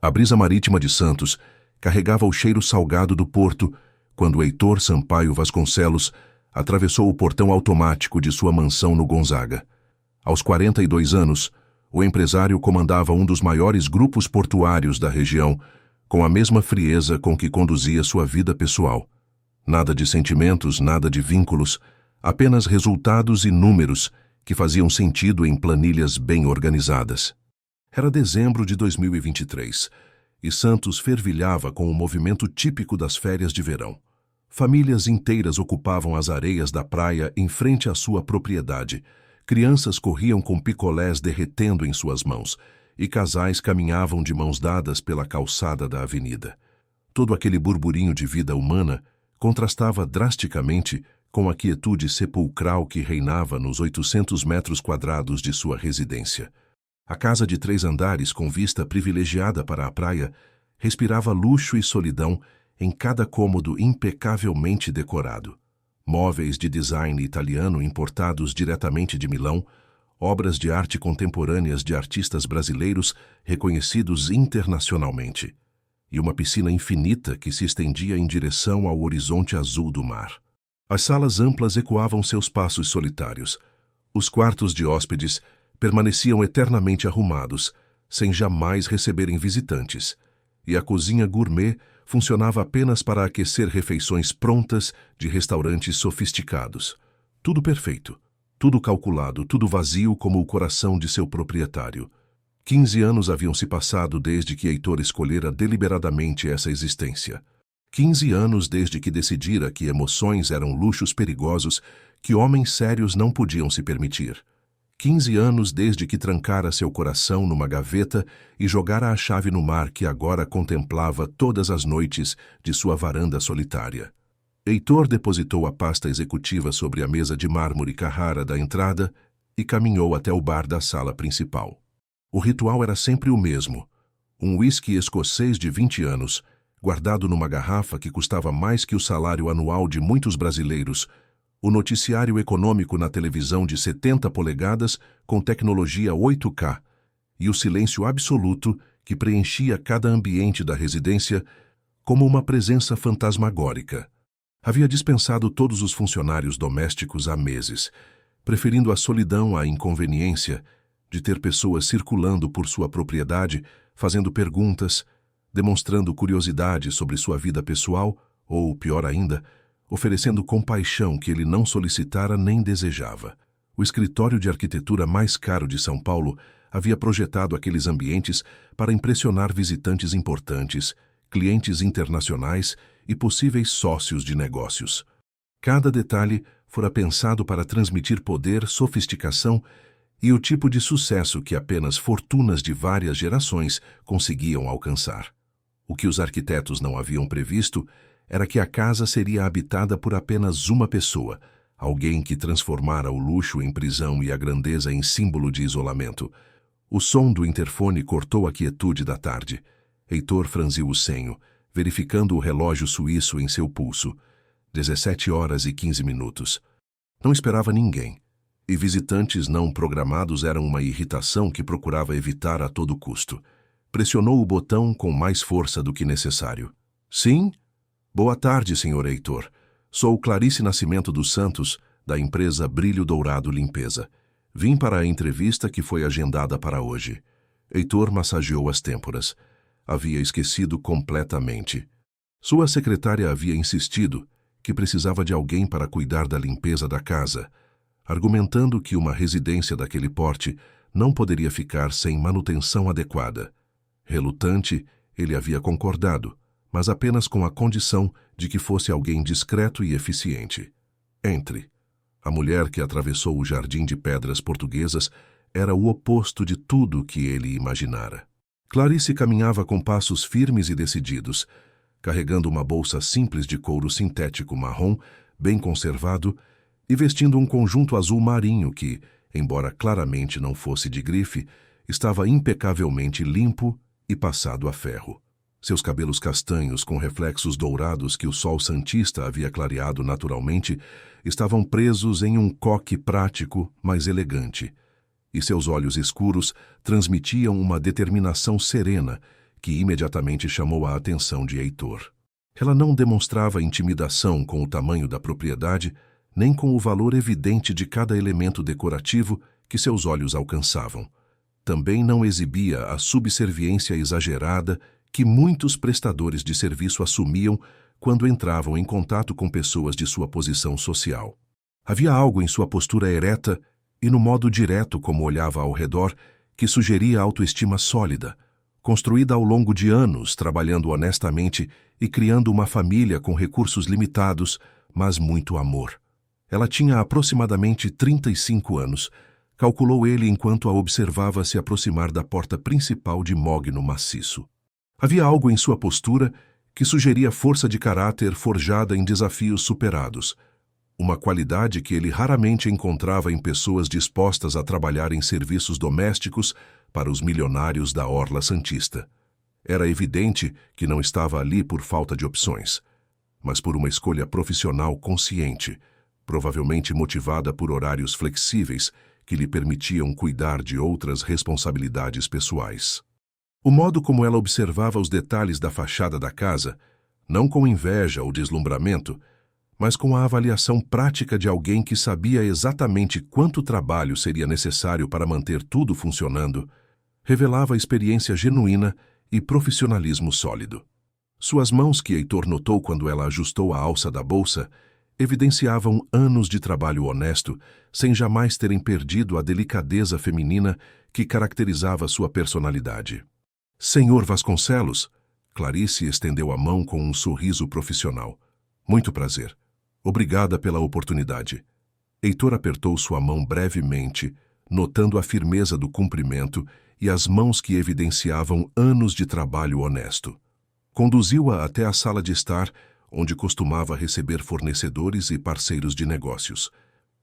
A brisa marítima de Santos carregava o cheiro salgado do porto quando Heitor Sampaio Vasconcelos atravessou o portão automático de sua mansão no Gonzaga. Aos 42 anos, o empresário comandava um dos maiores grupos portuários da região, com a mesma frieza com que conduzia sua vida pessoal. Nada de sentimentos, nada de vínculos, apenas resultados e números que faziam sentido em planilhas bem organizadas. Era dezembro de 2023 e Santos fervilhava com o movimento típico das férias de verão. Famílias inteiras ocupavam as areias da praia em frente à sua propriedade. Crianças corriam com picolés derretendo em suas mãos e casais caminhavam de mãos dadas pela calçada da avenida. Todo aquele burburinho de vida humana contrastava drasticamente com a quietude sepulcral que reinava nos 800 metros quadrados de sua residência. A casa de 3 andares com vista privilegiada para a praia respirava luxo e solidão em cada cômodo impecavelmente decorado. Móveis de design italiano importados diretamente de Milão, obras de arte contemporâneas de artistas brasileiros reconhecidos internacionalmente, e uma piscina infinita que se estendia em direção ao horizonte azul do mar. As salas amplas ecoavam seus passos solitários. Os quartos de hóspedes permaneciam eternamente arrumados, sem jamais receberem visitantes, e a cozinha gourmet funcionava apenas para aquecer refeições prontas de restaurantes sofisticados. Tudo perfeito, tudo calculado, tudo vazio como o coração de seu proprietário. 15 anos haviam se passado desde que Heitor escolhera deliberadamente essa existência. 15 anos desde que decidira que emoções eram luxos perigosos que homens sérios não podiam se permitir. 15 anos desde que trancara seu coração numa gaveta e jogara a chave no mar que agora contemplava todas as noites de sua varanda solitária. Heitor depositou a pasta executiva sobre a mesa de mármore Carrara da entrada e caminhou até o bar da sala principal. O ritual era sempre o mesmo. Um uísque escocês de 20 anos, guardado numa garrafa que custava mais que o salário anual de muitos brasileiros, o noticiário econômico na televisão de 70 polegadas com tecnologia 8K e o silêncio absoluto que preenchia cada ambiente da residência como uma presença fantasmagórica. Havia dispensado todos os funcionários domésticos há meses, preferindo a solidão à inconveniência de ter pessoas circulando por sua propriedade, fazendo perguntas, demonstrando curiosidade sobre sua vida pessoal ou, pior ainda, oferecendo compaixão que ele não solicitara nem desejava. O escritório de arquitetura mais caro de São Paulo havia projetado aqueles ambientes para impressionar visitantes importantes, clientes internacionais e possíveis sócios de negócios. Cada detalhe fora pensado para transmitir poder, sofisticação e o tipo de sucesso que apenas fortunas de várias gerações conseguiam alcançar. O que os arquitetos não haviam previsto era que a casa seria habitada por apenas uma pessoa, alguém que transformara o luxo em prisão e a grandeza em símbolo de isolamento. O som do interfone cortou a quietude da tarde. Heitor franziu o senho, verificando o relógio suíço em seu pulso. 17h15. Não esperava ninguém, e visitantes não programados eram uma irritação que procurava evitar a todo custo. Pressionou o botão com mais força do que necessário. Sim? Boa tarde, senhor Heitor. Sou Clarice Nascimento dos Santos, da empresa Brilho Dourado Limpeza. Vim para a entrevista que foi agendada para hoje. Heitor massageou as têmporas. Havia esquecido completamente. Sua secretária havia insistido que precisava de alguém para cuidar da limpeza da casa, argumentando que uma residência daquele porte não poderia ficar sem manutenção adequada. Relutante, ele havia concordado, mas apenas com a condição de que fosse alguém discreto e eficiente. Entre. A mulher que atravessou o jardim de pedras portuguesas era o oposto de tudo que ele imaginara. Clarice caminhava com passos firmes e decididos, carregando uma bolsa simples de couro sintético marrom, bem conservado, e vestindo um conjunto azul marinho que, embora claramente não fosse de grife, estava impecavelmente limpo e passado a ferro. Seus cabelos castanhos com reflexos dourados que o sol santista havia clareado naturalmente estavam presos em um coque prático, mas elegante, e seus olhos escuros transmitiam uma determinação serena que imediatamente chamou a atenção de Heitor. Ela não demonstrava intimidação com o tamanho da propriedade, nem com o valor evidente de cada elemento decorativo que seus olhos alcançavam. Também não exibia a subserviência exagerada que muitos prestadores de serviço assumiam quando entravam em contato com pessoas de sua posição social. Havia algo em sua postura ereta e no modo direto como olhava ao redor que sugeria autoestima sólida, construída ao longo de anos, trabalhando honestamente e criando uma família com recursos limitados, mas muito amor. Ela tinha aproximadamente 35 anos, calculou ele enquanto a observava se aproximar da porta principal de mogno maciço. Havia algo em sua postura que sugeria força de caráter forjada em desafios superados, uma qualidade que ele raramente encontrava em pessoas dispostas a trabalhar em serviços domésticos para os milionários da Orla Santista. Era evidente que não estava ali por falta de opções, mas por uma escolha profissional consciente, provavelmente motivada por horários flexíveis que lhe permitiam cuidar de outras responsabilidades pessoais. O modo como ela observava os detalhes da fachada da casa, não com inveja ou deslumbramento, mas com a avaliação prática de alguém que sabia exatamente quanto trabalho seria necessário para manter tudo funcionando, revelava experiência genuína e profissionalismo sólido. Suas mãos, que Heitor notou quando ela ajustou a alça da bolsa, evidenciavam anos de trabalho honesto, sem jamais terem perdido a delicadeza feminina que caracterizava sua personalidade. Senhor Vasconcelos, Clarice estendeu a mão com um sorriso profissional. Muito prazer. Obrigada pela oportunidade. Heitor apertou sua mão brevemente, notando a firmeza do cumprimento e as mãos que evidenciavam anos de trabalho honesto. Conduziu-a até a sala de estar, onde costumava receber fornecedores e parceiros de negócios.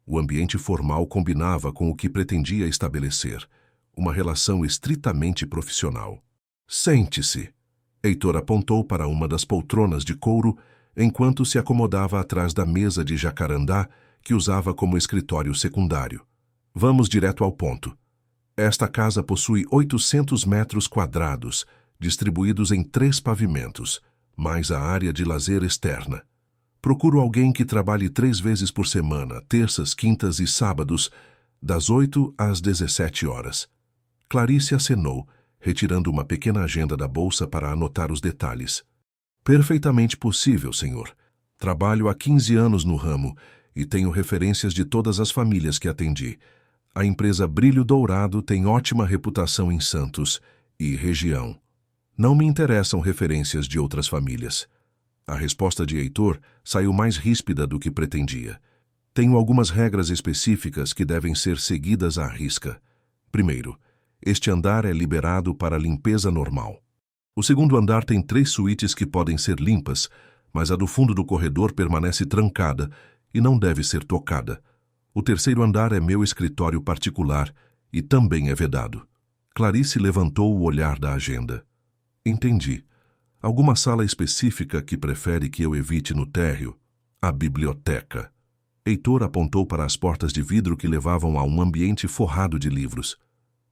O ambiente formal combinava com o que pretendia estabelecer, uma relação estritamente profissional. Sente-se. Heitor apontou para uma das poltronas de couro enquanto se acomodava atrás da mesa de jacarandá que usava como escritório secundário. Vamos direto ao ponto. Esta casa possui 800 metros quadrados, distribuídos em 3 pavimentos, mais a área de lazer externa. Procuro alguém que trabalhe 3 vezes por semana, terças, quintas e sábados, das 8 às 17 horas. Clarice acenou, retirando uma pequena agenda da bolsa para anotar os detalhes. Perfeitamente possível, senhor. Trabalho há 15 anos no ramo e tenho referências de todas as famílias que atendi. A empresa Brilho Dourado tem ótima reputação em Santos e região. Não me interessam referências de outras famílias. A resposta de Heitor saiu mais ríspida do que pretendia. Tenho algumas regras específicas que devem ser seguidas à risca. Primeiro, este andar é liberado para limpeza normal. O segundo andar tem 3 suítes que podem ser limpas, mas a do fundo do corredor permanece trancada e não deve ser tocada. O terceiro andar é meu escritório particular e também é vedado. Clarice levantou o olhar da agenda. Entendi. Alguma sala específica que prefere que eu evite no térreo? A biblioteca. Heitor apontou para as portas de vidro que levavam a um ambiente forrado de livros.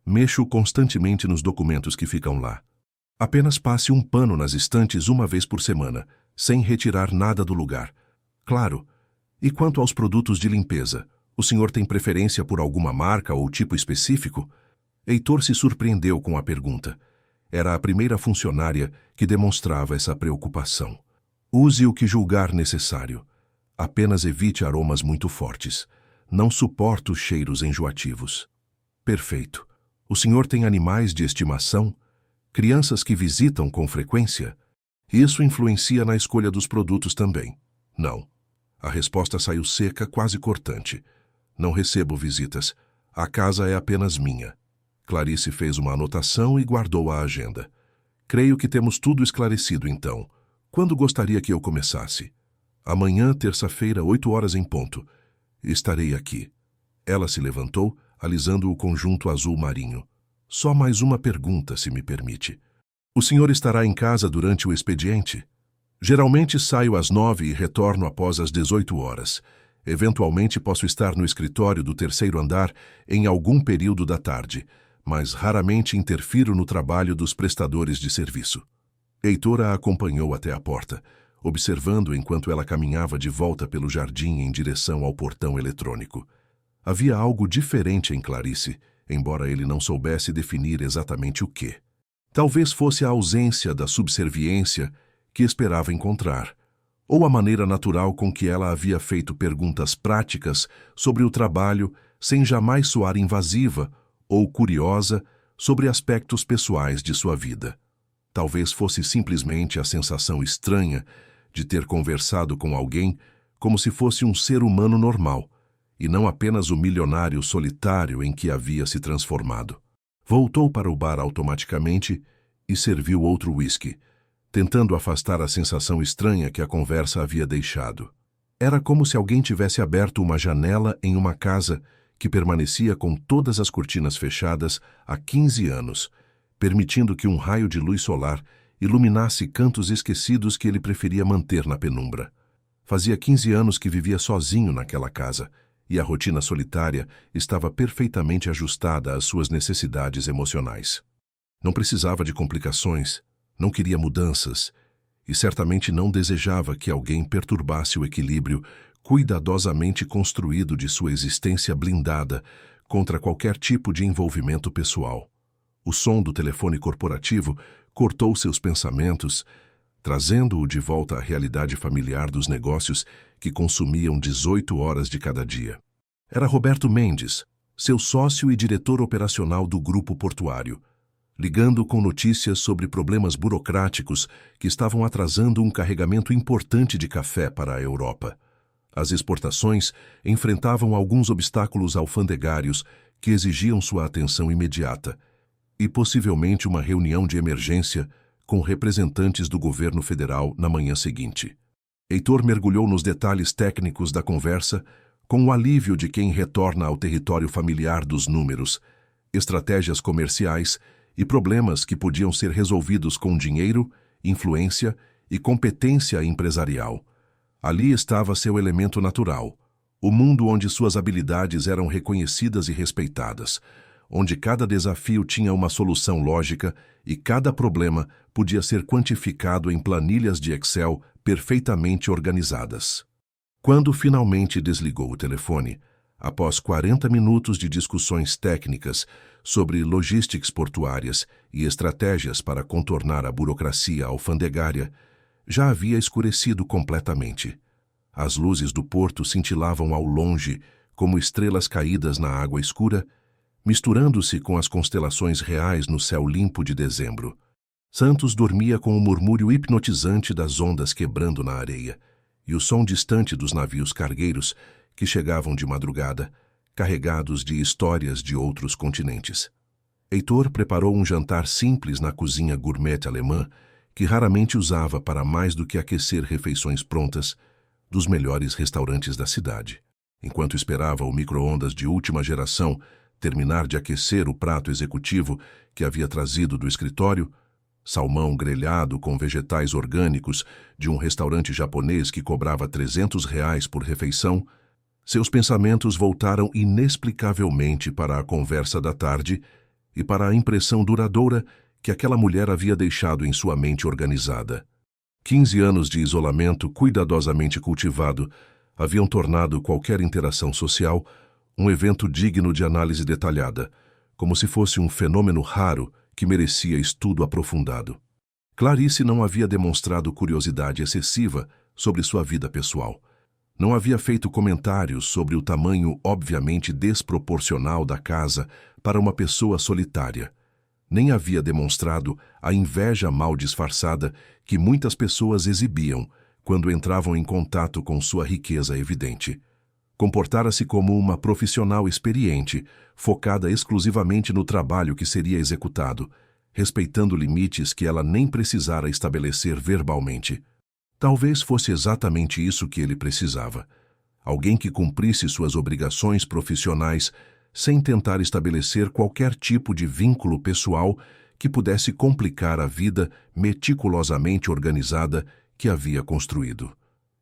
Mexo constantemente nos documentos que ficam lá. Apenas passe um pano nas estantes uma vez por semana, sem retirar nada do lugar. Claro. E quanto aos produtos de limpeza, o senhor tem preferência por alguma marca ou tipo específico? Heitor se surpreendeu com a pergunta. Era a primeira funcionária que demonstrava essa preocupação. Use o que julgar necessário. Apenas evite aromas muito fortes. Não suporto cheiros enjoativos. Perfeito. O senhor tem animais de estimação? Crianças que visitam com frequência? Isso influencia na escolha dos produtos também. Não. A resposta saiu seca, quase cortante. Não recebo visitas. A casa é apenas minha. Clarice fez uma anotação e guardou a agenda. Creio que temos tudo esclarecido, então. Quando gostaria que eu começasse? Amanhã, terça-feira, 8 horas em ponto. Estarei aqui. Ela se levantou, alisando o conjunto azul marinho. Só mais uma pergunta, se me permite. O senhor estará em casa durante o expediente? Geralmente saio às 9 e retorno após as 18 horas. Eventualmente posso estar no escritório do terceiro andar em algum período da tarde, mas raramente interfiro no trabalho dos prestadores de serviço. Heitor a acompanhou até a porta, observando enquanto ela caminhava de volta pelo jardim em direção ao portão eletrônico. Havia algo diferente em Clarice, embora ele não soubesse definir exatamente o que. Talvez fosse a ausência da subserviência que esperava encontrar, ou a maneira natural com que ela havia feito perguntas práticas sobre o trabalho sem jamais soar invasiva ou curiosa sobre aspectos pessoais de sua vida. Talvez fosse simplesmente a sensação estranha de ter conversado com alguém como se fosse um ser humano normal, e não apenas o milionário solitário em que havia se transformado. Voltou para o bar automaticamente e serviu outro whisky, tentando afastar a sensação estranha que a conversa havia deixado. Era como se alguém tivesse aberto uma janela em uma casa que permanecia com todas as cortinas fechadas há 15 anos, permitindo que um raio de luz solar iluminasse cantos esquecidos que ele preferia manter na penumbra. Fazia 15 anos que vivia sozinho naquela casa, e a rotina solitária estava perfeitamente ajustada às suas necessidades emocionais. Não precisava de complicações, não queria mudanças, e certamente não desejava que alguém perturbasse o equilíbrio cuidadosamente construído de sua existência blindada contra qualquer tipo de envolvimento pessoal. O som do telefone corporativo cortou seus pensamentos, trazendo-o de volta à realidade familiar dos negócios que consumiam 18 horas de cada dia. Era Roberto Mendes, seu sócio e diretor operacional do grupo portuário, ligando com notícias sobre problemas burocráticos que estavam atrasando um carregamento importante de café para a Europa. As exportações enfrentavam alguns obstáculos alfandegários que exigiam sua atenção imediata, e possivelmente uma reunião de emergência com representantes do governo federal na manhã seguinte. Heitor mergulhou nos detalhes técnicos da conversa com o alívio de quem retorna ao território familiar dos números, estratégias comerciais e problemas que podiam ser resolvidos com dinheiro, influência e competência empresarial. Ali estava seu elemento natural, o mundo onde suas habilidades eram reconhecidas e respeitadas, onde cada desafio tinha uma solução lógica e cada problema podia ser quantificado em planilhas de Excel perfeitamente organizadas. Quando finalmente desligou o telefone, após 40 minutos de discussões técnicas sobre logísticas portuárias e estratégias para contornar a burocracia alfandegária, já havia escurecido completamente. As luzes do porto cintilavam ao longe como estrelas caídas na água escura, misturando-se com as constelações reais no céu limpo de dezembro. Santos dormia com o murmúrio hipnotizante das ondas quebrando na areia e o som distante dos navios cargueiros que chegavam de madrugada, carregados de histórias de outros continentes. Heitor preparou um jantar simples na cozinha gourmet alemã que raramente usava para mais do que aquecer refeições prontas dos melhores restaurantes da cidade. Enquanto esperava o micro-ondas de última geração terminar de aquecer o prato executivo que havia trazido do escritório, salmão grelhado com vegetais orgânicos de um restaurante japonês que cobrava R$300 por refeição, seus pensamentos voltaram inexplicavelmente para a conversa da tarde e para a impressão duradoura que aquela mulher havia deixado em sua mente organizada. 15 anos de isolamento cuidadosamente cultivado haviam tornado qualquer interação social um evento digno de análise detalhada, como se fosse um fenômeno raro que merecia estudo aprofundado. Clarice não havia demonstrado curiosidade excessiva sobre sua vida pessoal. Não havia feito comentários sobre o tamanho obviamente desproporcional da casa para uma pessoa solitária. Nem havia demonstrado a inveja mal disfarçada que muitas pessoas exibiam quando entravam em contato com sua riqueza evidente. Comportara-se como uma profissional experiente, focada exclusivamente no trabalho que seria executado, respeitando limites que ela nem precisara estabelecer verbalmente. Talvez fosse exatamente isso que ele precisava. Alguém que cumprisse suas obrigações profissionais sem tentar estabelecer qualquer tipo de vínculo pessoal que pudesse complicar a vida meticulosamente organizada que havia construído.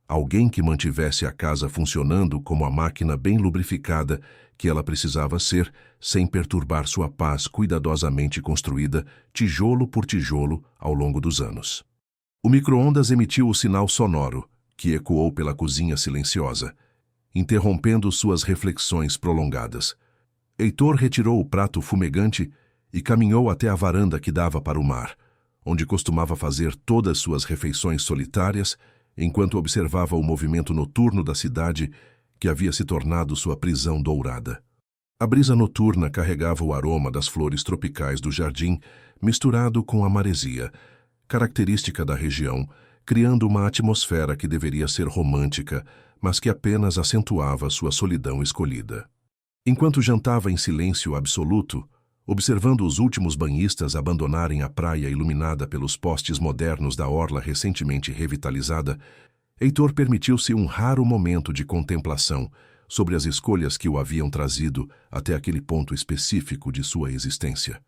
Alguém que mantivesse a casa funcionando como a máquina bem lubrificada que ela precisava ser, sem perturbar sua paz cuidadosamente construída, tijolo por tijolo, ao longo dos anos. O micro-ondas emitiu o sinal sonoro, que ecoou pela cozinha silenciosa, interrompendo suas reflexões prolongadas. Heitor retirou o prato fumegante e caminhou até a varanda que dava para o mar, onde costumava fazer todas suas refeições solitárias, enquanto observava o movimento noturno da cidade que havia se tornado sua prisão dourada. A brisa noturna carregava o aroma das flores tropicais do jardim, misturado com a maresia, característica da região, criando uma atmosfera que deveria ser romântica, mas que apenas acentuava sua solidão escolhida. Enquanto jantava em silêncio absoluto, observando os últimos banhistas abandonarem a praia iluminada pelos postes modernos da orla recentemente revitalizada, Heitor permitiu-se um raro momento de contemplação sobre as escolhas que o haviam trazido até aquele ponto específico de sua existência.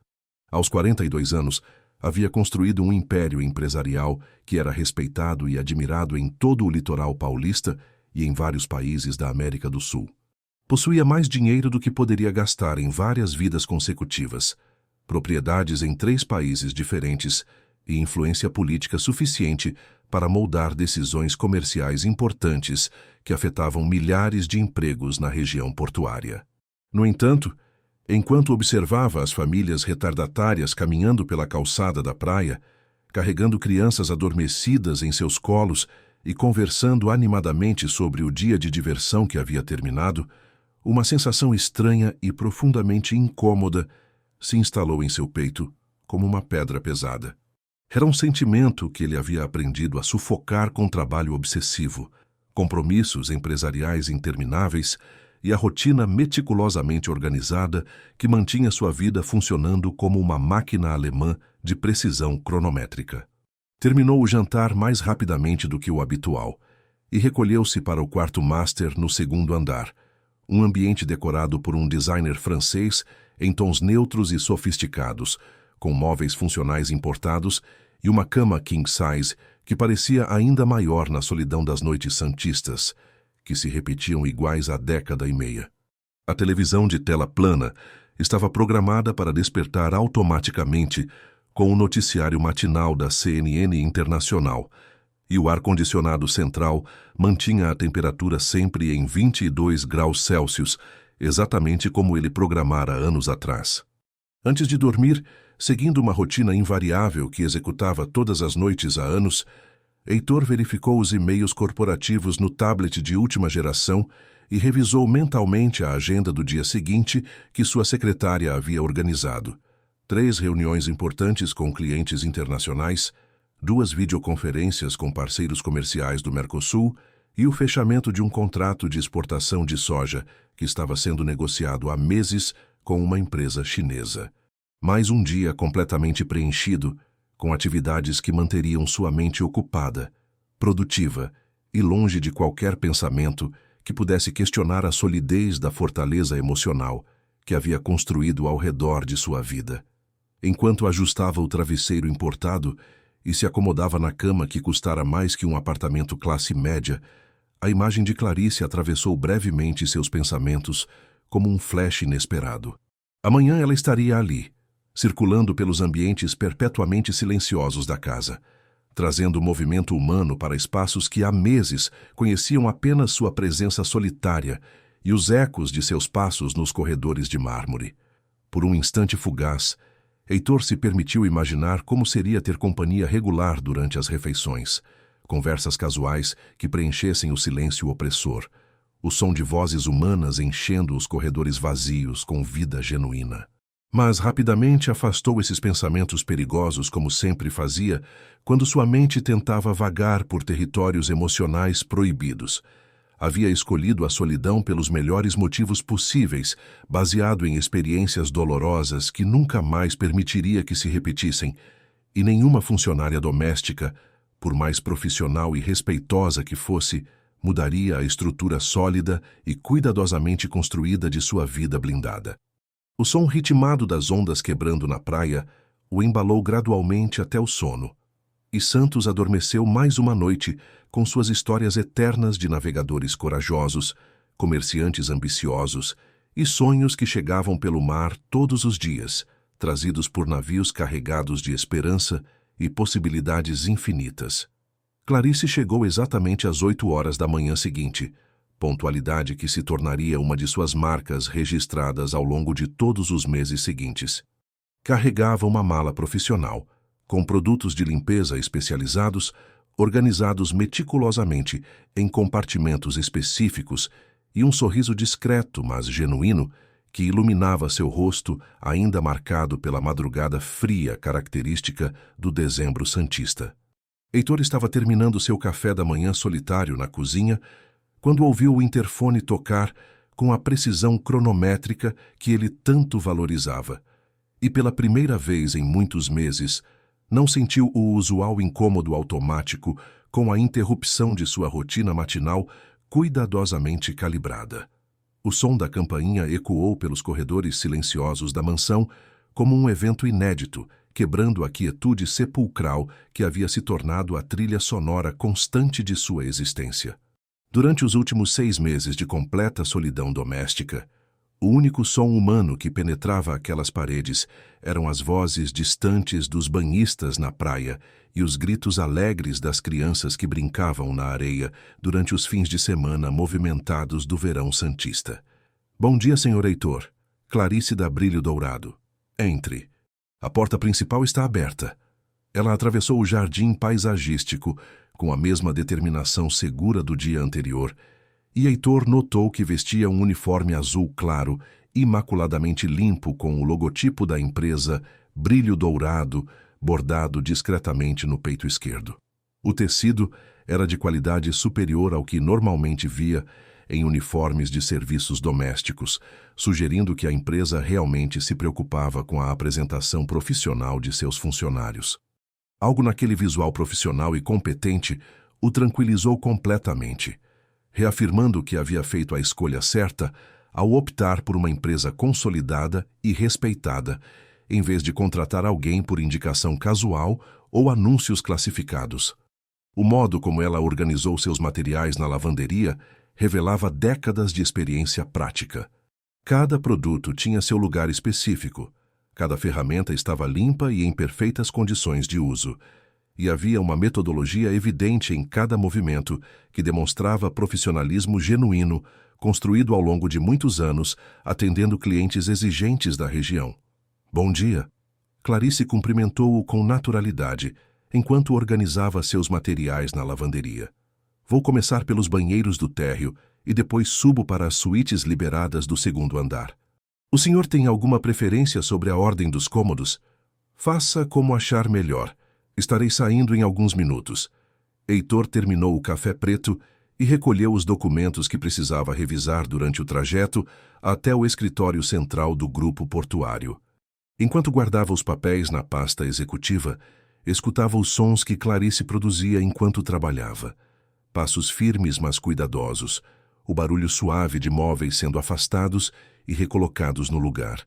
Aos 42 anos, havia construído um império empresarial que era respeitado e admirado em todo o litoral paulista e em vários países da América do Sul. Possuía mais dinheiro do que poderia gastar em várias vidas consecutivas, propriedades em 3 países diferentes e influência política suficiente para moldar decisões comerciais importantes que afetavam milhares de empregos na região portuária. No entanto, enquanto observava as famílias retardatárias caminhando pela calçada da praia, carregando crianças adormecidas em seus colos e conversando animadamente sobre o dia de diversão que havia terminado, uma sensação estranha e profundamente incômoda se instalou em seu peito como uma pedra pesada. Era um sentimento que ele havia aprendido a sufocar com trabalho obsessivo, compromissos empresariais intermináveis e a rotina meticulosamente organizada que mantinha sua vida funcionando como uma máquina alemã de precisão cronométrica. Terminou o jantar mais rapidamente do que o habitual e recolheu-se para o quarto master no 2º andar, um ambiente decorado por um designer francês em tons neutros e sofisticados, com móveis funcionais importados e uma cama king size que parecia ainda maior na solidão das noites santistas, que se repetiam iguais há 10 anos. A televisão de tela plana estava programada para despertar automaticamente com o noticiário matinal da CNN Internacional, e o ar-condicionado central mantinha a temperatura sempre em 22 graus Celsius, exatamente como ele programara anos atrás. Antes de dormir, seguindo uma rotina invariável que executava todas as noites há anos, Heitor verificou os e-mails corporativos no tablet de última geração e revisou mentalmente a agenda do dia seguinte que sua secretária havia organizado. 3 reuniões importantes com clientes internacionais, 2 videoconferências com parceiros comerciais do Mercosul e o fechamento de um contrato de exportação de soja que estava sendo negociado há meses com uma empresa chinesa. Mais um dia completamente preenchido, com atividades que manteriam sua mente ocupada, produtiva e longe de qualquer pensamento que pudesse questionar a solidez da fortaleza emocional que havia construído ao redor de sua vida. Enquanto ajustava o travesseiro importado e se acomodava na cama que custara mais que um apartamento classe média, a imagem de Clarice atravessou brevemente seus pensamentos como um flash inesperado. Amanhã ela estaria ali, circulando pelos ambientes perpetuamente silenciosos da casa, trazendo movimento humano para espaços que há meses conheciam apenas sua presença solitária e os ecos de seus passos nos corredores de mármore. Por um instante fugaz, Heitor se permitiu imaginar como seria ter companhia regular durante as refeições, conversas casuais que preenchessem o silêncio opressor, o som de vozes humanas enchendo os corredores vazios com vida genuína. Mas rapidamente afastou esses pensamentos perigosos como sempre fazia, quando sua mente tentava vagar por territórios emocionais proibidos. Havia escolhido a solidão pelos melhores motivos possíveis, baseado em experiências dolorosas que nunca mais permitiria que se repetissem, e nenhuma funcionária doméstica, por mais profissional e respeitosa que fosse, mudaria a estrutura sólida e cuidadosamente construída de sua vida blindada. O som ritmado das ondas quebrando na praia o embalou gradualmente até o sono, e Santos adormeceu mais uma noite com suas histórias eternas de navegadores corajosos, comerciantes ambiciosos e sonhos que chegavam pelo mar todos os dias, trazidos por navios carregados de esperança e possibilidades infinitas. Clarice chegou exatamente às 8 horas da manhã seguinte, pontualidade que se tornaria uma de suas marcas registradas ao longo de todos os meses seguintes. Carregava uma mala profissional, com produtos de limpeza especializados, organizados meticulosamente em compartimentos específicos, e um sorriso discreto, mas genuíno, que iluminava seu rosto, ainda marcado pela madrugada fria característica do dezembro santista. Heitor estava terminando seu café da manhã solitário na cozinha, quando ouviu o interfone tocar com a precisão cronométrica que ele tanto valorizava. E pela primeira vez em muitos meses, não sentiu o usual incômodo automático com a interrupção de sua rotina matinal cuidadosamente calibrada. O som da campainha ecoou pelos corredores silenciosos da mansão como um evento inédito, quebrando a quietude sepulcral que havia se tornado a trilha sonora constante de sua existência. Durante os últimos 6 meses de completa solidão doméstica, o único som humano que penetrava aquelas paredes eram as vozes distantes dos banhistas na praia e os gritos alegres das crianças que brincavam na areia durante os fins de semana movimentados do verão santista. Bom dia, senhor Heitor. Clarice da Brilho Dourado. Entre. A porta principal está aberta. Ela atravessou o jardim paisagístico com a mesma determinação segura do dia anterior, e Heitor notou que vestia um uniforme azul claro, imaculadamente limpo com o logotipo da empresa Brilho Dourado bordado discretamente no peito esquerdo. O tecido era de qualidade superior ao que normalmente via em uniformes de serviços domésticos, sugerindo que a empresa realmente se preocupava com a apresentação profissional de seus funcionários. Algo naquele visual profissional e competente o tranquilizou completamente, reafirmando que havia feito a escolha certa ao optar por uma empresa consolidada e respeitada, em vez de contratar alguém por indicação casual ou anúncios classificados. O modo como ela organizou seus materiais na lavanderia revelava décadas de experiência prática. Cada produto tinha seu lugar específico, cada ferramenta estava limpa e em perfeitas condições de uso, e havia uma metodologia evidente em cada movimento que demonstrava profissionalismo genuíno, construído ao longo de muitos anos, atendendo clientes exigentes da região. Bom dia. Clarice cumprimentou-o com naturalidade, enquanto organizava seus materiais na lavanderia. Vou começar pelos banheiros do térreo e depois subo para as suítes liberadas do segundo andar. O senhor tem alguma preferência sobre a ordem dos cômodos? Faça como achar melhor. Estarei saindo em alguns minutos. Heitor terminou o café preto e recolheu os documentos que precisava revisar durante o trajeto até o escritório central do grupo portuário. Enquanto guardava os papéis na pasta executiva, escutava os sons que Clarice produzia enquanto trabalhava. Passos firmes, mas cuidadosos, o barulho suave de móveis sendo afastados e recolocados no lugar,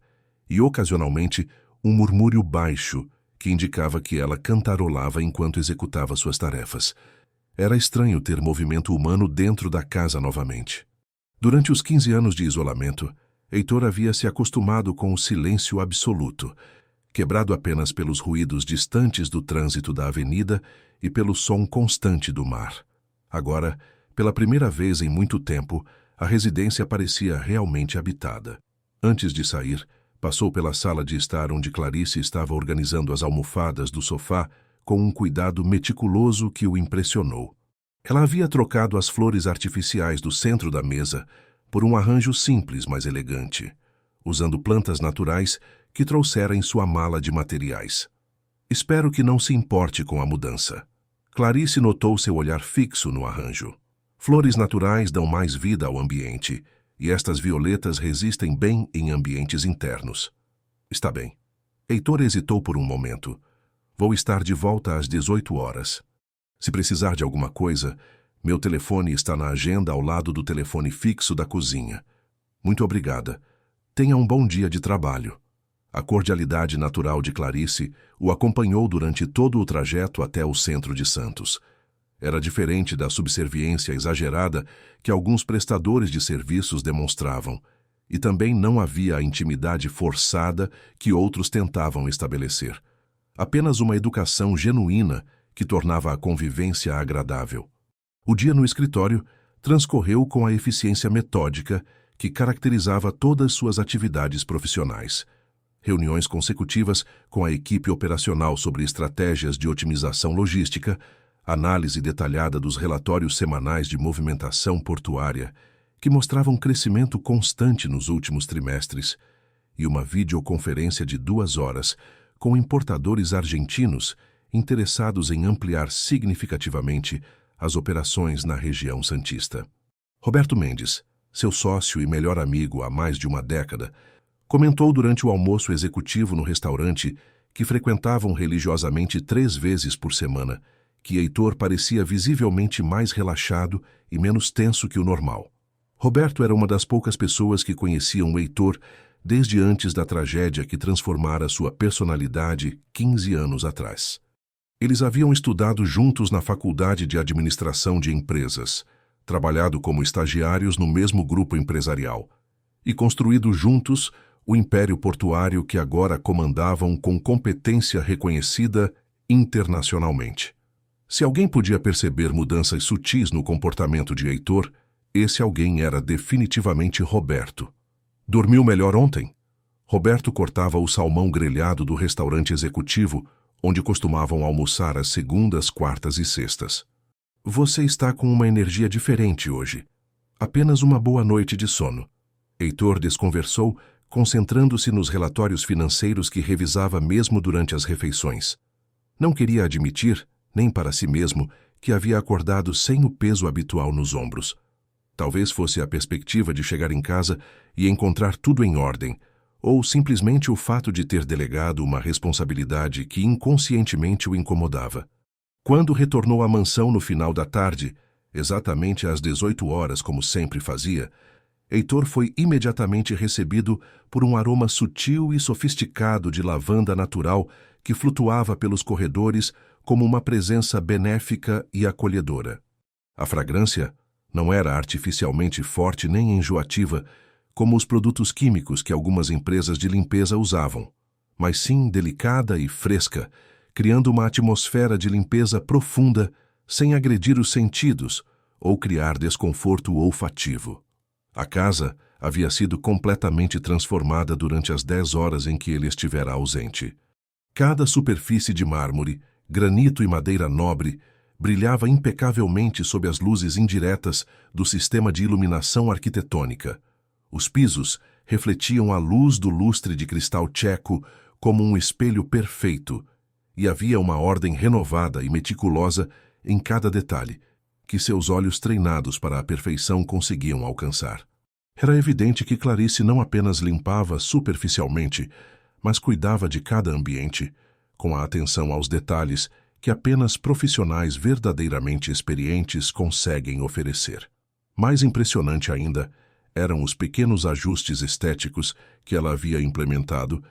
e ocasionalmente um murmúrio baixo que indicava que ela cantarolava enquanto executava suas tarefas. Era estranho ter movimento humano dentro da casa novamente. Durante os 15 anos de isolamento, Heitor havia se acostumado com o silêncio absoluto, quebrado apenas pelos ruídos distantes do trânsito da avenida e pelo som constante do mar. Agora, pela primeira vez em muito tempo, a residência parecia realmente habitada. Antes de sair, passou pela sala de estar onde Clarice estava organizando as almofadas do sofá com um cuidado meticuloso que o impressionou. Ela havia trocado as flores artificiais do centro da mesa por um arranjo simples, mas elegante, usando plantas naturais que trouxera em sua mala de materiais. Espero que não se importe com a mudança. Clarice notou seu olhar fixo no arranjo. Flores naturais dão mais vida ao ambiente, e estas violetas resistem bem em ambientes internos. Está bem. Heitor hesitou por um momento. Vou estar de volta às 18 horas. Se precisar de alguma coisa, meu telefone está na agenda ao lado do telefone fixo da cozinha. Muito obrigada. Tenha um bom dia de trabalho. A cordialidade natural de Clarice o acompanhou durante todo o trajeto até o centro de Santos. Era diferente da subserviência exagerada que alguns prestadores de serviços demonstravam, e também não havia a intimidade forçada que outros tentavam estabelecer. Apenas uma educação genuína que tornava a convivência agradável. O dia no escritório transcorreu com a eficiência metódica que caracterizava todas suas atividades profissionais. Reuniões consecutivas com a equipe operacional sobre estratégias de otimização logística, análise detalhada dos relatórios semanais de movimentação portuária, que mostravam crescimento constante nos últimos trimestres, e uma videoconferência de 2 horas com importadores argentinos interessados em ampliar significativamente as operações na região santista. Roberto Mendes, seu sócio e melhor amigo há mais de uma década, comentou durante o almoço executivo no restaurante que frequentavam religiosamente 3 vezes por semana, que Heitor parecia visivelmente mais relaxado e menos tenso que o normal. Roberto era uma das poucas pessoas que conheciam o Heitor desde antes da tragédia que transformara sua personalidade 15 anos atrás. Eles haviam estudado juntos na Faculdade de Administração de Empresas, trabalhado como estagiários no mesmo grupo empresarial e construído juntos o império portuário que agora comandavam com competência reconhecida internacionalmente. Se alguém podia perceber mudanças sutis no comportamento de Heitor, esse alguém era definitivamente Roberto. Dormiu melhor ontem? Roberto cortava o salmão grelhado do restaurante executivo, onde costumavam almoçar às segundas, quartas e sextas. Você está com uma energia diferente hoje. Apenas uma boa noite de sono. Heitor desconversou, concentrando-se nos relatórios financeiros que revisava mesmo durante as refeições. Não queria admitir, nem para si mesmo, que havia acordado sem o peso habitual nos ombros. Talvez fosse a perspectiva de chegar em casa e encontrar tudo em ordem, ou simplesmente o fato de ter delegado uma responsabilidade que inconscientemente o incomodava. Quando retornou à mansão no final da tarde, exatamente às 18 horas, como sempre fazia, Heitor foi imediatamente recebido por um aroma sutil e sofisticado de lavanda natural que flutuava pelos corredores como uma presença benéfica e acolhedora. A fragrância não era artificialmente forte nem enjoativa, como os produtos químicos que algumas empresas de limpeza usavam, mas sim delicada e fresca, criando uma atmosfera de limpeza profunda, sem agredir os sentidos ou criar desconforto olfativo. A casa havia sido completamente transformada durante as 10 horas em que ele estivera ausente. Cada superfície de mármore, granito e madeira nobre brilhava impecavelmente sob as luzes indiretas do sistema de iluminação arquitetônica. Os pisos refletiam a luz do lustre de cristal tcheco como um espelho perfeito, e havia uma ordem renovada e meticulosa em cada detalhe, que seus olhos treinados para a perfeição conseguiam alcançar. Era evidente que Clarice não apenas limpava superficialmente, mas cuidava de cada ambiente, com a atenção aos detalhes que apenas profissionais verdadeiramente experientes conseguem oferecer. Mais impressionante ainda eram os pequenos ajustes estéticos que ela havia implementado,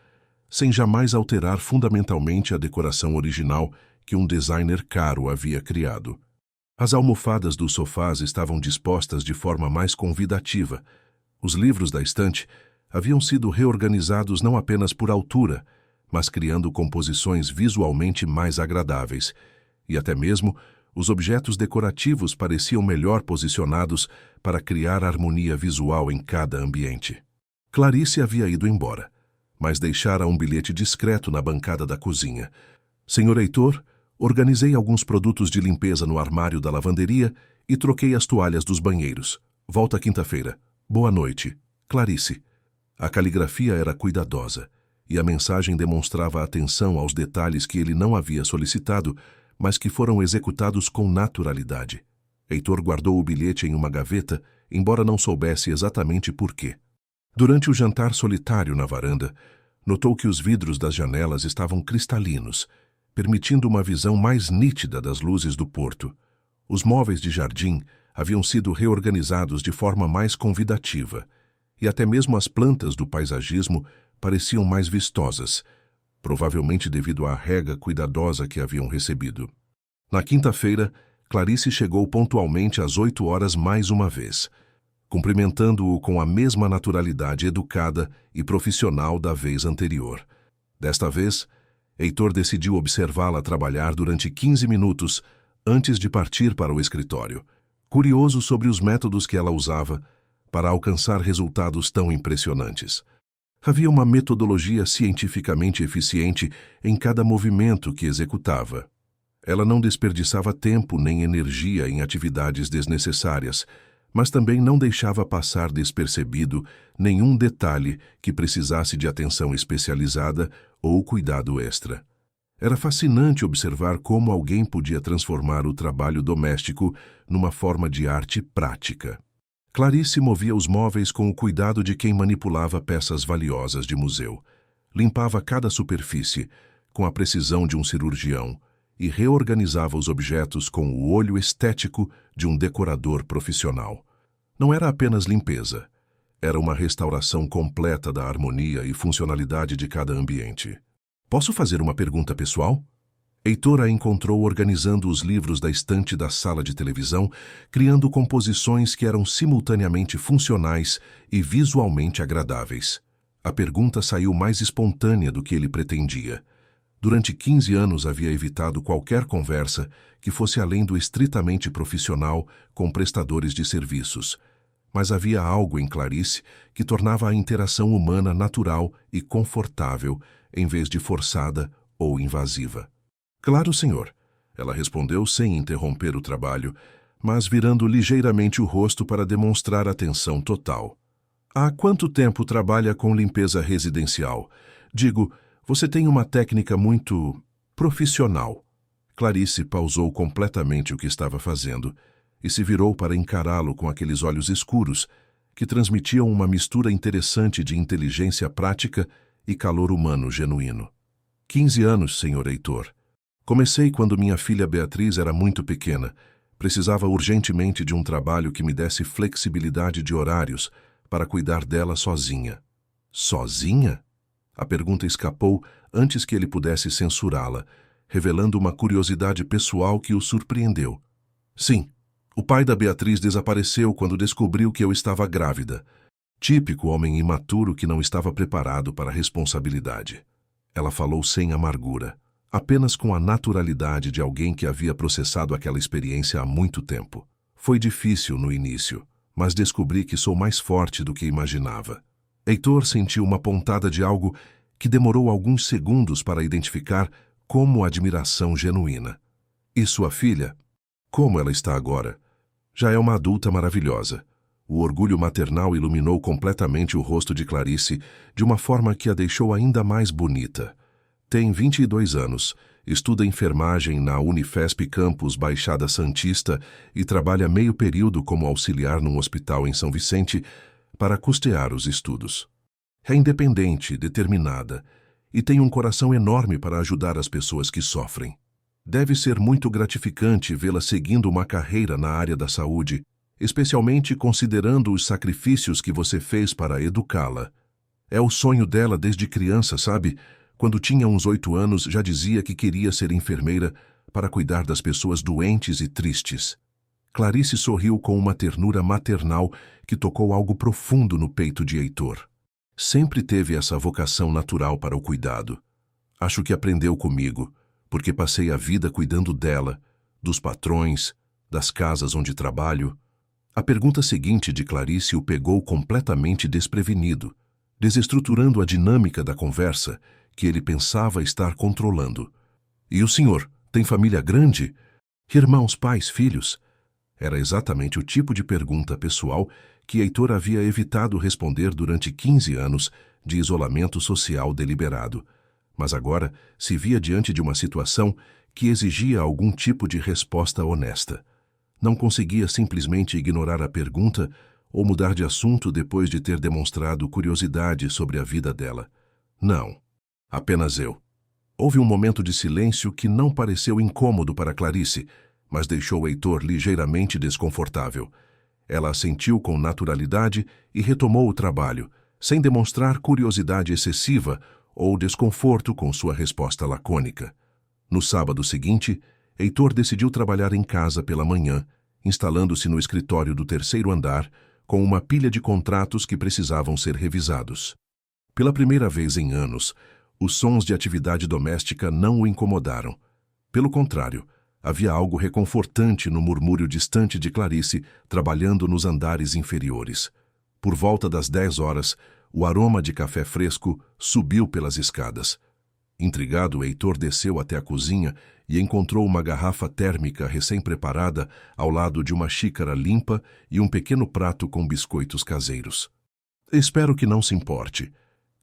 sem jamais alterar fundamentalmente a decoração original que um designer caro havia criado. As almofadas dos sofás estavam dispostas de forma mais convidativa. Os livros da estante haviam sido reorganizados não apenas por altura, mas criando composições visualmente mais agradáveis, e até mesmo os objetos decorativos pareciam melhor posicionados para criar harmonia visual em cada ambiente. Clarice havia ido embora, mas deixara um bilhete discreto na bancada da cozinha. Senhor Heitor, organizei alguns produtos de limpeza no armário da lavanderia e troquei as toalhas dos banheiros. Volta quinta-feira. Boa noite. Clarice. A caligrafia era cuidadosa, e a mensagem demonstrava atenção aos detalhes que ele não havia solicitado, mas que foram executados com naturalidade. Heitor guardou o bilhete em uma gaveta, embora não soubesse exatamente por quê. Durante o jantar solitário na varanda, notou que os vidros das janelas estavam cristalinos, permitindo uma visão mais nítida das luzes do porto. Os móveis de jardim haviam sido reorganizados de forma mais convidativa, e até mesmo as plantas do paisagismo pareciam mais vistosas, provavelmente devido à rega cuidadosa que haviam recebido. Na quinta-feira, Clarice chegou pontualmente às 8 horas mais uma vez. cumprimentando-o com a mesma naturalidade educada e profissional da vez anterior. Desta vez, Heitor decidiu observá-la trabalhar durante 15 minutos antes de partir para o escritório, curioso sobre os métodos que ela usava para alcançar resultados tão impressionantes. Havia uma metodologia cientificamente eficiente em cada movimento que executava. Ela não desperdiçava tempo nem energia em atividades desnecessárias, mas também não deixava passar despercebido nenhum detalhe que precisasse de atenção especializada ou cuidado extra. Era fascinante observar como alguém podia transformar o trabalho doméstico numa forma de arte prática. Clarice movia os móveis com o cuidado de quem manipulava peças valiosas de museu. Limpava cada superfície com a precisão de um cirurgião e reorganizava os objetos com o olho estético de um decorador profissional. Não era apenas limpeza, era uma restauração completa da harmonia e funcionalidade de cada ambiente. Posso fazer uma pergunta pessoal? Heitor a encontrou organizando os livros da estante da sala de televisão, criando composições que eram simultaneamente funcionais e visualmente agradáveis. A pergunta saiu mais espontânea do que ele pretendia. Durante 15 anos havia evitado qualquer conversa que fosse além do estritamente profissional com prestadores de serviços. Mas havia algo em Clarice que tornava a interação humana natural e confortável, em vez de forçada ou invasiva. Claro, senhor, ela respondeu sem interromper o trabalho, mas virando ligeiramente o rosto para demonstrar atenção total. Há quanto tempo trabalha com limpeza residencial? Digo, você tem uma técnica muito profissional. Clarice pausou completamente o que estava fazendo e se virou para encará-lo com aqueles olhos escuros que transmitiam uma mistura interessante de inteligência prática e calor humano genuíno. 15 anos, senhor Heitor. Comecei quando minha filha Beatriz era muito pequena. Precisava urgentemente de um trabalho que me desse flexibilidade de horários para cuidar dela sozinha. Sozinha? A pergunta escapou antes que ele pudesse censurá-la, revelando uma curiosidade pessoal que o surpreendeu. Sim, o pai da Beatriz desapareceu quando descobriu que eu estava grávida. Típico homem imaturo que não estava preparado para a responsabilidade. Ela falou sem amargura, apenas com a naturalidade de alguém que havia processado aquela experiência há muito tempo. Foi difícil no início, mas descobri que sou mais forte do que imaginava. Heitor sentiu uma pontada de algo que demorou alguns segundos para identificar como admiração genuína. E sua filha? Como ela está agora? Já é uma adulta maravilhosa. O orgulho maternal iluminou completamente o rosto de Clarice de uma forma que a deixou ainda mais bonita. Tem 22 anos, estuda enfermagem na Unifesp Campus Baixada Santista e trabalha meio período como auxiliar num hospital em São Vicente para custear os estudos. É independente, determinada e tem um coração enorme para ajudar as pessoas que sofrem. Deve ser muito gratificante vê-la seguindo uma carreira na área da saúde, especialmente considerando os sacrifícios que você fez para educá-la. É o sonho dela desde criança, sabe? Quando tinha uns 8 anos, já dizia que queria ser enfermeira para cuidar das pessoas doentes e tristes. Clarice sorriu com uma ternura maternal que tocou algo profundo no peito de Heitor. Sempre teve essa vocação natural para o cuidado. Acho que aprendeu comigo, porque passei a vida cuidando dela, dos patrões, das casas onde trabalho. A pergunta seguinte de Clarice o pegou completamente desprevenido, desestruturando a dinâmica da conversa que ele pensava estar controlando. E o senhor tem família grande? Irmãos, pais, filhos? Era exatamente o tipo de pergunta pessoal que Heitor havia evitado responder durante 15 anos de isolamento social deliberado. Mas agora se via diante de uma situação que exigia algum tipo de resposta honesta. Não conseguia simplesmente ignorar a pergunta ou mudar de assunto depois de ter demonstrado curiosidade sobre a vida dela. Não, apenas eu. Houve um momento de silêncio que não pareceu incômodo para Clarice, mas deixou Heitor ligeiramente desconfortável. Ela assentiu com naturalidade e retomou o trabalho, sem demonstrar curiosidade excessiva ou desconforto com sua resposta lacônica. No sábado seguinte, Heitor decidiu trabalhar em casa pela manhã, instalando-se no escritório do 3º andar, com uma pilha de contratos que precisavam ser revisados. Pela primeira vez em anos, os sons de atividade doméstica não o incomodaram. Pelo contrário, havia algo reconfortante no murmúrio distante de Clarice trabalhando nos andares inferiores. Por volta das 10 horas, o aroma de café fresco subiu pelas escadas. Intrigado, Heitor desceu até a cozinha e encontrou uma garrafa térmica recém-preparada ao lado de uma xícara limpa e um pequeno prato com biscoitos caseiros. Espero que não se importe.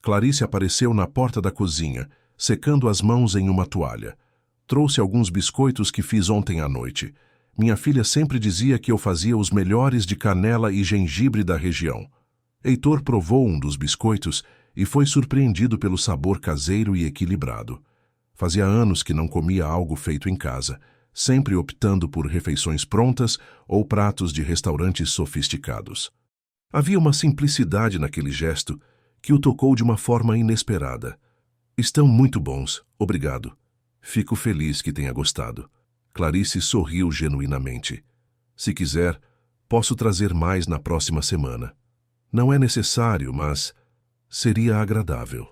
Clarice apareceu na porta da cozinha, secando as mãos em uma toalha. Trouxe alguns biscoitos que fiz ontem à noite. Minha filha sempre dizia que eu fazia os melhores de canela e gengibre da região. Heitor provou um dos biscoitos e foi surpreendido pelo sabor caseiro e equilibrado. Fazia anos que não comia algo feito em casa, sempre optando por refeições prontas ou pratos de restaurantes sofisticados. Havia uma simplicidade naquele gesto que o tocou de uma forma inesperada. Estão muito bons, obrigado. Fico feliz que tenha gostado. Clarice sorriu genuinamente. Se quiser, posso trazer mais na próxima semana. Não é necessário, mas seria agradável.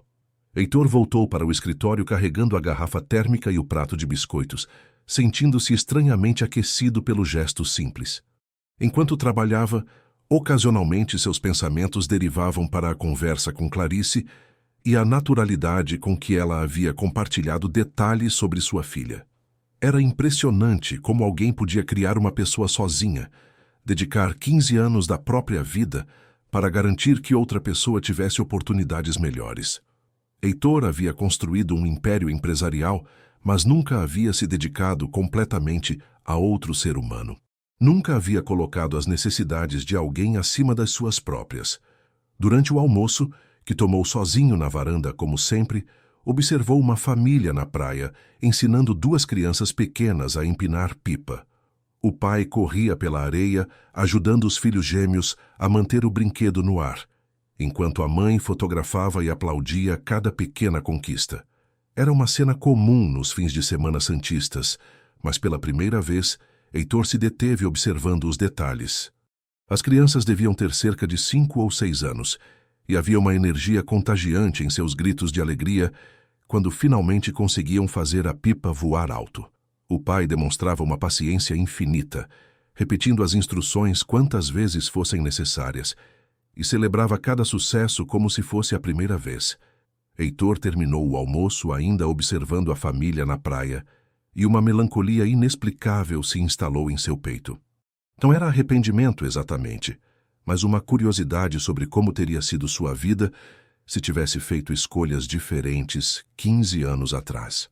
Heitor voltou para o escritório carregando a garrafa térmica e o prato de biscoitos, sentindo-se estranhamente aquecido pelo gesto simples. Enquanto trabalhava, ocasionalmente seus pensamentos derivavam para a conversa com Clarice e a naturalidade com que ela havia compartilhado detalhes sobre sua filha. Era impressionante como alguém podia criar uma pessoa sozinha, dedicar 15 anos da própria vida para garantir que outra pessoa tivesse oportunidades melhores. Heitor havia construído um império empresarial, mas nunca havia se dedicado completamente a outro ser humano. Nunca havia colocado as necessidades de alguém acima das suas próprias. Durante o almoço, que tomou sozinho na varanda como sempre, observou uma família na praia, ensinando 2 crianças pequenas a empinar pipa. O pai corria pela areia, ajudando os filhos gêmeos a manter o brinquedo no ar, enquanto a mãe fotografava e aplaudia cada pequena conquista. Era uma cena comum nos fins de semana santistas, mas pela primeira vez, Heitor se deteve observando os detalhes. As crianças deviam ter cerca de 5 ou 6 anos, e havia uma energia contagiante em seus gritos de alegria quando finalmente conseguiam fazer a pipa voar alto. O pai demonstrava uma paciência infinita, repetindo as instruções quantas vezes fossem necessárias, e celebrava cada sucesso como se fosse a primeira vez. Heitor terminou o almoço ainda observando a família na praia, e uma melancolia inexplicável se instalou em seu peito. Não era arrependimento exatamente, mas uma curiosidade sobre como teria sido sua vida se tivesse feito escolhas diferentes 15 anos atrás.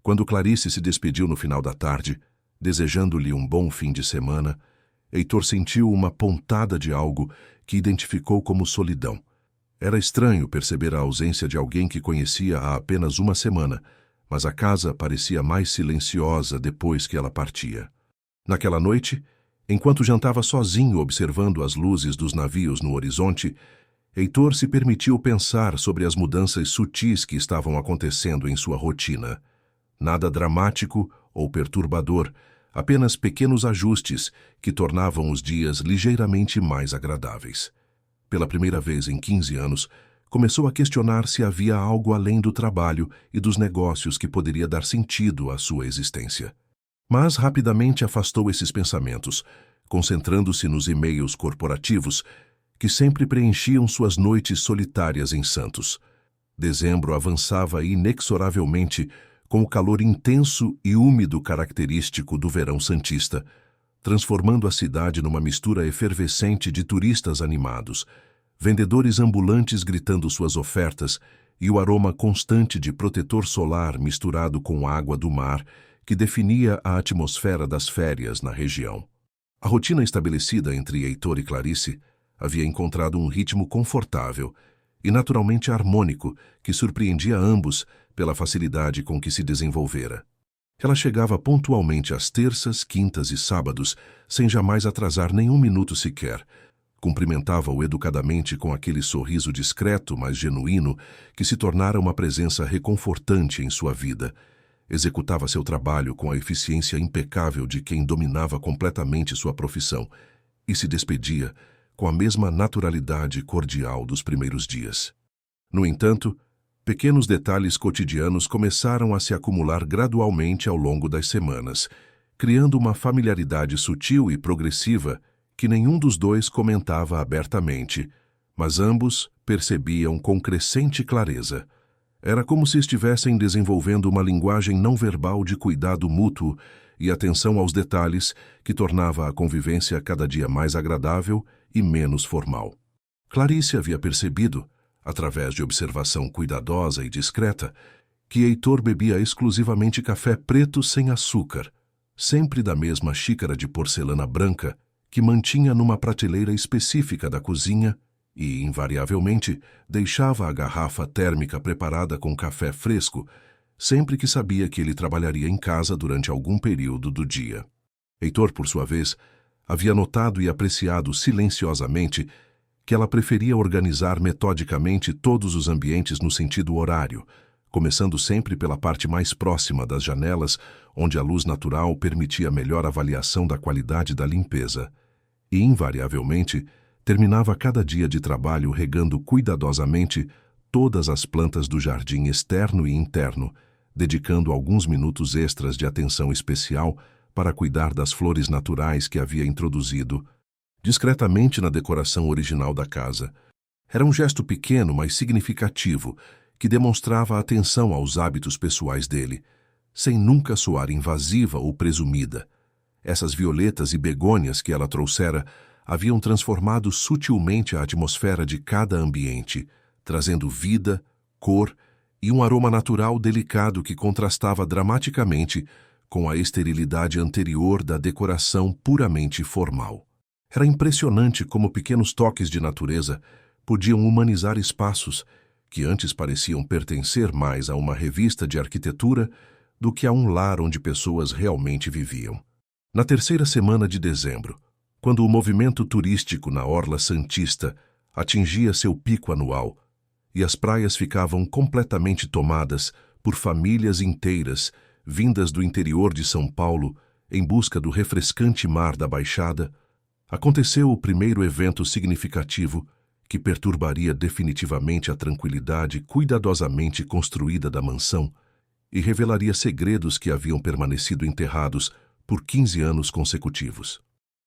Quando Clarice se despediu no final da tarde, desejando-lhe um bom fim de semana, Heitor sentiu uma pontada de algo que identificou como solidão. Era estranho perceber a ausência de alguém que conhecia há apenas uma semana, mas a casa parecia mais silenciosa depois que ela partia. Naquela noite, enquanto jantava sozinho observando as luzes dos navios no horizonte, Heitor se permitiu pensar sobre as mudanças sutis que estavam acontecendo em sua rotina. Nada dramático ou perturbador, apenas pequenos ajustes que tornavam os dias ligeiramente mais agradáveis. Pela primeira vez em 15 anos, começou a questionar se havia algo além do trabalho e dos negócios que poderia dar sentido à sua existência. Mas rapidamente afastou esses pensamentos, concentrando-se nos e-mails corporativos que sempre preenchiam suas noites solitárias em Santos. Dezembro avançava inexoravelmente com o calor intenso e úmido característico do verão santista, transformando a cidade numa mistura efervescente de turistas animados, vendedores ambulantes gritando suas ofertas e o aroma constante de protetor solar misturado com água do mar que definia a atmosfera das férias na região. A rotina estabelecida entre Heitor e Clarice havia encontrado um ritmo confortável e naturalmente harmônico que surpreendia ambos pela facilidade com que se desenvolvera. Ela chegava pontualmente às terças, quintas e sábados, sem jamais atrasar nenhum minuto sequer. Cumprimentava-o educadamente com aquele sorriso discreto, mas genuíno, que se tornara uma presença reconfortante em sua vida. Executava seu trabalho com a eficiência impecável de quem dominava completamente sua profissão e se despedia com a mesma naturalidade cordial dos primeiros dias. No entanto, pequenos detalhes cotidianos começaram a se acumular gradualmente ao longo das semanas, criando uma familiaridade sutil e progressiva que nenhum dos dois comentava abertamente, mas ambos percebiam com crescente clareza. Era como se estivessem desenvolvendo uma linguagem não verbal de cuidado mútuo e atenção aos detalhes que tornava a convivência cada dia mais agradável e menos formal. Clarice havia percebido, através de observação cuidadosa e discreta, que Heitor bebia exclusivamente café preto sem açúcar, sempre da mesma xícara de porcelana branca que mantinha numa prateleira específica da cozinha e, invariavelmente, deixava a garrafa térmica preparada com café fresco sempre que sabia que ele trabalharia em casa durante algum período do dia. Heitor, por sua vez, havia notado e apreciado silenciosamente que ela preferia organizar metodicamente todos os ambientes no sentido horário, começando sempre pela parte mais próxima das janelas, onde a luz natural permitia melhor avaliação da qualidade da limpeza, e, invariavelmente, terminava cada dia de trabalho regando cuidadosamente todas as plantas do jardim externo e interno, dedicando alguns minutos extras de atenção especial para cuidar das flores naturais que havia introduzido discretamente na decoração original da casa. Era um gesto pequeno, mas significativo, que demonstrava atenção aos hábitos pessoais dele, sem nunca soar invasiva ou presumida. Essas violetas e begônias que ela trouxera haviam transformado sutilmente a atmosfera de cada ambiente, trazendo vida, cor e um aroma natural delicado que contrastava dramaticamente com a esterilidade anterior da decoração puramente formal. Era impressionante como pequenos toques de natureza podiam humanizar espaços que antes pareciam pertencer mais a uma revista de arquitetura do que a um lar onde pessoas realmente viviam. Na terceira semana de dezembro, quando o movimento turístico na Orla Santista atingia seu pico anual e as praias ficavam completamente tomadas por famílias inteiras vindas do interior de São Paulo em busca do refrescante mar da Baixada, aconteceu o primeiro evento significativo que perturbaria definitivamente a tranquilidade cuidadosamente construída da mansão e revelaria segredos que haviam permanecido enterrados por 15 anos consecutivos.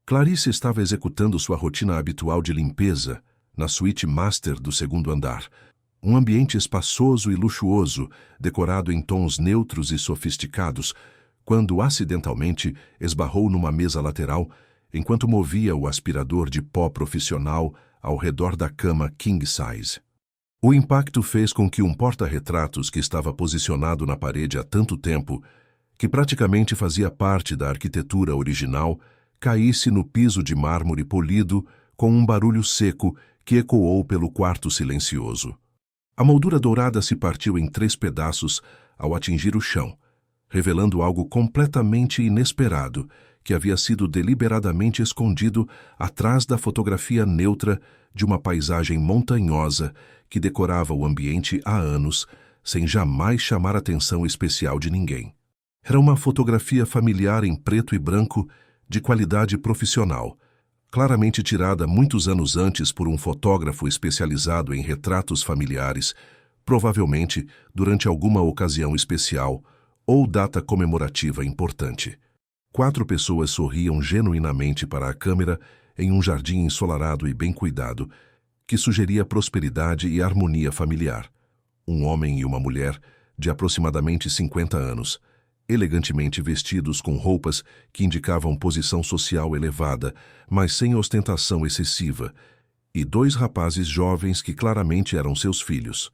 Clarice estava executando sua rotina habitual de limpeza na suíte master do segundo andar, um ambiente espaçoso e luxuoso, decorado em tons neutros e sofisticados, quando acidentalmente esbarrou numa mesa lateral enquanto movia o aspirador de pó profissional ao redor da cama king size. O impacto fez com que um porta-retratos que estava posicionado na parede há tanto tempo, que praticamente fazia parte da arquitetura original, caísse no piso de mármore polido com um barulho seco que ecoou pelo quarto silencioso. A moldura dourada se partiu em 3 pedaços ao atingir o chão, revelando algo completamente inesperado que havia sido deliberadamente escondido atrás da fotografia neutra de uma paisagem montanhosa que decorava o ambiente há anos, sem jamais chamar a atenção especial de ninguém. Era uma fotografia familiar em preto e branco, de qualidade profissional, claramente tirada muitos anos antes por um fotógrafo especializado em retratos familiares, provavelmente durante alguma ocasião especial ou data comemorativa importante. 4 pessoas sorriam genuinamente para a câmera em um jardim ensolarado e bem cuidado, que sugeria prosperidade e harmonia familiar. Um homem e uma mulher, de aproximadamente 50 anos, elegantemente vestidos com roupas que indicavam posição social elevada, mas sem ostentação excessiva, e 2 rapazes jovens que claramente eram seus filhos.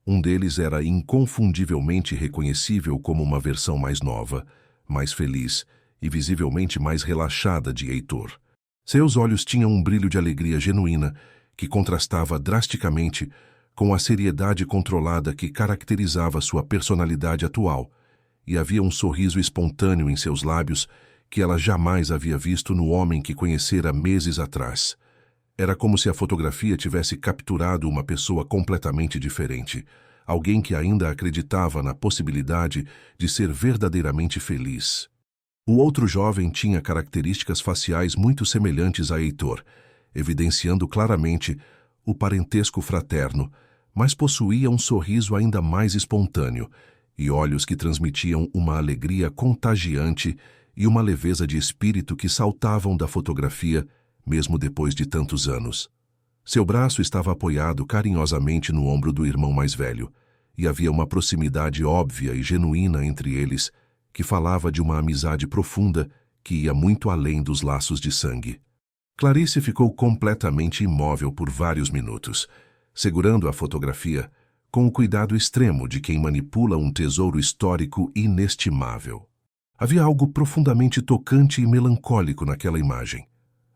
Um deles era inconfundivelmente reconhecível como uma versão mais nova, mais feliz e visivelmente mais relaxada de Heitor. Seus olhos tinham um brilho de alegria genuína que contrastava drasticamente com a seriedade controlada que caracterizava sua personalidade atual, e havia um sorriso espontâneo em seus lábios que ela jamais havia visto no homem que conhecera meses atrás. Era como se a fotografia tivesse capturado uma pessoa completamente diferente, alguém que ainda acreditava na possibilidade de ser verdadeiramente feliz. O outro jovem tinha características faciais muito semelhantes a Heitor, evidenciando claramente o parentesco fraterno, mas possuía um sorriso ainda mais espontâneo e olhos que transmitiam uma alegria contagiante e uma leveza de espírito que saltavam da fotografia, mesmo depois de tantos anos. Seu braço estava apoiado carinhosamente no ombro do irmão mais velho, e havia uma proximidade óbvia e genuína entre eles, que falava de uma amizade profunda que ia muito além dos laços de sangue. Clarice ficou completamente imóvel por vários minutos, segurando a fotografia com o cuidado extremo de quem manipula um tesouro histórico inestimável. Havia algo profundamente tocante e melancólico naquela imagem.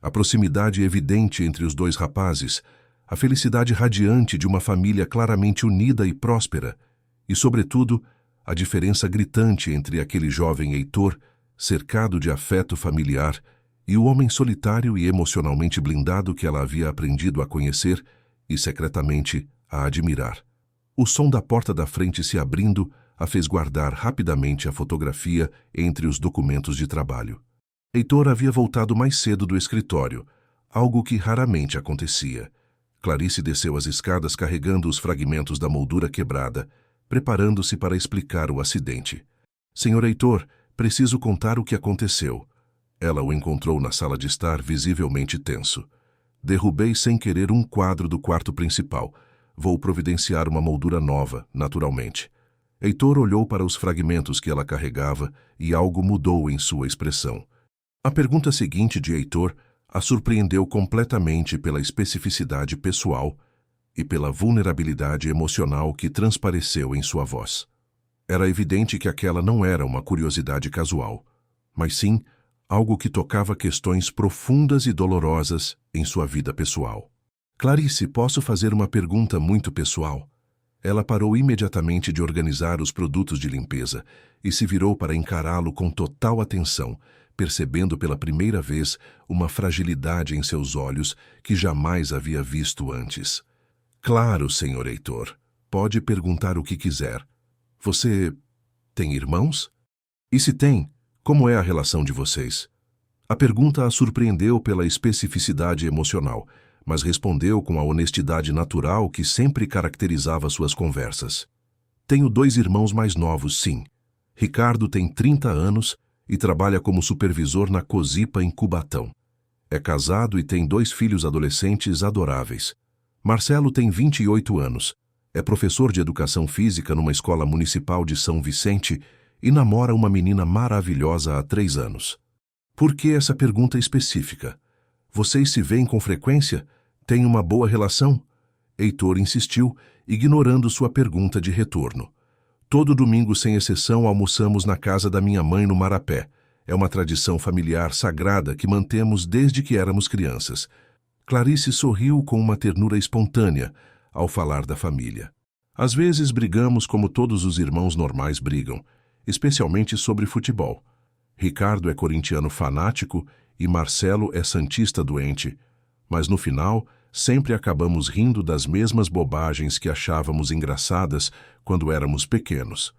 A proximidade evidente entre os dois rapazes, a felicidade radiante de uma família claramente unida e próspera, e, sobretudo, a diferença gritante entre aquele jovem Heitor, cercado de afeto familiar, e o homem solitário e emocionalmente blindado que ela havia aprendido a conhecer e, secretamente, a admirar. O som da porta da frente se abrindo a fez guardar rapidamente a fotografia entre os documentos de trabalho. Heitor havia voltado mais cedo do escritório, algo que raramente acontecia. Clarice desceu as escadas carregando os fragmentos da moldura quebrada, preparando-se para explicar o acidente. "Senhor Heitor, preciso contar o que aconteceu." Ela o encontrou na sala de estar, visivelmente tenso. "Derrubei sem querer um quadro do quarto principal. Vou providenciar uma moldura nova, naturalmente." Heitor olhou para os fragmentos que ela carregava e algo mudou em sua expressão. A pergunta seguinte de Heitor a surpreendeu completamente pela especificidade pessoal e pela vulnerabilidade emocional que transpareceu em sua voz. Era evidente que aquela não era uma curiosidade casual, mas sim algo que tocava questões profundas e dolorosas em sua vida pessoal. "Clarice, posso fazer uma pergunta muito pessoal?" Ela parou imediatamente de organizar os produtos de limpeza e se virou para encará-lo com total atenção, percebendo pela primeira vez uma fragilidade em seus olhos que jamais havia visto antes. "Claro, senhor Heitor. Pode perguntar o que quiser. Você tem irmãos? E se tem, como é a relação de vocês?" A pergunta a surpreendeu pela especificidade emocional, mas respondeu com a honestidade natural que sempre caracterizava suas conversas. "Tenho 2 irmãos mais novos, sim. Ricardo tem 30 anos e trabalha como supervisor na Cosipa em Cubatão. É casado e tem 2 filhos adolescentes adoráveis. Marcelo tem 28 anos, é professor de educação física numa escola municipal de São Vicente e namora uma menina maravilhosa há 3 anos. "Por que essa pergunta específica? Vocês se veem com frequência? Têm uma boa relação?" Heitor insistiu, ignorando sua pergunta de retorno. "Todo domingo, sem exceção, almoçamos na casa da minha mãe no Marapé. É uma tradição familiar sagrada que mantemos desde que éramos crianças." Clarice sorriu com uma ternura espontânea ao falar da família. "Às vezes brigamos como todos os irmãos normais brigam, especialmente sobre futebol. Ricardo é corintiano fanático e Marcelo é santista doente, mas no final sempre acabamos rindo das mesmas bobagens que achávamos engraçadas quando éramos pequenos.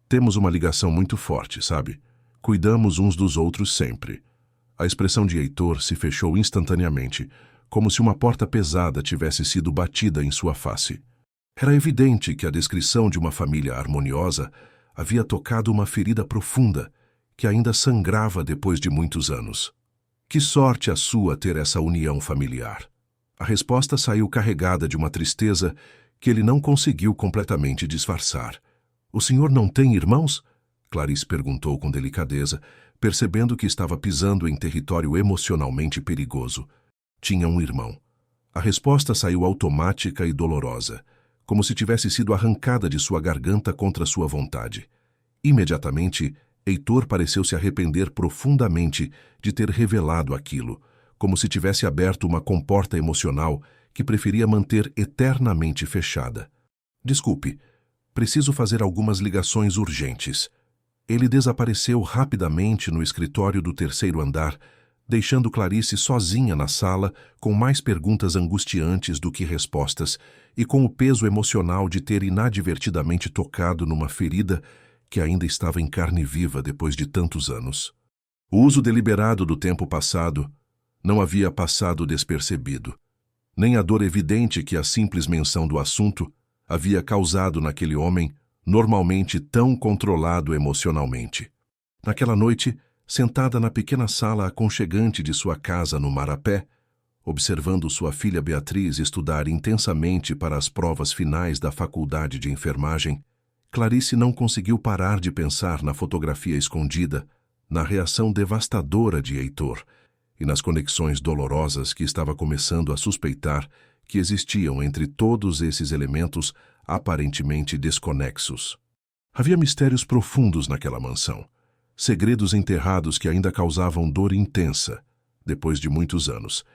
Temos uma ligação muito forte, sabe? Cuidamos uns dos outros sempre." A expressão de Heitor se fechou instantaneamente, como se uma porta pesada tivesse sido batida em sua face. Era evidente que a descrição de uma família harmoniosa havia tocado uma ferida profunda, que ainda sangrava depois de muitos anos. "Que sorte a sua ter essa união familiar." A resposta saiu carregada de uma tristeza que ele não conseguiu completamente disfarçar. "O senhor não tem irmãos?" Clarice perguntou com delicadeza, percebendo que estava pisando em território emocionalmente perigoso. Tinha um irmão. A resposta saiu automática e dolorosa, como se tivesse sido arrancada de sua garganta contra sua vontade. Imediatamente, Heitor pareceu se arrepender profundamente de ter revelado aquilo, como se tivesse aberto uma comporta emocional que preferia manter eternamente fechada. "Desculpe, preciso fazer algumas ligações urgentes." Ele desapareceu rapidamente no escritório do 3º andar, deixando Clarice sozinha na sala com mais perguntas angustiantes do que respostas e com o peso emocional de ter inadvertidamente tocado numa ferida que ainda estava em carne viva depois de tantos anos. O uso deliberado do tempo passado, não havia passado despercebido. Nem a dor evidente que a simples menção do assunto havia causado naquele homem, normalmente tão controlado emocionalmente. Naquela noite, sentada na pequena sala aconchegante de sua casa no Marapé, observando sua filha Beatriz estudar intensamente para as provas finais da faculdade de enfermagem, Clarice não conseguiu parar de pensar na fotografia escondida, na reação devastadora de Heitor e nas conexões dolorosas que estava começando a suspeitar que existiam entre todos esses elementos aparentemente desconexos. Havia mistérios profundos naquela mansão, segredos enterrados que ainda causavam dor intensa, depois de muitos anos,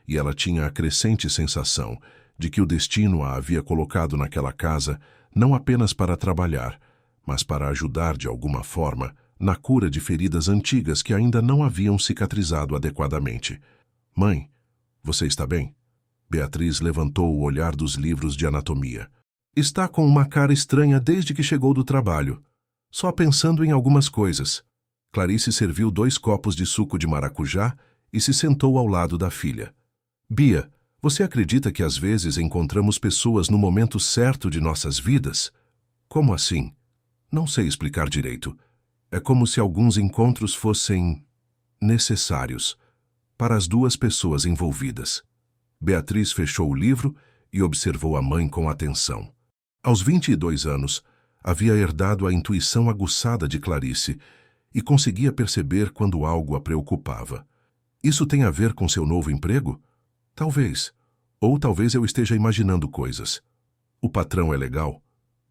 e ela tinha a crescente sensação de que o destino a havia colocado naquela casa não apenas para trabalhar, mas para ajudar de alguma forma na cura de feridas antigas que ainda não haviam cicatrizado adequadamente. Mãe, você está bem? Beatriz levantou o olhar dos livros de anatomia. Está com uma cara estranha desde que chegou do trabalho, só pensando em algumas coisas. Clarice serviu 2 copos de suco de maracujá e se sentou ao lado da filha. Bia, você acredita que às vezes encontramos pessoas no momento certo de nossas vidas? Como assim? Não sei explicar direito. É como se alguns encontros fossem necessários para as 2 pessoas envolvidas. Beatriz fechou o livro e observou a mãe com atenção. Aos 22 anos, havia herdado a intuição aguçada de Clarice e conseguia perceber quando algo a preocupava. Isso tem a ver com seu novo emprego? Talvez. Ou talvez eu esteja imaginando coisas. O patrão é legal?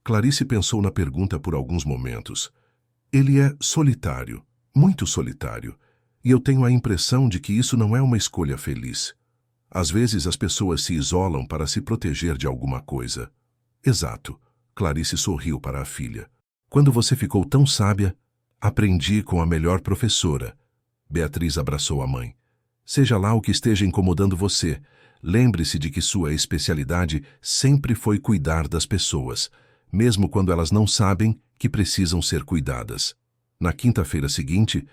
Clarice pensou na pergunta por alguns momentos. Ele é solitário, muito solitário, e eu tenho a impressão de que isso não é uma escolha feliz. Às vezes as pessoas se isolam para se proteger de alguma coisa. Exato. Clarice sorriu para a filha. Quando você ficou tão sábia, aprendi com a melhor professora. Beatriz abraçou a mãe. Seja lá o que esteja incomodando você, lembre-se de que sua especialidade sempre foi cuidar das pessoas, mesmo quando elas não sabem que precisam ser cuidadas. Na quinta-feira seguinte,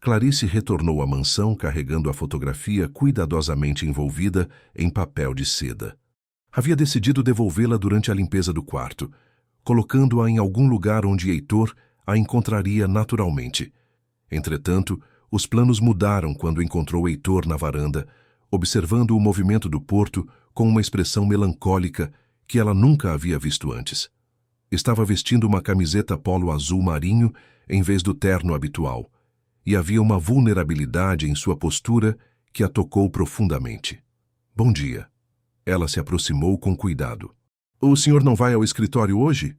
Clarice retornou à mansão carregando a fotografia cuidadosamente envolvida em papel de seda. Havia decidido devolvê-la durante a limpeza do quarto, colocando-a em algum lugar onde Heitor a encontraria naturalmente. Entretanto, os planos mudaram quando encontrou Heitor na varanda, observando o movimento do porto com uma expressão melancólica que ela nunca havia visto antes. Estava vestindo uma camiseta polo azul marinho em vez do terno habitual, e havia uma vulnerabilidade em sua postura que a tocou profundamente. Bom dia. Ela se aproximou com cuidado. O senhor não vai ao escritório hoje?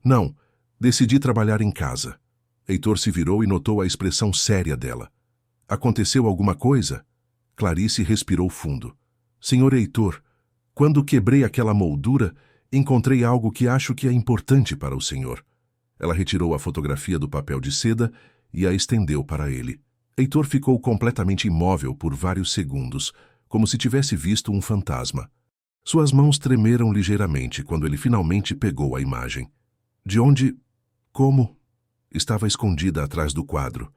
Não. Decidi trabalhar em casa. Heitor se virou e notou a expressão séria dela. Aconteceu alguma coisa? Clarice respirou fundo. Senhor Heitor, quando quebrei aquela moldura, encontrei algo que acho que é importante para o senhor. Ela retirou a fotografia do papel de seda e a estendeu para ele. Heitor ficou completamente imóvel por vários segundos, como se tivesse visto um fantasma. Suas mãos tremeram ligeiramente quando ele finalmente pegou a imagem. De onde? Como? Estava escondida atrás do quadro.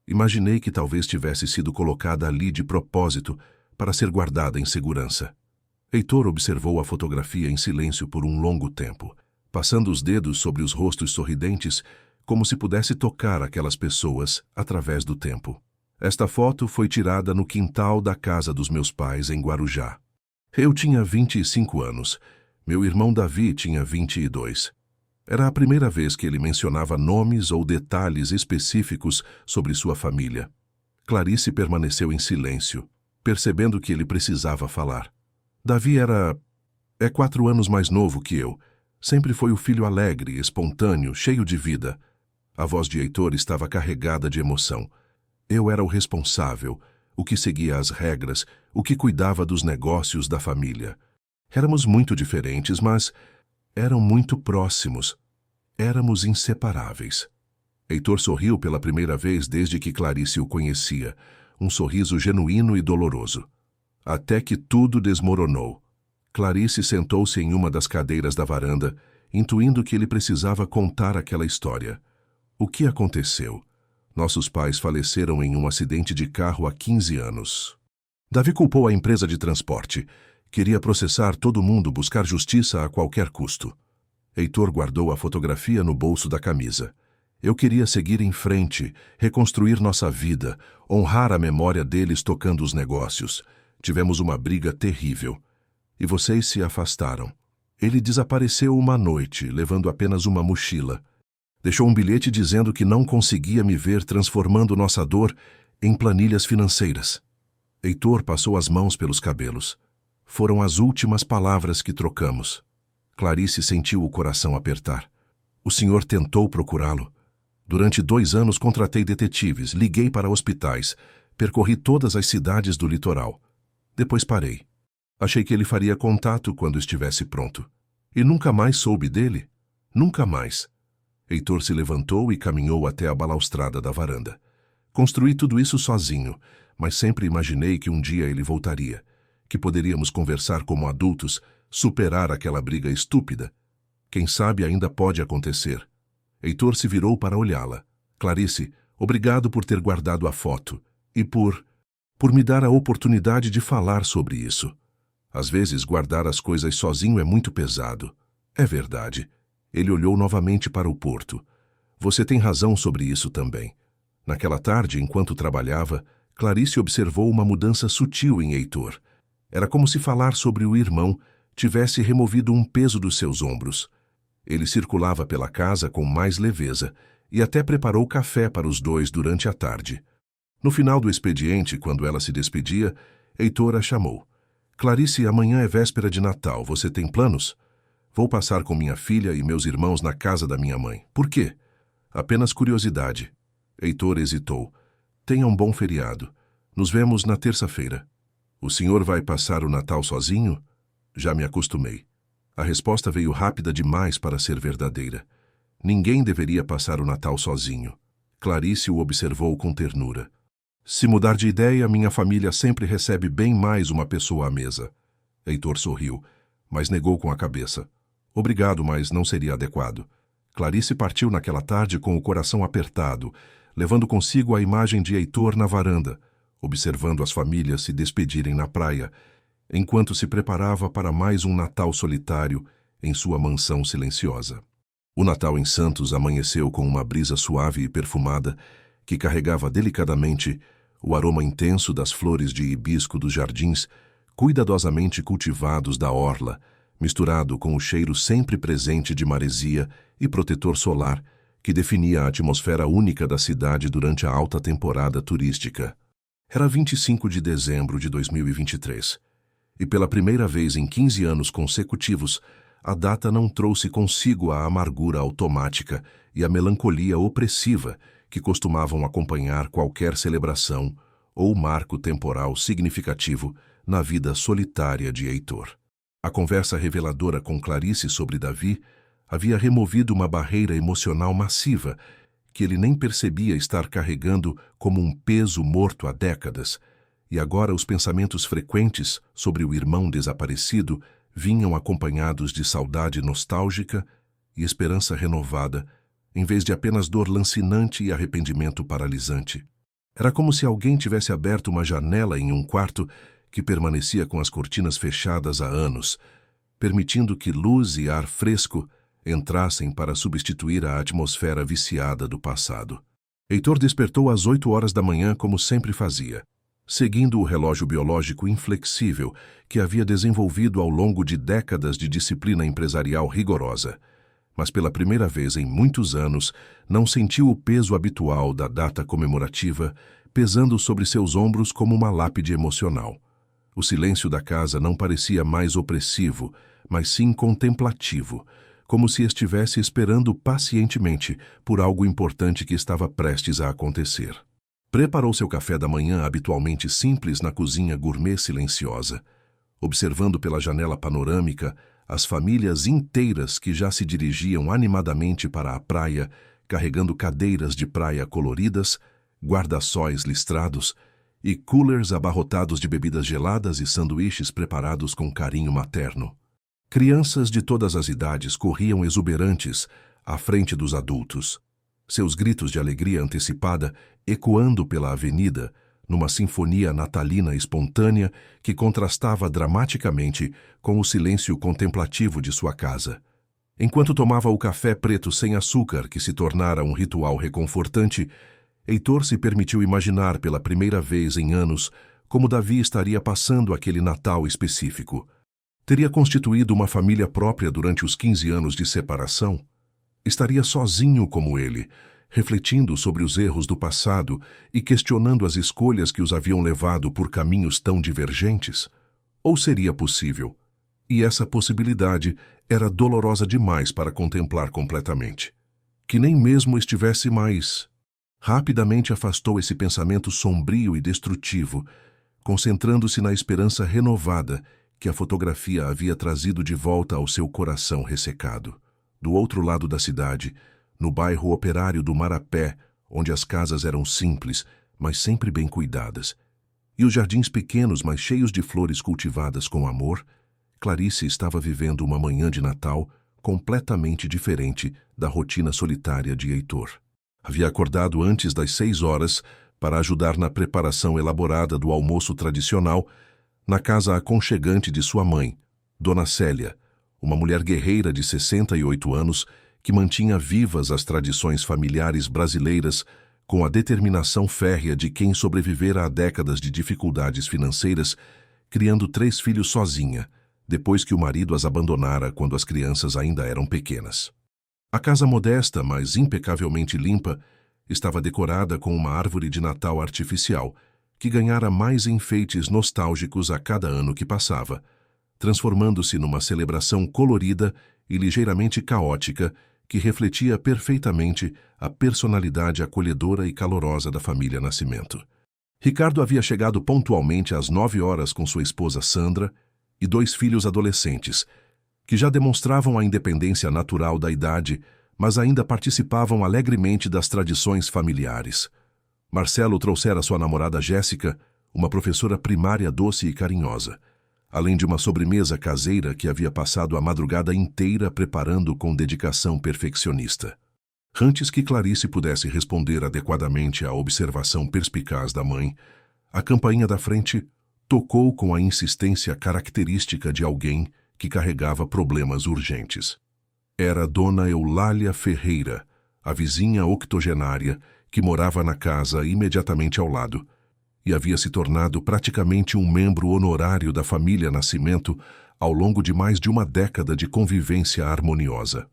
Imaginei que talvez tivesse sido colocada ali de propósito para ser guardada em segurança. Heitor observou a fotografia em silêncio por um longo tempo, passando os dedos sobre os rostos sorridentes como se pudesse tocar aquelas pessoas através do tempo. Esta foto foi tirada no quintal da casa dos meus pais em Guarujá. Eu tinha 25 anos. Meu irmão Davi tinha 22. Era a primeira vez que ele mencionava nomes ou detalhes específicos sobre sua família. Clarice permaneceu em silêncio, percebendo que ele precisava falar. Davi é 4 anos mais novo que eu. Sempre foi o filho alegre, espontâneo, cheio de vida. A voz de Heitor estava carregada de emoção. Eu era o responsável, o que seguia as regras, o que cuidava dos negócios da família. Éramos muito diferentes, mas eram muito próximos. Éramos inseparáveis. Heitor sorriu pela primeira vez desde que Clarice o conhecia, um sorriso genuíno e doloroso. Até que tudo desmoronou. Clarice sentou-se em uma das cadeiras da varanda, intuindo que ele precisava contar aquela história. O que aconteceu? Nossos pais faleceram em um acidente de carro há 15 anos. Davi culpou a empresa de transporte. Queria processar todo mundo, buscar justiça a qualquer custo. Heitor guardou a fotografia no bolso da camisa. Eu queria seguir em frente, reconstruir nossa vida, honrar a memória deles tocando os negócios. Tivemos uma briga terrível. E vocês se afastaram. Ele desapareceu uma noite, levando apenas uma mochila. Deixou um bilhete dizendo que não conseguia me ver transformando nossa dor em planilhas financeiras. Heitor passou as mãos pelos cabelos. Foram as últimas palavras que trocamos. Clarice sentiu o coração apertar. O senhor tentou procurá-lo. Durante 2 anos contratei detetives, liguei para hospitais, percorri todas as cidades do litoral. Depois parei. Achei que ele faria contato quando estivesse pronto. E nunca mais soube dele. Nunca mais. Heitor se levantou e caminhou até a balaustrada da varanda. Construí tudo isso sozinho, mas sempre imaginei que um dia ele voltaria, que poderíamos conversar como adultos, superar aquela briga estúpida. Quem sabe ainda pode acontecer. Heitor se virou para olhá-la. Clarice, obrigado por ter guardado a foto e por me dar a oportunidade de falar sobre isso. Às vezes, guardar as coisas sozinho é muito pesado. É verdade. Ele olhou novamente para o porto. Você tem razão sobre isso também. Naquela tarde, enquanto trabalhava, Clarice observou uma mudança sutil em Heitor. Era como se falar sobre o irmão tivesse removido um peso dos seus ombros. Ele circulava pela casa com mais leveza e até preparou café para os dois durante a tarde. No final do expediente, quando ela se despedia, Heitor a chamou. Clarice, amanhã é véspera de Natal. Você tem planos? Vou passar com minha filha e meus irmãos na casa da minha mãe. Por quê? Apenas curiosidade. Heitor hesitou. Tenha um bom feriado. Nos vemos na terça-feira. O senhor vai passar o Natal sozinho? Já me acostumei. A resposta veio rápida demais para ser verdadeira. Ninguém deveria passar o Natal sozinho. Clarice o observou com ternura. Se mudar de ideia, minha família sempre recebe bem mais uma pessoa à mesa. Heitor sorriu, mas negou com a cabeça. Obrigado, mas não seria adequado. Clarice partiu naquela tarde com o coração apertado, levando consigo a imagem de Heitor na varanda, observando as famílias se despedirem na praia, enquanto se preparava para mais um Natal solitário em sua mansão silenciosa. O Natal em Santos amanheceu com uma brisa suave e perfumada que carregava delicadamente o aroma intenso das flores de hibisco dos jardins, cuidadosamente cultivados da orla, misturado com o cheiro sempre presente de maresia e protetor solar que definia a atmosfera única da cidade durante a alta temporada turística. Era 25 de dezembro de 2023, e pela primeira vez em 15 anos consecutivos, a data não trouxe consigo a amargura automática e a melancolia opressiva que costumavam acompanhar qualquer celebração ou marco temporal significativo na vida solitária de Heitor. A conversa reveladora com Clarice sobre Davi havia removido uma barreira emocional massiva que ele nem percebia estar carregando como um peso morto há décadas, e agora os pensamentos frequentes sobre o irmão desaparecido vinham acompanhados de saudade nostálgica e esperança renovada, em vez de apenas dor lancinante e arrependimento paralisante. Era como se alguém tivesse aberto uma janela em um quarto que permanecia com as cortinas fechadas há anos, permitindo que luz e ar fresco entrassem para substituir a atmosfera viciada do passado. Heitor despertou às 8 horas da manhã como sempre fazia, seguindo o relógio biológico inflexível que havia desenvolvido ao longo de décadas de disciplina empresarial rigorosa. Mas pela primeira vez em muitos anos não sentiu o peso habitual da data comemorativa pesando sobre seus ombros como uma lápide emocional. O silêncio da casa não parecia mais opressivo, mas sim contemplativo, como se estivesse esperando pacientemente por algo importante que estava prestes a acontecer. Preparou seu café da manhã habitualmente simples na cozinha gourmet silenciosa, observando pela janela panorâmica as famílias inteiras que já se dirigiam animadamente para a praia, carregando cadeiras de praia coloridas, guarda-sóis listrados e coolers abarrotados de bebidas geladas e sanduíches preparados com carinho materno. Crianças de todas as idades corriam exuberantes à frente dos adultos, seus gritos de alegria antecipada ecoando pela avenida numa sinfonia natalina espontânea que contrastava dramaticamente com o silêncio contemplativo de sua casa. Enquanto tomava o café preto sem açúcar, que se tornara um ritual reconfortante, Heitor se permitiu imaginar pela primeira vez em anos como Davi estaria passando aquele Natal específico. Teria constituído uma família própria durante os 15 anos de separação? Estaria sozinho como ele, refletindo sobre os erros do passado e questionando as escolhas que os haviam levado por caminhos tão divergentes? Ou seria possível? E essa possibilidade era dolorosa demais para contemplar completamente. Que nem mesmo estivesse mais. Rapidamente afastou esse pensamento sombrio e destrutivo, concentrando-se na esperança renovada que a fotografia havia trazido de volta ao seu coração ressecado. Do outro lado da cidade, no bairro operário do Marapé, onde as casas eram simples, mas sempre bem cuidadas, e os jardins pequenos, mas cheios de flores cultivadas com amor, Clarice estava vivendo uma manhã de Natal completamente diferente da rotina solitária de Heitor. Havia acordado antes das 6 horas para ajudar na preparação elaborada do almoço tradicional na casa aconchegante de sua mãe, Dona Célia, uma mulher guerreira de 68 anos que mantinha vivas as tradições familiares brasileiras com a determinação férrea de quem sobrevivera a décadas de dificuldades financeiras, criando 3 filhos sozinha, depois que o marido as abandonara quando as crianças ainda eram pequenas. A casa modesta, mas impecavelmente limpa, estava decorada com uma árvore de Natal artificial, que ganhara mais enfeites nostálgicos a cada ano que passava, transformando-se numa celebração colorida e ligeiramente caótica que refletia perfeitamente a personalidade acolhedora e calorosa da família Nascimento. Ricardo havia chegado pontualmente às 9 horas com sua esposa Sandra e 2 filhos adolescentes, que já demonstravam a independência natural da idade, mas ainda participavam alegremente das tradições familiares. Marcelo trouxera sua namorada Jéssica, uma professora primária doce e carinhosa, além de uma sobremesa caseira que havia passado a madrugada inteira preparando com dedicação perfeccionista. Antes que Clarice pudesse responder adequadamente à observação perspicaz da mãe, a campainha da frente tocou com a insistência característica de alguém que carregava problemas urgentes. Era Dona Eulália Ferreira, a vizinha octogenária que morava na casa imediatamente ao lado, e havia se tornado praticamente um membro honorário da família Nascimento ao longo de mais de uma década de convivência harmoniosa.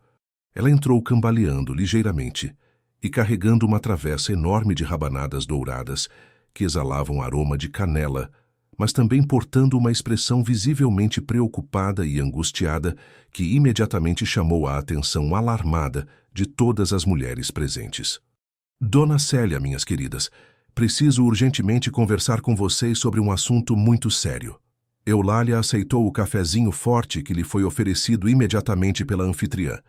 Ela entrou cambaleando ligeiramente e carregando uma travessa enorme de rabanadas douradas que exalavam aroma de canela, mas também portando uma expressão visivelmente preocupada e angustiada que imediatamente chamou a atenção alarmada de todas as mulheres presentes. Dona Célia, minhas queridas, preciso urgentemente conversar com vocês sobre um assunto muito sério. Eulália aceitou o cafezinho forte que lhe foi oferecido imediatamente pela anfitriã,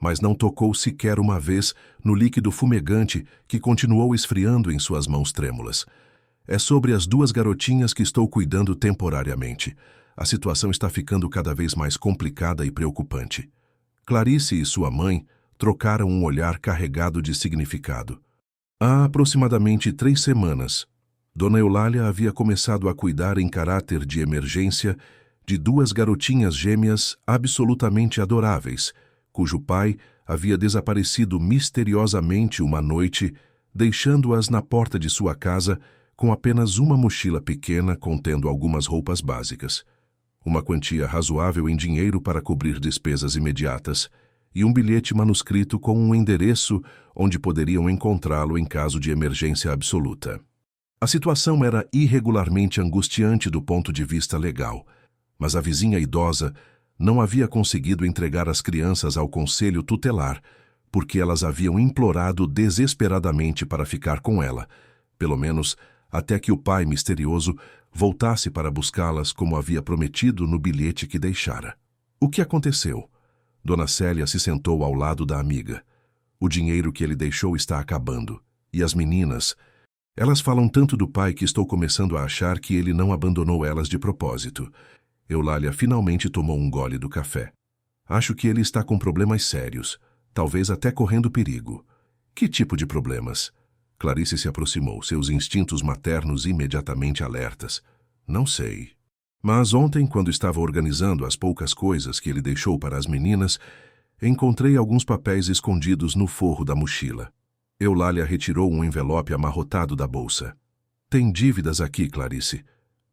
mas não tocou sequer uma vez no líquido fumegante que continuou esfriando em suas mãos trêmulas. É sobre as 2 garotinhas que estou cuidando temporariamente. A situação está ficando cada vez mais complicada e preocupante. Clarice e sua mãe trocaram um olhar carregado de significado. Há aproximadamente 3 semanas, Dona Eulália havia começado a cuidar em caráter de emergência de 2 garotinhas gêmeas absolutamente adoráveis, cujo pai havia desaparecido misteriosamente uma noite, deixando-as na porta de sua casa com apenas uma mochila pequena contendo algumas roupas básicas, uma quantia razoável em dinheiro para cobrir despesas imediatas e um bilhete manuscrito com um endereço onde poderiam encontrá-lo em caso de emergência absoluta. A situação era irregularmente angustiante do ponto de vista legal, mas a vizinha idosa não havia conseguido entregar as crianças ao conselho tutelar porque elas haviam implorado desesperadamente para ficar com ela, pelo menos até que o pai misterioso voltasse para buscá-las como havia prometido no bilhete que deixara. O que aconteceu? Dona Célia se sentou ao lado da amiga. O dinheiro que ele deixou está acabando. E as meninas? Elas falam tanto do pai que estou começando a achar que ele não abandonou elas de propósito. Eulália finalmente tomou um gole do café. Acho que ele está com problemas sérios, talvez até correndo perigo. Que tipo de problemas? Clarice se aproximou, seus instintos maternos imediatamente alertas. Não sei. Mas ontem, quando estava organizando as poucas coisas que ele deixou para as meninas, encontrei alguns papéis escondidos no forro da mochila. Eulália retirou um envelope amarrotado da bolsa. Tem dívidas aqui, Clarice.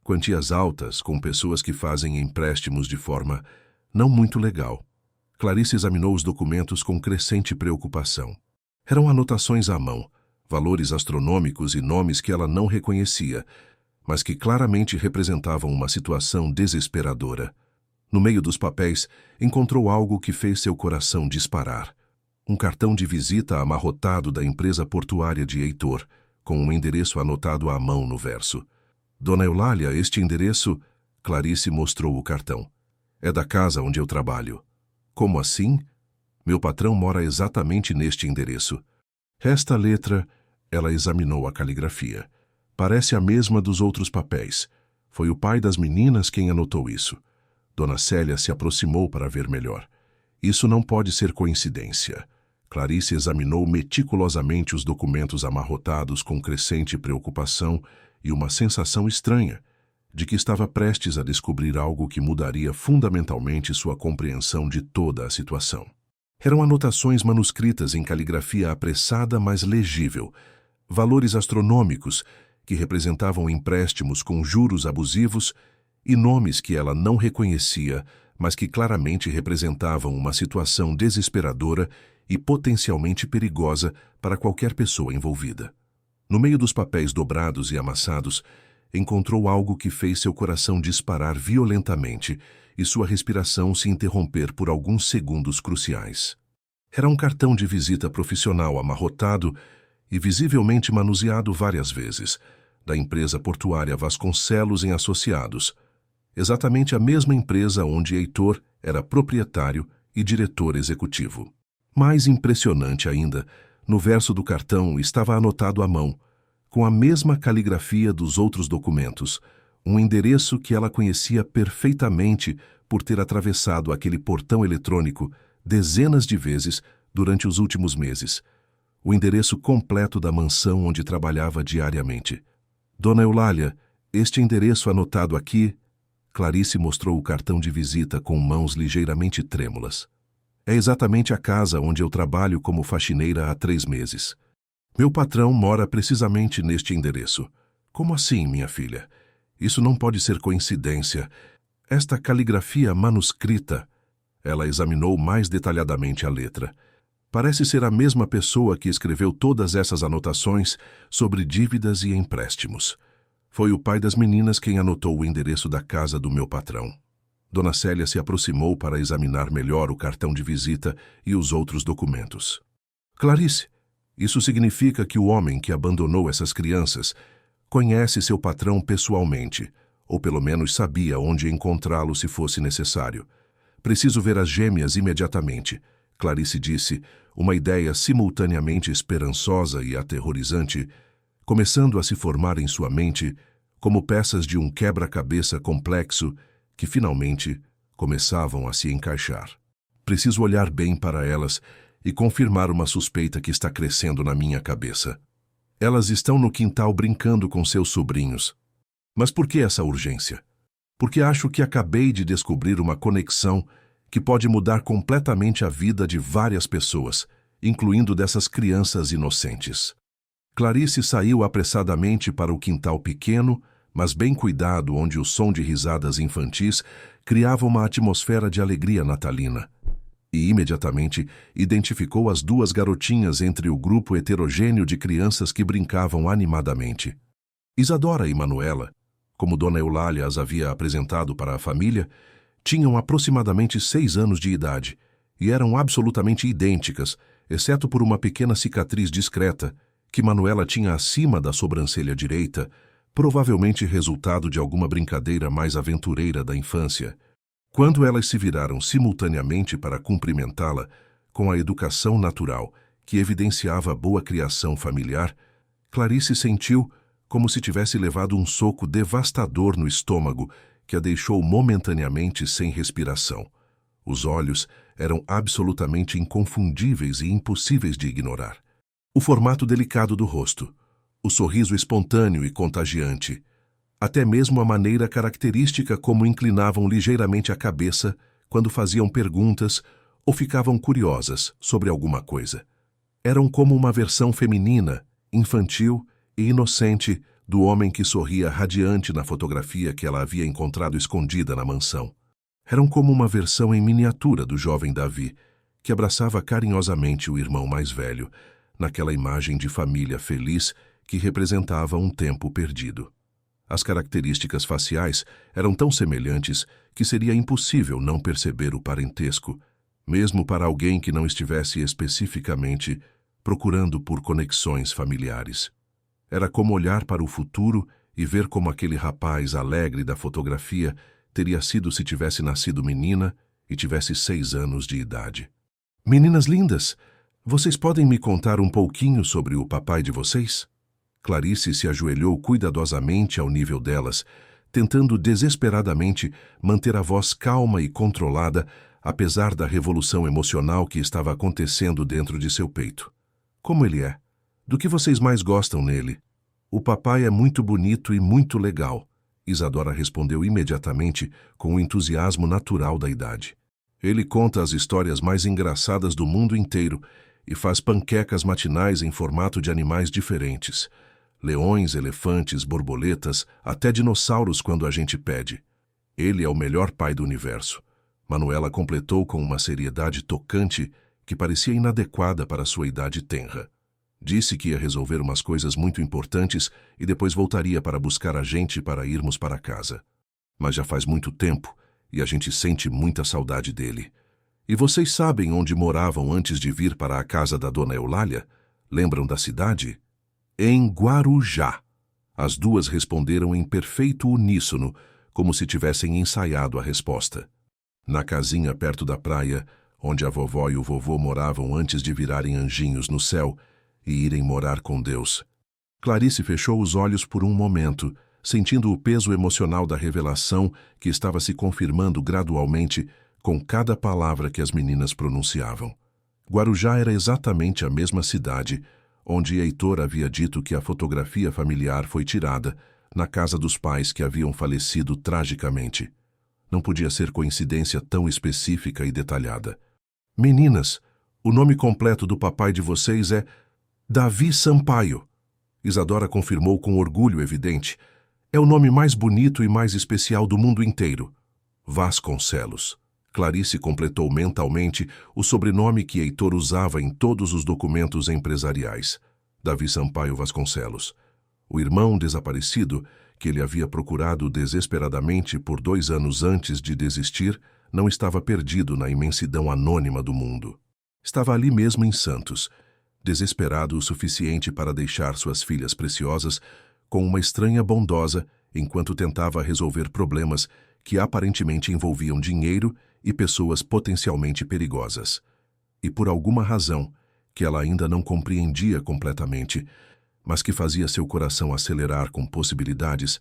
Quantias altas com pessoas que fazem empréstimos de forma não muito legal. Clarice examinou os documentos com crescente preocupação. Eram anotações à mão, valores astronômicos e nomes que ela não reconhecia, mas que claramente representavam uma situação desesperadora. No meio dos papéis, encontrou algo que fez seu coração disparar. Um cartão de visita amarrotado da empresa portuária de Heitor, com um endereço anotado à mão no verso. Dona Eulália, este endereço... Clarice mostrou o cartão. É da casa onde eu trabalho. Como assim? Meu patrão mora exatamente neste endereço. Esta letra... Ela examinou a caligrafia. Parece a mesma dos outros papéis. Foi o pai das meninas quem anotou isso. Dona Célia se aproximou para ver melhor. Isso não pode ser coincidência. Clarice examinou meticulosamente os documentos amarrotados com crescente preocupação e uma sensação estranha de que estava prestes a descobrir algo que mudaria fundamentalmente sua compreensão de toda a situação. Eram anotações manuscritas em caligrafia apressada, mas legível, valores astronômicos que representavam empréstimos com juros abusivos e nomes que ela não reconhecia, mas que claramente representavam uma situação desesperadora e potencialmente perigosa para qualquer pessoa envolvida. No meio dos papéis dobrados e amassados, encontrou algo que fez seu coração disparar violentamente e sua respiração se interromper por alguns segundos cruciais. Era um cartão de visita profissional amarrotado e visivelmente manuseado várias vezes, da empresa portuária Vasconcelos em Associados, exatamente a mesma empresa onde Heitor era proprietário e diretor executivo. Mais impressionante ainda, no verso do cartão estava anotado à mão, com a mesma caligrafia dos outros documentos, um endereço que ela conhecia perfeitamente por ter atravessado aquele portão eletrônico dezenas de vezes durante os últimos meses. O endereço completo da mansão onde trabalhava diariamente. Dona Eulália, este endereço anotado aqui... Clarice mostrou o cartão de visita com mãos ligeiramente trêmulas. É exatamente a casa onde eu trabalho como faxineira há 3 meses. Meu patrão mora precisamente neste endereço. Como assim, minha filha? Isso não pode ser coincidência. Esta caligrafia manuscrita... Ela examinou mais detalhadamente a letra. Parece ser a mesma pessoa que escreveu todas essas anotações sobre dívidas e empréstimos. Foi o pai das meninas quem anotou o endereço da casa do meu patrão. Dona Célia se aproximou para examinar melhor o cartão de visita e os outros documentos. Clarice, isso significa que o homem que abandonou essas crianças conhece seu patrão pessoalmente, ou pelo menos sabia onde encontrá-lo se fosse necessário. Preciso ver as gêmeas imediatamente, Clarice disse, uma ideia simultaneamente esperançosa e aterrorizante, começando a se formar em sua mente como peças de um quebra-cabeça complexo que finalmente começavam a se encaixar. Preciso olhar bem para elas e confirmar uma suspeita que está crescendo na minha cabeça. Elas estão no quintal brincando com seus sobrinhos. Mas por que essa urgência? Porque acho que acabei de descobrir uma conexão que pode mudar completamente a vida de várias pessoas, incluindo dessas crianças inocentes. Clarice saiu apressadamente para o quintal pequeno, mas bem cuidado, onde o som de risadas infantis criava uma atmosfera de alegria natalina. E imediatamente identificou as 2 garotinhas entre o grupo heterogêneo de crianças que brincavam animadamente. Isadora e Manuela, como Dona Eulália as havia apresentado para a família, tinham aproximadamente 6 anos de idade e eram absolutamente idênticas, exceto por uma pequena cicatriz discreta que Manuela tinha acima da sobrancelha direita, provavelmente resultado de alguma brincadeira mais aventureira da infância. Quando elas se viraram simultaneamente para cumprimentá-la, com a educação natural que evidenciava a boa criação familiar, Clarice sentiu como se tivesse levado um soco devastador no estômago que a deixou momentaneamente sem respiração. Os olhos eram absolutamente inconfundíveis e impossíveis de ignorar. O formato delicado do rosto, o sorriso espontâneo e contagiante, até mesmo a maneira característica como inclinavam ligeiramente a cabeça quando faziam perguntas ou ficavam curiosas sobre alguma coisa. Eram como uma versão feminina, infantil e inocente do homem que sorria radiante na fotografia que ela havia encontrado escondida na mansão. Eram como uma versão em miniatura do jovem Davi, que abraçava carinhosamente o irmão mais velho, naquela imagem de família feliz que representava um tempo perdido. As características faciais eram tão semelhantes que seria impossível não perceber o parentesco, mesmo para alguém que não estivesse especificamente procurando por conexões familiares. Era como olhar para o futuro e ver como aquele rapaz alegre da fotografia teria sido se tivesse nascido menina e tivesse 6 anos de idade. Meninas lindas, vocês podem me contar um pouquinho sobre o papai de vocês? Clarice se ajoelhou cuidadosamente ao nível delas, tentando desesperadamente manter a voz calma e controlada, apesar da revolução emocional que estava acontecendo dentro de seu peito. Como ele é? Do que vocês mais gostam nele? O papai é muito bonito e muito legal, Isadora respondeu imediatamente com o entusiasmo natural da idade. Ele conta as histórias mais engraçadas do mundo inteiro e faz panquecas matinais em formato de animais diferentes. Leões, elefantes, borboletas, até dinossauros quando a gente pede. Ele é o melhor pai do universo. Manuela completou com uma seriedade tocante que parecia inadequada para sua idade tenra. Disse que ia resolver umas coisas muito importantes e depois voltaria para buscar a gente para irmos para casa. Mas já faz muito tempo e a gente sente muita saudade dele. E vocês sabem onde moravam antes de vir para a casa da dona Eulália? Lembram da cidade? Em Guarujá. As duas responderam em perfeito uníssono, como se tivessem ensaiado a resposta. Na casinha perto da praia, onde a vovó e o vovô moravam antes de virarem anjinhos no céu e irem morar com Deus. Clarice fechou os olhos por um momento, sentindo o peso emocional da revelação que estava se confirmando gradualmente com cada palavra que as meninas pronunciavam. Guarujá era exatamente a mesma cidade onde Heitor havia dito que a fotografia familiar foi tirada na casa dos pais que haviam falecido tragicamente. Não podia ser coincidência tão específica e detalhada. Meninas, o nome completo do papai de vocês é Davi Sampaio. Isadora confirmou com orgulho evidente. É o nome mais bonito e mais especial do mundo inteiro. Vasconcelos. Clarice completou mentalmente o sobrenome que Heitor usava em todos os documentos empresariais. Davi Sampaio Vasconcelos. O irmão desaparecido, que ele havia procurado desesperadamente por 2 anos antes de desistir, não estava perdido na imensidão anônima do mundo. Estava ali mesmo em Santos, desesperado o suficiente para deixar suas filhas preciosas com uma estranha bondosa enquanto tentava resolver problemas que aparentemente envolviam dinheiro e pessoas potencialmente perigosas. E por alguma razão, que ela ainda não compreendia completamente, mas que fazia seu coração acelerar com possibilidades,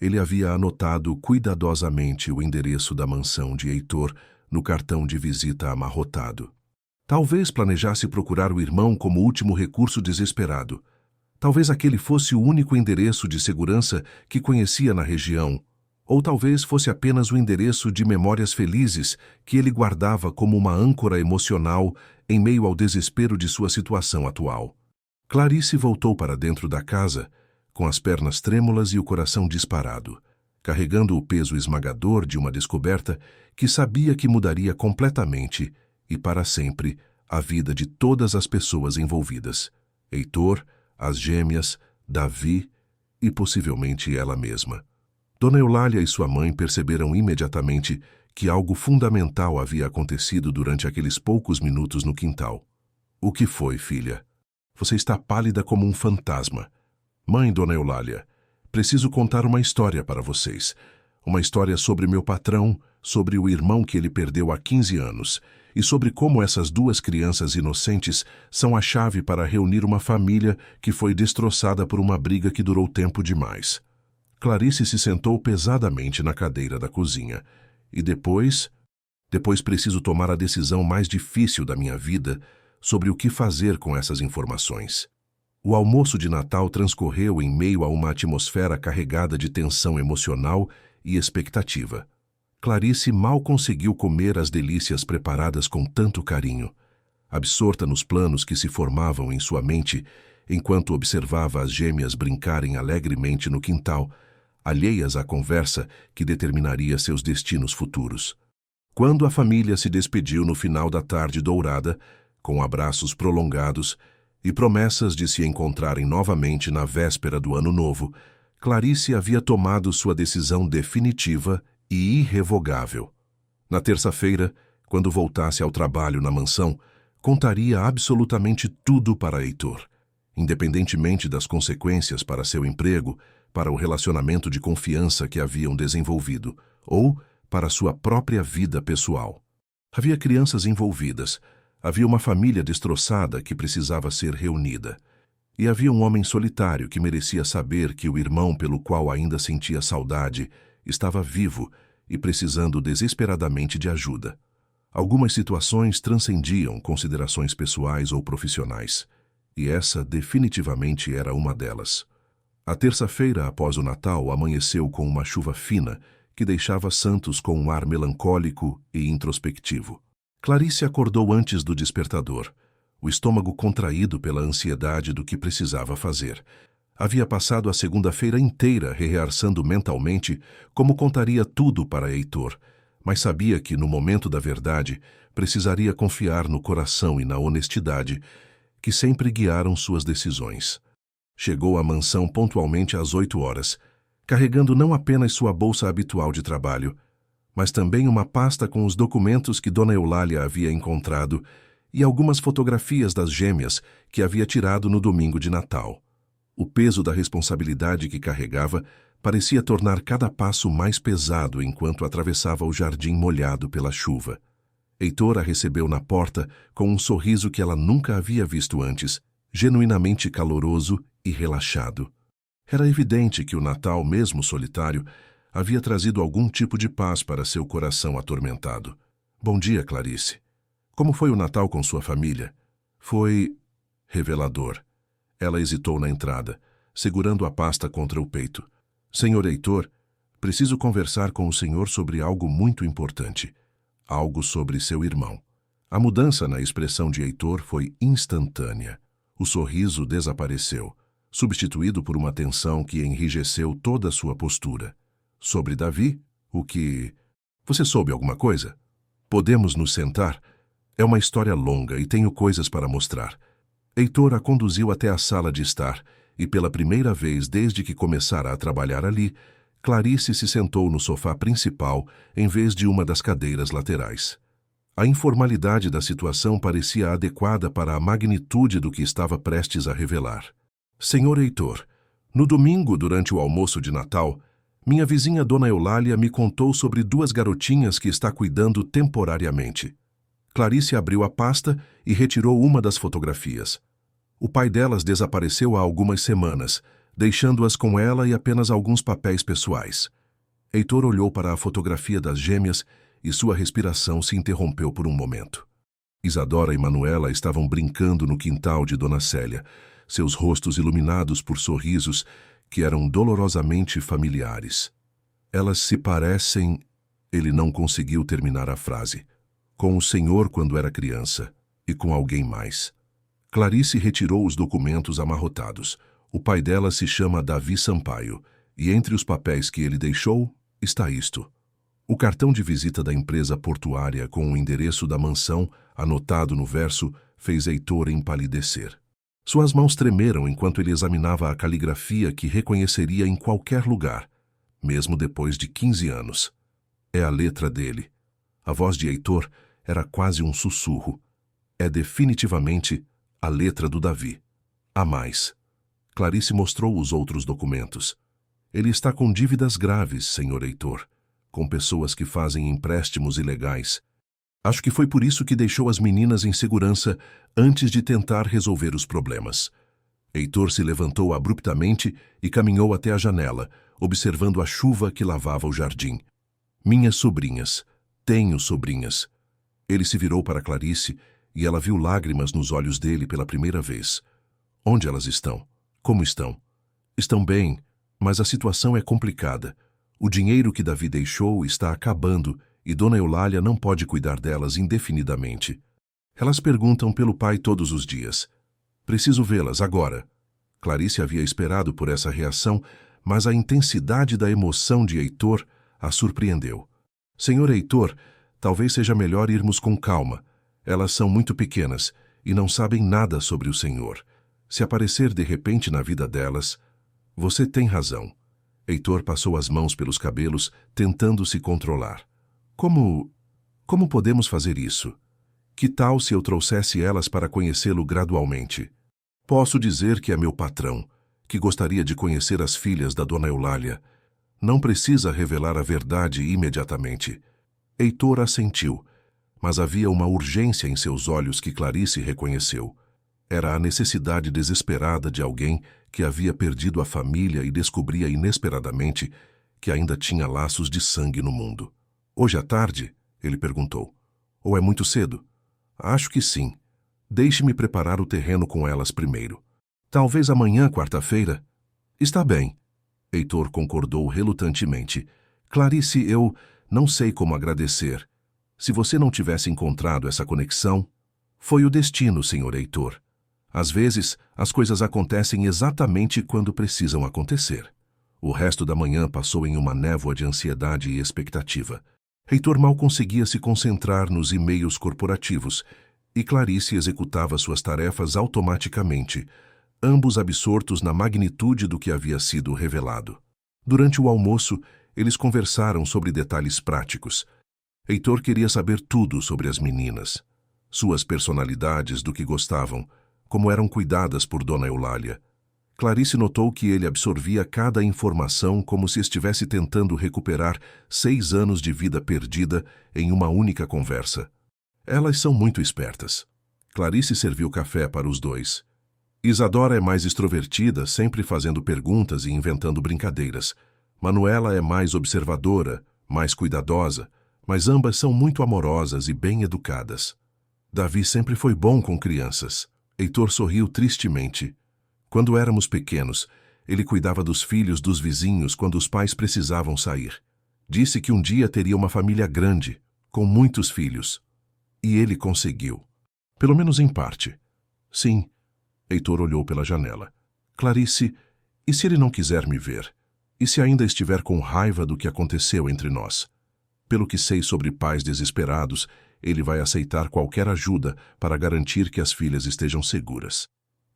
ele havia anotado cuidadosamente o endereço da mansão de Heitor no cartão de visita amarrotado. Talvez planejasse procurar o irmão como último recurso desesperado. Talvez aquele fosse o único endereço de segurança que conhecia na região, ou talvez fosse apenas o endereço de memórias felizes que ele guardava como uma âncora emocional em meio ao desespero de sua situação atual. Clarice voltou para dentro da casa, com as pernas trêmulas e o coração disparado, carregando o peso esmagador de uma descoberta que sabia que mudaria completamente e para sempre a vida de todas as pessoas envolvidas. Heitor, as gêmeas, Davi e possivelmente ela mesma. Dona Eulália e sua mãe perceberam imediatamente que algo fundamental havia acontecido durante aqueles poucos minutos no quintal. O que foi, filha? Você está pálida como um fantasma. Mãe, Dona Eulália, preciso contar uma história para vocês. Uma história sobre meu patrão, sobre o irmão que ele perdeu há 15 anos, e sobre como essas 2 crianças inocentes são a chave para reunir uma família que foi destroçada por uma briga que durou tempo demais. Clarice se sentou pesadamente na cadeira da cozinha. E depois preciso tomar a decisão mais difícil da minha vida sobre o que fazer com essas informações. O almoço de Natal transcorreu em meio a uma atmosfera carregada de tensão emocional e expectativa. Clarice mal conseguiu comer as delícias preparadas com tanto carinho, absorta nos planos que se formavam em sua mente enquanto observava as gêmeas brincarem alegremente no quintal, alheias à conversa que determinaria seus destinos futuros. Quando a família se despediu no final da tarde dourada, com abraços prolongados e promessas de se encontrarem novamente na véspera do Ano Novo, Clarice havia tomado sua decisão definitiva e irrevogável. Na terça-feira, quando voltasse ao trabalho na mansão, contaria absolutamente tudo para Heitor, independentemente das consequências para seu emprego, para o relacionamento de confiança que haviam desenvolvido, ou para sua própria vida pessoal. Havia crianças envolvidas, havia uma família destroçada que precisava ser reunida, e havia um homem solitário que merecia saber que o irmão pelo qual ainda sentia saudade estava vivo e precisando desesperadamente de ajuda. Algumas situações transcendiam considerações pessoais ou profissionais, e essa definitivamente era uma delas. A terça-feira após o Natal amanheceu com uma chuva fina que deixava Santos com um ar melancólico e introspectivo. Clarice acordou antes do despertador, o estômago contraído pela ansiedade do que precisava fazer. Havia passado a segunda-feira inteira rehearsando mentalmente como contaria tudo para Heitor, mas sabia que, no momento da verdade, precisaria confiar no coração e na honestidade que sempre guiaram suas decisões. Chegou à mansão pontualmente às 8 horas, carregando não apenas sua bolsa habitual de trabalho, mas também uma pasta com os documentos que Dona Eulália havia encontrado e algumas fotografias das gêmeas que havia tirado no domingo de Natal. O peso da responsabilidade que carregava parecia tornar cada passo mais pesado enquanto atravessava o jardim molhado pela chuva. Heitor a recebeu na porta com um sorriso que ela nunca havia visto antes, genuinamente caloroso e relaxado. Era evidente que o Natal, mesmo solitário, havia trazido algum tipo de paz para seu coração atormentado. Bom dia, Clarice. Como foi o Natal com sua família? Foi revelador. Ela hesitou na entrada, segurando a pasta contra o peito. Senhor Heitor, preciso conversar com o senhor sobre algo muito importante. Algo sobre seu irmão. A mudança na expressão de Heitor foi instantânea. O sorriso desapareceu, substituído por uma tensão que enrijeceu toda a sua postura. Sobre Davi? O que... Você soube alguma coisa? Podemos nos sentar? É uma história longa e tenho coisas para mostrar. Heitor a conduziu até a sala de estar e, pela primeira vez desde que começara a trabalhar ali, Clarice se sentou no sofá principal em vez de uma das cadeiras laterais. A informalidade da situação parecia adequada para a magnitude do que estava prestes a revelar. Senhor Heitor, no domingo, durante o almoço de Natal, minha vizinha Dona Eulália me contou sobre 2 garotinhas que está cuidando temporariamente. Clarice abriu a pasta e retirou uma das fotografias. O pai delas desapareceu há algumas semanas, deixando-as com ela e apenas alguns papéis pessoais. Heitor olhou para a fotografia das gêmeas e sua respiração se interrompeu por um momento. Isadora e Manuela estavam brincando no quintal de Dona Célia, seus rostos iluminados por sorrisos que eram dolorosamente familiares. Elas se parecem... Ele não conseguiu terminar a frase. Com o senhor quando era criança e com alguém mais. Clarice retirou os documentos amarrotados. O pai dela se chama Davi Sampaio, e entre os papéis que ele deixou está isto. O cartão de visita da empresa portuária com o endereço da mansão, anotado no verso, fez Heitor empalidecer. Suas mãos tremeram enquanto ele examinava a caligrafia que reconheceria em qualquer lugar, mesmo depois de 15 anos. É a letra dele. A voz de Heitor era quase um sussurro. É definitivamente a letra do Davi. Há mais. Clarice mostrou os outros documentos. Ele está com dívidas graves, senhor Heitor, com pessoas que fazem empréstimos ilegais. Acho que foi por isso que deixou as meninas em segurança antes de tentar resolver os problemas. Heitor se levantou abruptamente e caminhou até a janela, observando a chuva que lavava o jardim. Minhas sobrinhas. Tenho sobrinhas. Ele se virou para Clarice e ela viu lágrimas nos olhos dele pela primeira vez. Onde elas estão? Como estão? Estão bem, mas a situação é complicada. O dinheiro que Davi deixou está acabando e Dona Eulália não pode cuidar delas indefinidamente. Elas perguntam pelo pai todos os dias. Preciso vê-las agora. Clarice havia esperado por essa reação, mas a intensidade da emoção de Heitor a surpreendeu. Senhor Heitor, talvez seja melhor irmos com calma. Elas são muito pequenas e não sabem nada sobre o Senhor. Se aparecer de repente na vida delas... Você tem razão. Heitor passou as mãos pelos cabelos, tentando se controlar. Como podemos fazer isso? Que tal se eu trouxesse elas para conhecê-lo gradualmente? Posso dizer que é meu patrão, que gostaria de conhecer as filhas da Dona Eulália. Não precisa revelar a verdade imediatamente. Heitor assentiu, mas havia uma urgência em seus olhos que Clarice reconheceu. Era a necessidade desesperada de alguém que havia perdido a família e descobria inesperadamente que ainda tinha laços de sangue no mundo. Hoje à tarde? Ele perguntou. Ou é muito cedo? Acho que sim. Deixe-me preparar o terreno com elas primeiro. Talvez amanhã, quarta-feira? Está bem. Heitor concordou relutantemente. Clarice, eu não sei como agradecer. Se você não tivesse encontrado essa conexão... Foi o destino, senhor Heitor. Às vezes, as coisas acontecem exatamente quando precisam acontecer. O resto da manhã passou em uma névoa de ansiedade e expectativa. Heitor mal conseguia se concentrar nos e-mails corporativos e Clarice executava suas tarefas automaticamente, ambos absortos na magnitude do que havia sido revelado. Durante o almoço, eles conversaram sobre detalhes práticos. Heitor queria saber tudo sobre as meninas, suas personalidades, do que gostavam, como eram cuidadas por Dona Eulália. Clarice notou que ele absorvia cada informação como se estivesse tentando recuperar 6 anos de vida perdida em uma única conversa. Elas são muito espertas. Clarice serviu café para os dois. Isadora é mais extrovertida, sempre fazendo perguntas e inventando brincadeiras. Manuela é mais observadora, mais cuidadosa, mas ambas são muito amorosas e bem educadas. Davi sempre foi bom com crianças. Heitor sorriu tristemente. Quando éramos pequenos, ele cuidava dos filhos dos vizinhos quando os pais precisavam sair. Disse que um dia teria uma família grande, com muitos filhos. E ele conseguiu. Pelo menos em parte. Sim. Heitor olhou pela janela. Clarice, e se ele não quiser me ver? E se ainda estiver com raiva do que aconteceu entre nós? Pelo que sei sobre pais desesperados, ele vai aceitar qualquer ajuda para garantir que as filhas estejam seguras.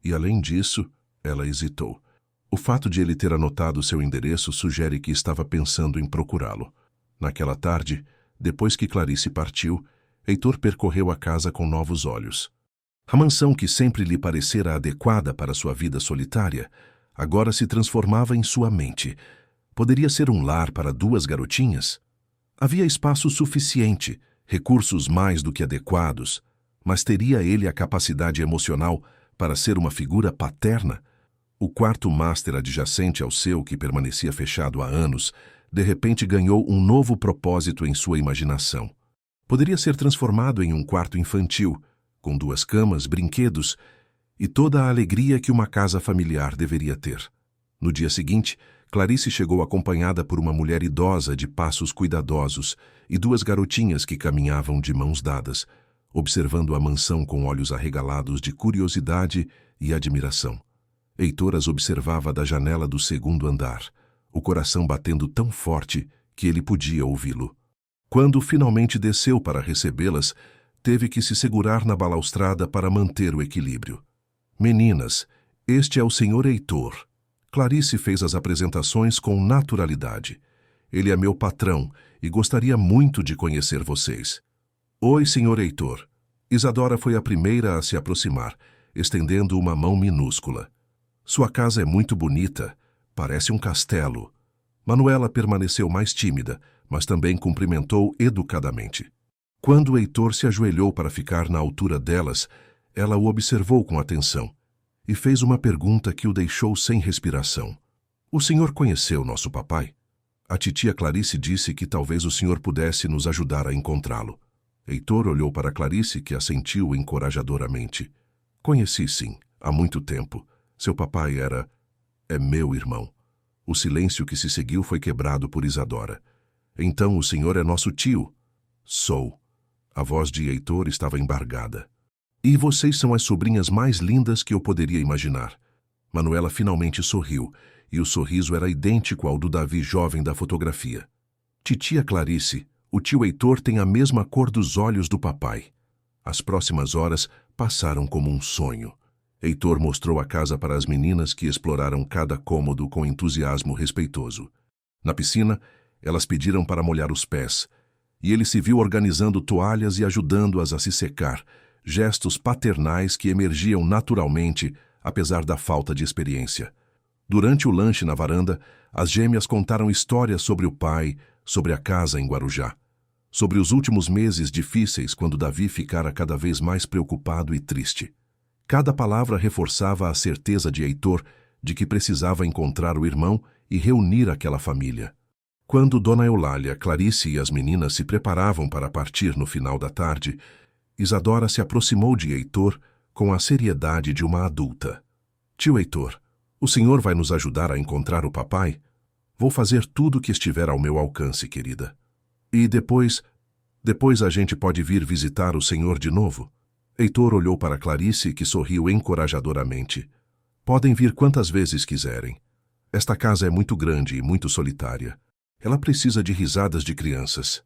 E além disso, ela hesitou. O fato de ele ter anotado seu endereço sugere que estava pensando em procurá-lo. Naquela tarde, depois que Clarice partiu, Heitor percorreu a casa com novos olhos. A mansão que sempre lhe parecera adequada para sua vida solitária, agora se transformava em sua mente. Poderia ser um lar para 2 garotinhas? Havia espaço suficiente, recursos mais do que adequados, mas teria ele a capacidade emocional para ser uma figura paterna? O quarto master adjacente ao seu, que permanecia fechado há anos, de repente ganhou um novo propósito em sua imaginação. Poderia ser transformado em um quarto infantil, com 2 camas, brinquedos e toda a alegria que uma casa familiar deveria ter. No dia seguinte, Clarice chegou acompanhada por uma mulher idosa de passos cuidadosos e 2 garotinhas que caminhavam de mãos dadas, observando a mansão com olhos arregalados de curiosidade e admiração. Heitor as observava da janela do 2º andar, o coração batendo tão forte que ele podia ouvi-lo. Quando finalmente desceu para recebê-las, teve que se segurar na balaustrada para manter o equilíbrio. Meninas, este é o Sr. Heitor. Clarice fez as apresentações com naturalidade. Ele é meu patrão e gostaria muito de conhecer vocês. Oi, Sr. Heitor. Isadora foi a primeira a se aproximar, estendendo uma mão minúscula. Sua casa é muito bonita, parece um castelo. Manuela permaneceu mais tímida, mas também cumprimentou educadamente. Quando Heitor se ajoelhou para ficar na altura delas, ela o observou com atenção e fez uma pergunta que o deixou sem respiração. O senhor conheceu nosso papai? A titia Clarice disse que talvez o senhor pudesse nos ajudar a encontrá-lo. Heitor olhou para Clarice, que assentiu encorajadoramente. Conheci, sim, há muito tempo. Seu papai é meu irmão. O silêncio que se seguiu foi quebrado por Isadora. Então o senhor é nosso tio? Sou. A voz de Heitor estava embargada. E vocês são as sobrinhas mais lindas que eu poderia imaginar. Manuela finalmente sorriu, e o sorriso era idêntico ao do Davi jovem da fotografia. Titia Clarice, o tio Heitor tem a mesma cor dos olhos do papai. As próximas horas passaram como um sonho. Heitor mostrou a casa para as meninas, que exploraram cada cômodo com entusiasmo respeitoso. Na piscina, elas pediram para molhar os pés, e ele se viu organizando toalhas e ajudando-as a se secar, gestos paternais que emergiam naturalmente, apesar da falta de experiência. Durante o lanche na varanda, as gêmeas contaram histórias sobre o pai, sobre a casa em Guarujá, sobre os últimos meses difíceis quando Davi ficara cada vez mais preocupado e triste. Cada palavra reforçava a certeza de Heitor de que precisava encontrar o irmão e reunir aquela família. Quando Dona Eulália, Clarice e as meninas se preparavam para partir no final da tarde, Isadora se aproximou de Heitor com a seriedade de uma adulta. Tio Heitor, o senhor vai nos ajudar a encontrar o papai? Vou fazer tudo o que estiver ao meu alcance, querida. E depois a gente pode vir visitar o senhor de novo? Heitor olhou para Clarice, que sorriu encorajadoramente. Podem vir quantas vezes quiserem. Esta casa é muito grande e muito solitária. Ela precisa de risadas de crianças.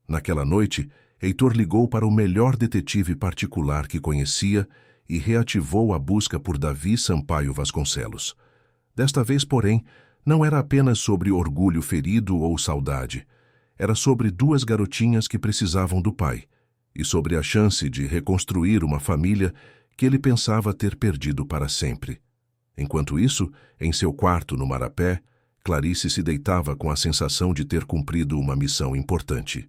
Naquela noite, Heitor ligou para o melhor detetive particular que conhecia e reativou a busca por Davi Sampaio Vasconcelos. Desta vez, porém, não era apenas sobre orgulho ferido ou saudade. Era sobre duas garotinhas que precisavam do pai, e sobre a chance de reconstruir uma família que ele pensava ter perdido para sempre. Enquanto isso, em seu quarto no Marapé, Clarice se deitava com a sensação de ter cumprido uma missão importante.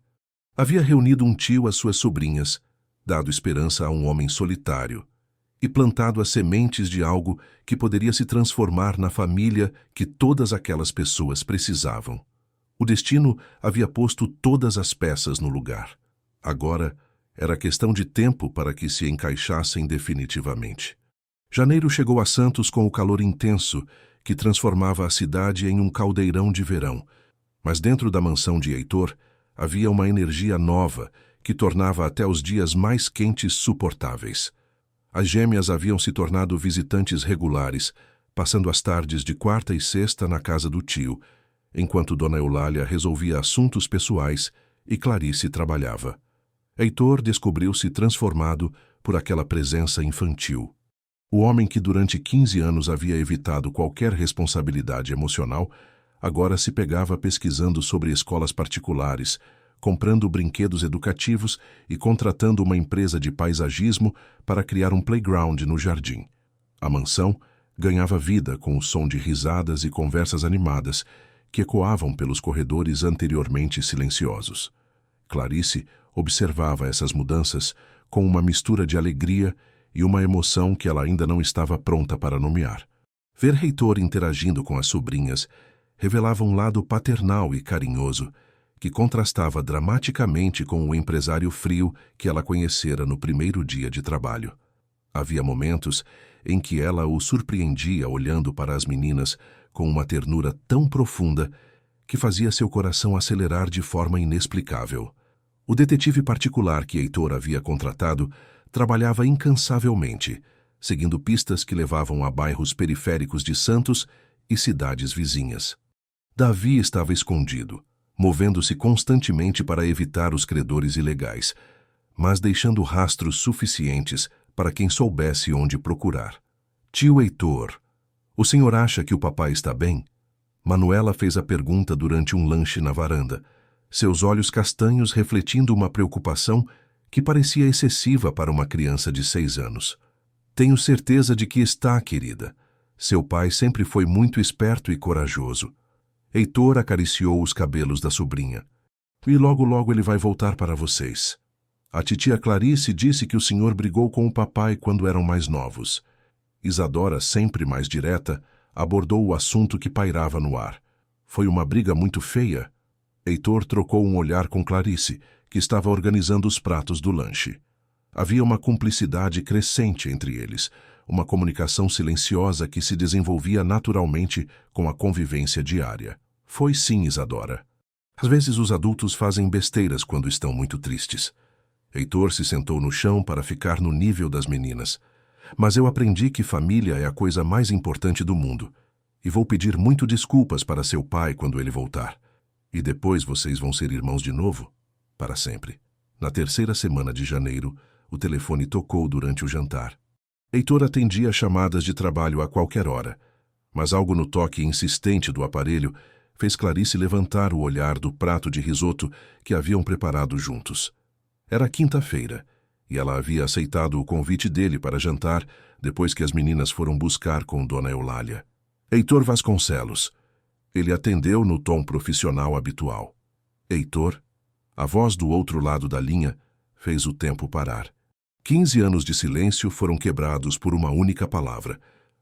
Havia reunido um tio às suas sobrinhas, dado esperança a um homem solitário, e plantado as sementes de algo que poderia se transformar na família que todas aquelas pessoas precisavam. O destino havia posto todas as peças no lugar. Agora, era questão de tempo para que se encaixassem definitivamente. Janeiro chegou a Santos com o calor intenso que transformava a cidade em um caldeirão de verão, mas dentro da mansão de Heitor havia uma energia nova que tornava até os dias mais quentes suportáveis. As gêmeas haviam se tornado visitantes regulares, passando as tardes de quarta e sexta na casa do tio, enquanto Dona Eulália resolvia assuntos pessoais e Clarice trabalhava. Heitor descobriu-se transformado por aquela presença infantil. O homem que durante 15 anos havia evitado qualquer responsabilidade emocional, agora se pegava pesquisando sobre escolas particulares, comprando brinquedos educativos e contratando uma empresa de paisagismo para criar um playground no jardim. A mansão ganhava vida com o som de risadas e conversas animadas que ecoavam pelos corredores anteriormente silenciosos. Clarice observava essas mudanças com uma mistura de alegria e uma emoção que ela ainda não estava pronta para nomear. Ver Heitor interagindo com as sobrinhas revelava um lado paternal e carinhoso que contrastava dramaticamente com o empresário frio que ela conhecera no primeiro dia de trabalho. Havia momentos em que ela o surpreendia olhando para as meninas com uma ternura tão profunda que fazia seu coração acelerar de forma inexplicável. O detetive particular que Heitor havia contratado trabalhava incansavelmente, seguindo pistas que levavam a bairros periféricos de Santos e cidades vizinhas. Davi estava escondido, movendo-se constantemente para evitar os credores ilegais, mas deixando rastros suficientes para quem soubesse onde procurar. Tio Heitor, o senhor acha que o papai está bem? Manuela fez a pergunta durante um lanche na varanda, seus olhos castanhos refletindo uma preocupação que parecia excessiva para uma criança de 6 anos. Tenho certeza de que está, querida. Seu pai sempre foi muito esperto e corajoso. Heitor acariciou os cabelos da sobrinha. E logo ele vai voltar para vocês. A titia Clarice disse que o senhor brigou com o papai quando eram mais novos. Isadora, sempre mais direta, abordou o assunto que pairava no ar. Foi uma briga muito feia? Heitor trocou um olhar com Clarice, que estava organizando os pratos do lanche. Havia uma cumplicidade crescente entre eles, uma comunicação silenciosa que se desenvolvia naturalmente com a convivência diária. Foi sim, Isadora. Às vezes os adultos fazem besteiras quando estão muito tristes. Heitor se sentou no chão para ficar no nível das meninas. Mas eu aprendi que família é a coisa mais importante do mundo. E vou pedir muito desculpas para seu pai quando ele voltar. E depois vocês vão ser irmãos de novo? Para sempre. Na terceira semana de janeiro, o telefone tocou durante o jantar. Heitor atendia chamadas de trabalho a qualquer hora, mas algo no toque insistente do aparelho fez Clarice levantar o olhar do prato de risoto que haviam preparado juntos. Era quinta-feira, e ela havia aceitado o convite dele para jantar depois que as meninas foram buscar com Dona Eulália. Heitor Vasconcelos. Ele atendeu no tom profissional habitual. Heitor, a voz do outro lado da linha, fez o tempo parar. 15 anos de silêncio foram quebrados por uma única palavra,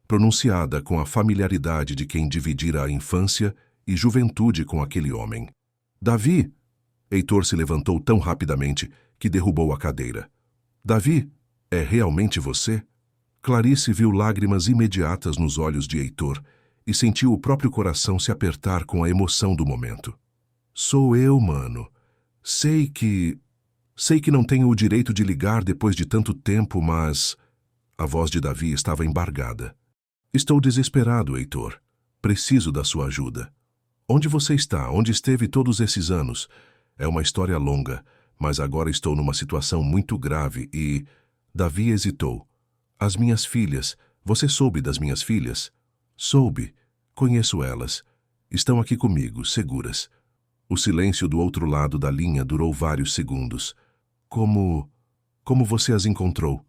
pronunciada com a familiaridade de quem dividira a infância e juventude com aquele homem. Davi! Heitor se levantou tão rapidamente que derrubou a cadeira. Davi, é realmente você? Clarice viu lágrimas imediatas nos olhos de Heitor e sentiu o próprio coração se apertar com a emoção do momento. Sou eu, mano. Sei que não tenho o direito de ligar depois de tanto tempo, mas... A voz de Davi estava embargada. Estou desesperado, Heitor. Preciso da sua ajuda. Onde você está? Onde esteve todos esses anos? É uma história longa, mas agora estou numa situação muito grave e... Davi hesitou. As minhas filhas. Você soube das minhas filhas? Soube. Conheço elas. Estão aqui comigo, seguras. O silêncio do outro lado da linha durou vários segundos. Como você as encontrou?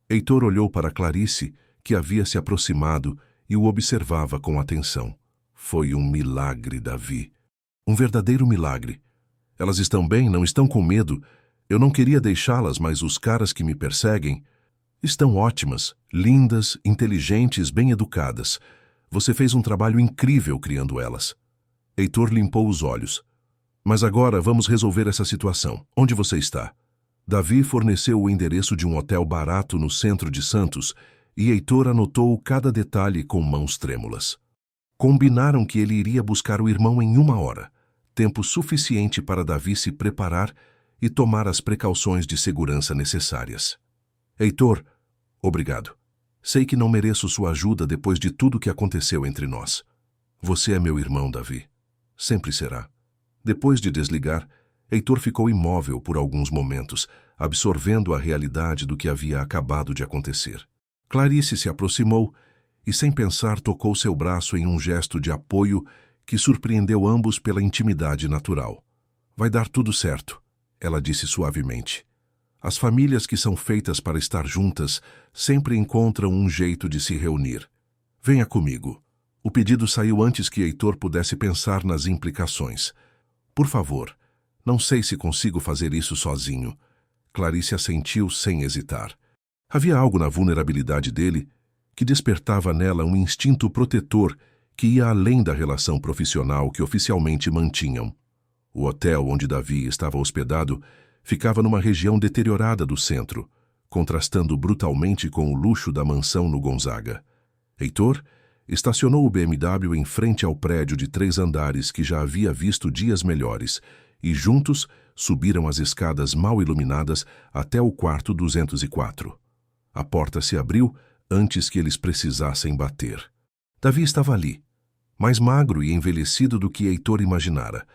Heitor olhou para Clarice, que havia se aproximado, e o observava com atenção. Foi um milagre, Davi. Um verdadeiro milagre. Elas estão bem, não estão com medo. Eu não queria deixá-las, mas os caras que me perseguem... Estão ótimas, lindas, inteligentes, bem educadas. Você fez um trabalho incrível criando elas. Heitor limpou os olhos. Mas agora vamos resolver essa situação. Onde você está? Davi forneceu o endereço de um hotel barato no centro de Santos e Heitor anotou cada detalhe com mãos trêmulas. Combinaram que ele iria buscar o irmão em 1 hora, tempo suficiente para Davi se preparar e tomar as precauções de segurança necessárias. Heitor, obrigado. Sei que não mereço sua ajuda depois de tudo que aconteceu entre nós. Você é meu irmão, Davi. Sempre será. Depois de desligar, Heitor ficou imóvel por alguns momentos, absorvendo a realidade do que havia acabado de acontecer. Clarice se aproximou e, sem pensar, tocou seu braço em um gesto de apoio que surpreendeu ambos pela intimidade natural. Vai dar tudo certo, ela disse suavemente. As famílias que são feitas para estar juntas sempre encontram um jeito de se reunir. Venha comigo. O pedido saiu antes que Heitor pudesse pensar nas implicações. Por favor, não sei se consigo fazer isso sozinho. Clarice assentiu sem hesitar. Havia algo na vulnerabilidade dele que despertava nela um instinto protetor que ia além da relação profissional que oficialmente mantinham. O hotel onde Davi estava hospedado ficava numa região deteriorada do centro, contrastando brutalmente com o luxo da mansão no Gonzaga. Heitor estacionou o BMW em frente ao prédio de 3 andares que já havia visto dias melhores e juntos subiram as escadas mal iluminadas até o quarto 204. A porta se abriu antes que eles precisassem bater. Davi estava ali, mais magro e envelhecido do que Heitor imaginara,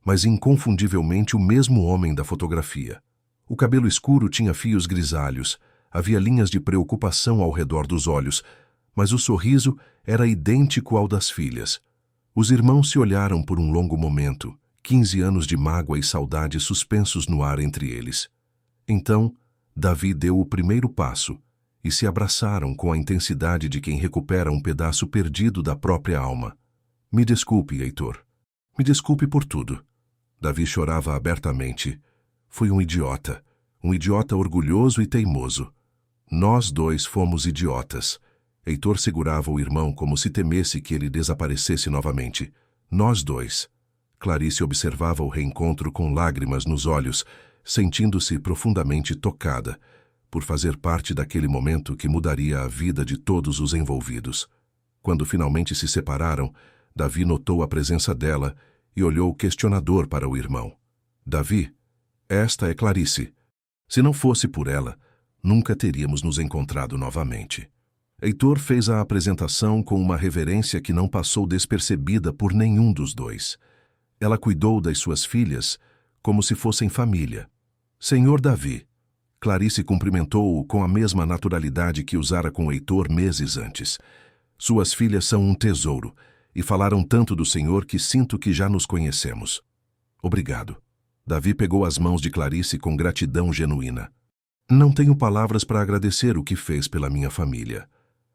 mas inconfundivelmente o mesmo homem da fotografia. O cabelo escuro tinha fios grisalhos, havia linhas de preocupação ao redor dos olhos, mas o sorriso era idêntico ao das filhas. Os irmãos se olharam por um longo momento, 15 anos de mágoa e saudade suspensos no ar entre eles. Então, Davi deu o primeiro passo e se abraçaram com a intensidade de quem recupera um pedaço perdido da própria alma. Me desculpe, Heitor. Me desculpe por tudo. Davi chorava abertamente. Fui um idiota orgulhoso e teimoso. Nós dois fomos idiotas. Heitor segurava o irmão como se temesse que ele desaparecesse novamente. Nós dois. Clarice observava o reencontro com lágrimas nos olhos, sentindo-se profundamente tocada, por fazer parte daquele momento que mudaria a vida de todos os envolvidos. Quando finalmente se separaram, Davi notou a presença dela e olhou questionador para o irmão. Davi, esta é Clarice. Se não fosse por ela, nunca teríamos nos encontrado novamente. Heitor fez a apresentação com uma reverência que não passou despercebida por nenhum dos dois. Ela cuidou das suas filhas como se fossem família. Senhor Davi. Clarice cumprimentou-o com a mesma naturalidade que usara com Heitor meses antes. Suas filhas são um tesouro, e falaram tanto do Senhor que sinto que já nos conhecemos. Obrigado. Davi pegou as mãos de Clarice com gratidão genuína. Não tenho palavras para agradecer o que fez pela minha família.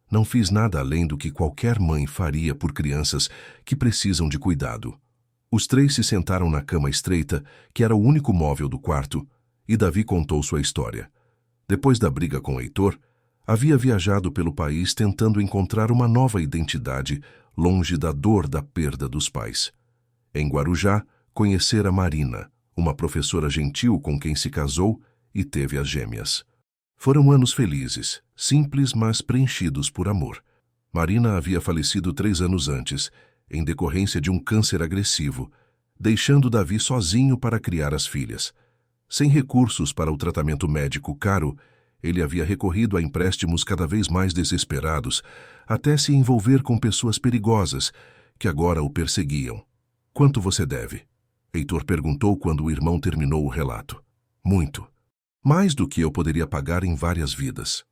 Não fiz nada além do que qualquer mãe faria por crianças que precisam de cuidado. Os três se sentaram na cama estreita, que era o único móvel do quarto, e Davi contou sua história. Depois da briga com Heitor, havia viajado pelo país tentando encontrar uma nova identidade, longe da dor da perda dos pais. Em Guarujá, conhecera Marina, uma professora gentil com quem se casou e teve as gêmeas. Foram anos felizes, simples, mas preenchidos por amor. Marina havia falecido 3 anos antes, em decorrência de um câncer agressivo, deixando Davi sozinho para criar as filhas. Sem recursos para o tratamento médico caro, ele havia recorrido a empréstimos cada vez mais desesperados, até se envolver com pessoas perigosas, que agora o perseguiam. Quanto você deve? Heitor perguntou quando o irmão terminou o relato. Muito. Mais do que eu poderia pagar em várias vidas.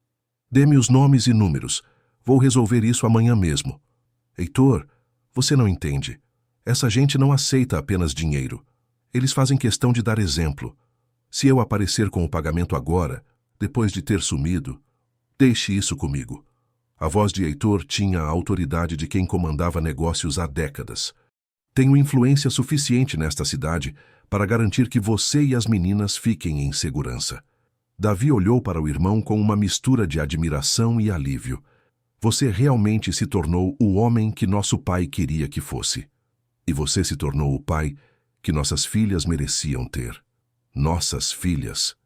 Dê-me os nomes e números. Vou resolver isso amanhã mesmo. Heitor, você não entende. Essa gente não aceita apenas dinheiro. Eles fazem questão de dar exemplo. Se eu aparecer com o pagamento agora, depois de ter sumido, deixe isso comigo. A voz de Heitor tinha a autoridade de quem comandava negócios há décadas. Tenho influência suficiente nesta cidade para garantir que você e as meninas fiquem em segurança. Davi olhou para o irmão com uma mistura de admiração e alívio. Você realmente se tornou o homem que nosso pai queria que fosse. E você se tornou o pai que nossas filhas mereciam ter. Nossas filhas.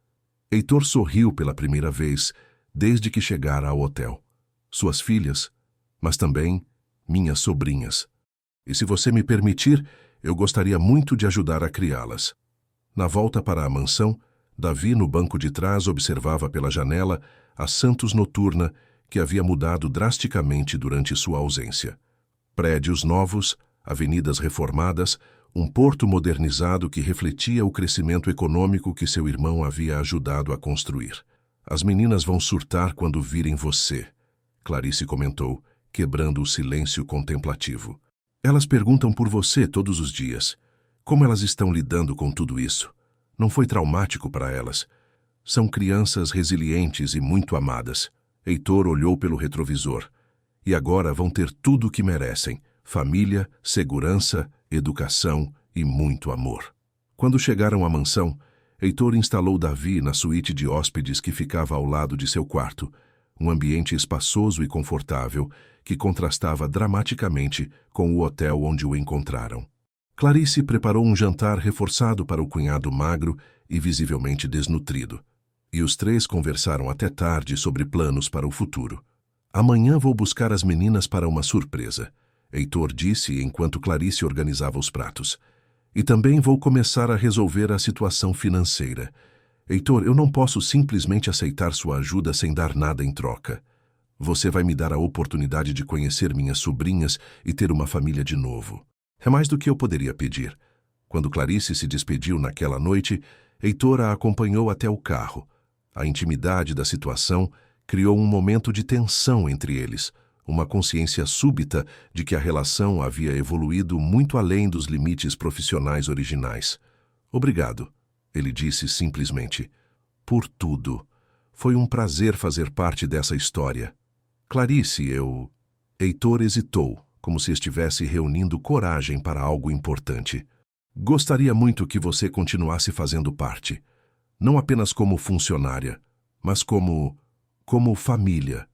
Heitor sorriu pela primeira vez desde que chegara ao hotel. Suas filhas, mas também minhas sobrinhas. E se você me permitir, eu gostaria muito de ajudar a criá-las. Na volta para a mansão, Davi, no banco de trás, observava pela janela a Santos noturna que havia mudado drasticamente durante sua ausência. Prédios novos, avenidas reformadas, um porto modernizado que refletia o crescimento econômico que seu irmão havia ajudado a construir. As meninas vão surtar quando virem você, Clarice comentou, quebrando o silêncio contemplativo. Elas perguntam por você todos os dias. Como elas estão lidando com tudo isso? Não foi traumático para elas? São crianças resilientes e muito amadas. Heitor olhou pelo retrovisor. E agora vão ter tudo o que merecem: família, segurança, educação e muito amor. Quando chegaram à mansão, Heitor instalou Davi na suíte de hóspedes que ficava ao lado de seu quarto, um ambiente espaçoso e confortável que contrastava dramaticamente com o hotel onde o encontraram. Clarice preparou um jantar reforçado para o cunhado magro e visivelmente desnutrido, e os três conversaram até tarde sobre planos para o futuro. Amanhã vou buscar as meninas para uma surpresa, Heitor disse enquanto Clarice organizava os pratos. E também vou começar a resolver a situação financeira. Heitor, eu não posso simplesmente aceitar sua ajuda sem dar nada em troca. Você vai me dar a oportunidade de conhecer minhas sobrinhas e ter uma família de novo. É mais do que eu poderia pedir. Quando Clarice se despediu naquela noite, Heitor a acompanhou até o carro. A intimidade da situação criou um momento de tensão entre eles, uma consciência súbita de que a relação havia evoluído muito além dos limites profissionais originais. Obrigado, ele disse simplesmente. Por tudo. Foi um prazer fazer parte dessa história. Clarice, Heitor hesitou, como se estivesse reunindo coragem para algo importante. Gostaria muito que você continuasse fazendo parte. Não apenas como funcionária, mas como família.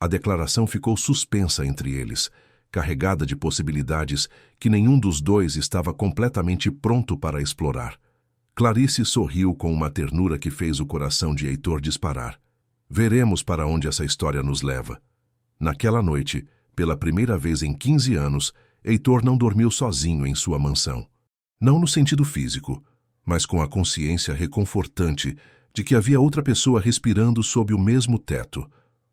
A declaração ficou suspensa entre eles, carregada de possibilidades que nenhum dos dois estava completamente pronto para explorar. Clarice sorriu com uma ternura que fez o coração de Heitor disparar. Veremos para onde essa história nos leva. Naquela noite, pela primeira vez em 15 anos, Heitor não dormiu sozinho em sua mansão. Não no sentido físico, mas com a consciência reconfortante de que havia outra pessoa respirando sob o mesmo teto.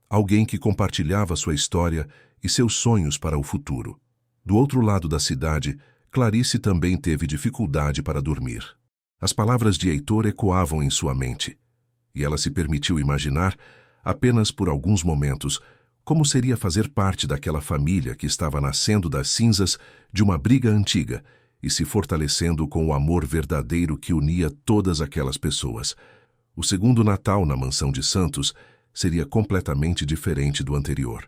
Alguém que compartilhava sua história e seus sonhos para o futuro. Do outro lado da cidade, Clarice também teve dificuldade para dormir. As palavras de Heitor ecoavam em sua mente, e ela se permitiu imaginar, apenas por alguns momentos, como seria fazer parte daquela família que estava nascendo das cinzas de uma briga antiga e se fortalecendo com o amor verdadeiro que unia todas aquelas pessoas. O segundo Natal na mansão de Santos seria completamente diferente do anterior.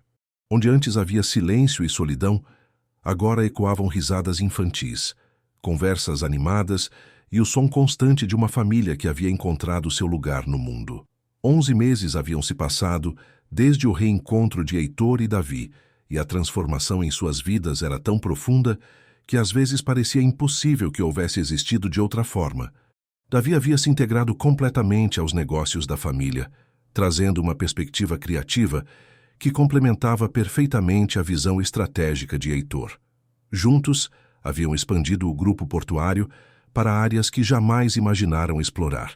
Onde antes havia silêncio e solidão, agora ecoavam risadas infantis, conversas animadas e o som constante de uma família que havia encontrado seu lugar no mundo. 11 meses haviam se passado desde o reencontro de Heitor e Davi, e a transformação em suas vidas era tão profunda que às vezes parecia impossível que houvesse existido de outra forma. Davi havia se integrado completamente aos negócios da família, trazendo uma perspectiva criativa que complementava perfeitamente a visão estratégica de Heitor. Juntos, haviam expandido o grupo portuário para áreas que jamais imaginaram explorar,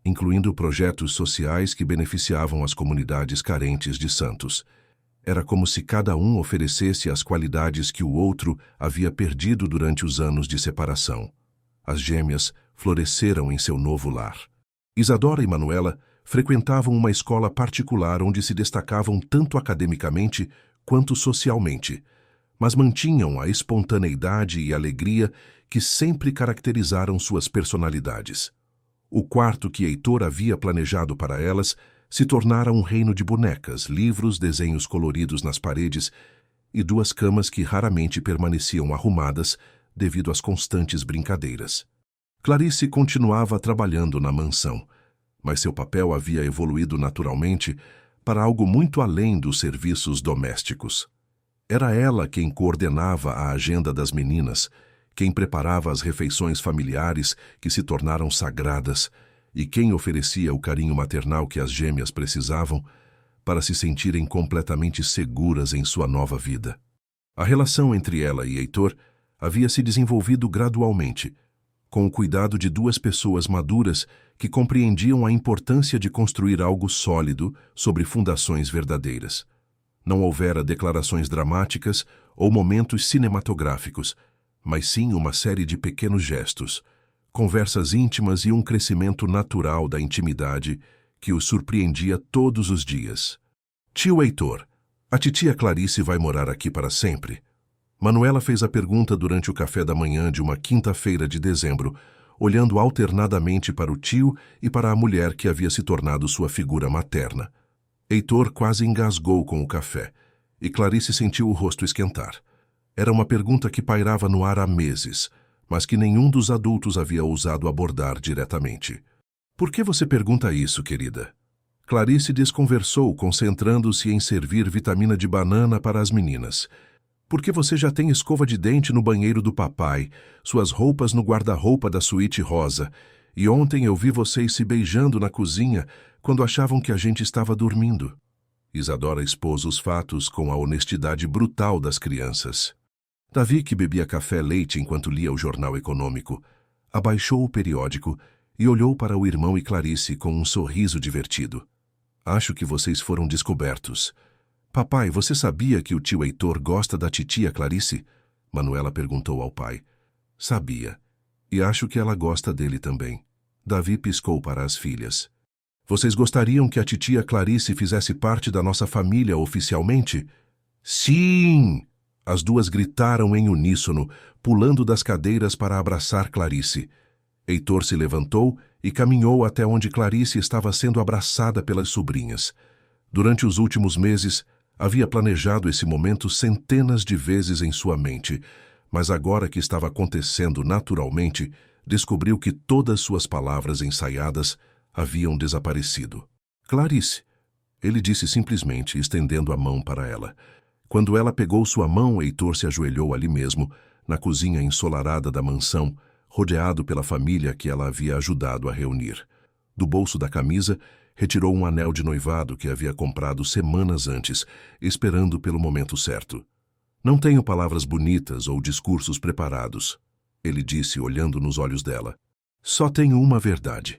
incluindo projetos sociais que beneficiavam as comunidades carentes de Santos. Era como se cada um oferecesse as qualidades que o outro havia perdido durante os anos de separação. As gêmeas floresceram em seu novo lar. Isadora e Manuela frequentavam uma escola particular onde se destacavam tanto academicamente quanto socialmente, mas mantinham a espontaneidade e alegria que sempre caracterizaram suas personalidades. O quarto que Heitor havia planejado para elas se tornara um reino de bonecas, livros, desenhos coloridos nas paredes e 2 camas que raramente permaneciam arrumadas devido às constantes brincadeiras. Clarice continuava trabalhando na mansão, mas seu papel havia evoluído naturalmente para algo muito além dos serviços domésticos. Era ela quem coordenava a agenda das meninas, quem preparava as refeições familiares que se tornaram sagradas e quem oferecia o carinho maternal que as gêmeas precisavam para se sentirem completamente seguras em sua nova vida. A relação entre ela e Heitor havia se desenvolvido gradualmente, com o cuidado de 2 pessoas maduras que compreendiam a importância de construir algo sólido sobre fundações verdadeiras. Não houvera declarações dramáticas ou momentos cinematográficos, mas sim uma série de pequenos gestos, conversas íntimas e um crescimento natural da intimidade que os surpreendia todos os dias. Tio Heitor, a titia Clarice vai morar aqui para sempre? Manuela fez a pergunta durante o café da manhã de uma quinta-feira de dezembro, olhando alternadamente para o tio e para a mulher que havia se tornado sua figura materna. Heitor quase engasgou com o café, e Clarice sentiu o rosto esquentar. Era uma pergunta que pairava no ar há meses, mas que nenhum dos adultos havia ousado abordar diretamente. Por que você pergunta isso, querida? Clarice desconversou, concentrando-se em servir vitamina de banana para as meninas. Porque você já tem escova de dente no banheiro do papai, suas roupas no guarda-roupa da suíte rosa, e ontem eu vi vocês se beijando na cozinha quando achavam que a gente estava dormindo. Isadora expôs os fatos com a honestidade brutal das crianças. Davi, que bebia café-leite enquanto lia o jornal econômico, abaixou o periódico e olhou para o irmão e Clarice com um sorriso divertido. Acho que vocês foram descobertos. Papai, você sabia que o tio Heitor gosta da titia Clarice? Manuela perguntou ao pai. Sabia. E acho que ela gosta dele também. Davi piscou para as filhas. Vocês gostariam que a titia Clarice fizesse parte da nossa família oficialmente? Sim! As 2 gritaram em uníssono, pulando das cadeiras para abraçar Clarice. Heitor se levantou e caminhou até onde Clarice estava sendo abraçada pelas sobrinhas. Durante os últimos meses, havia planejado esse momento centenas de vezes em sua mente, mas agora que estava acontecendo naturalmente, descobriu que todas suas palavras ensaiadas haviam desaparecido. Clarice, ele disse simplesmente, estendendo a mão para ela. Quando ela pegou sua mão, Heitor se ajoelhou ali mesmo, na cozinha ensolarada da mansão, rodeado pela família que ela havia ajudado a reunir. Do bolso da camisa, retirou um anel de noivado que havia comprado semanas antes, esperando pelo momento certo. Não tenho palavras bonitas ou discursos preparados, ele disse olhando nos olhos dela. Só tenho uma verdade.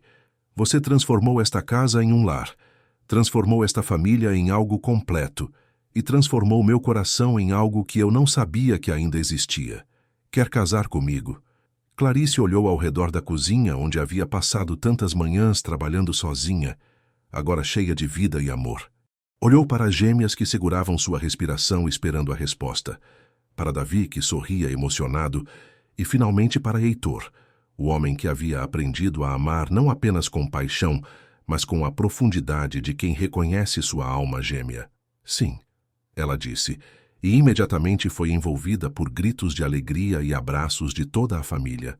Você transformou esta casa em um lar, transformou esta família em algo completo e transformou meu coração em algo que eu não sabia que ainda existia. Quer casar comigo? Clarice olhou ao redor da cozinha onde havia passado tantas manhãs trabalhando sozinha, agora cheia de vida e amor. Olhou para as gêmeas que seguravam sua respiração esperando a resposta, para Davi que sorria emocionado e finalmente para Heitor, o homem que havia aprendido a amar não apenas com paixão, mas com a profundidade de quem reconhece sua alma gêmea. Sim, ela disse, e imediatamente foi envolvida por gritos de alegria e abraços de toda a família.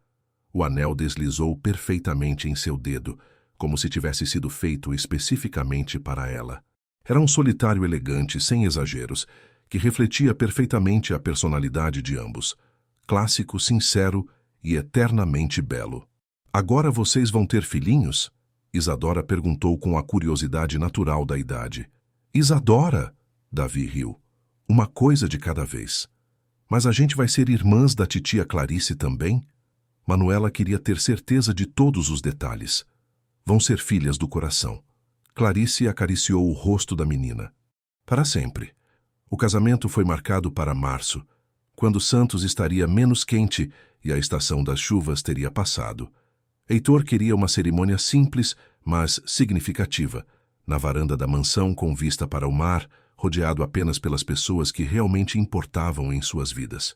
O anel deslizou perfeitamente em seu dedo, como se tivesse sido feito especificamente para ela. Era um solitário elegante, sem exageros, que refletia perfeitamente a personalidade de ambos. Clássico, sincero e eternamente belo. Agora vocês vão ter filhinhos? Isadora perguntou com a curiosidade natural da idade. Isadora! Davi riu. Uma coisa de cada vez. Mas a gente vai ser irmãs da titia Clarice também? Manuela queria ter certeza de todos os detalhes. Vão ser filhas do coração. Clarice acariciou o rosto da menina. Para sempre. O casamento foi marcado para março, quando Santos estaria menos quente e a estação das chuvas teria passado. Heitor queria uma cerimônia simples, mas significativa, na varanda da mansão com vista para o mar, rodeado apenas pelas pessoas que realmente importavam em suas vidas.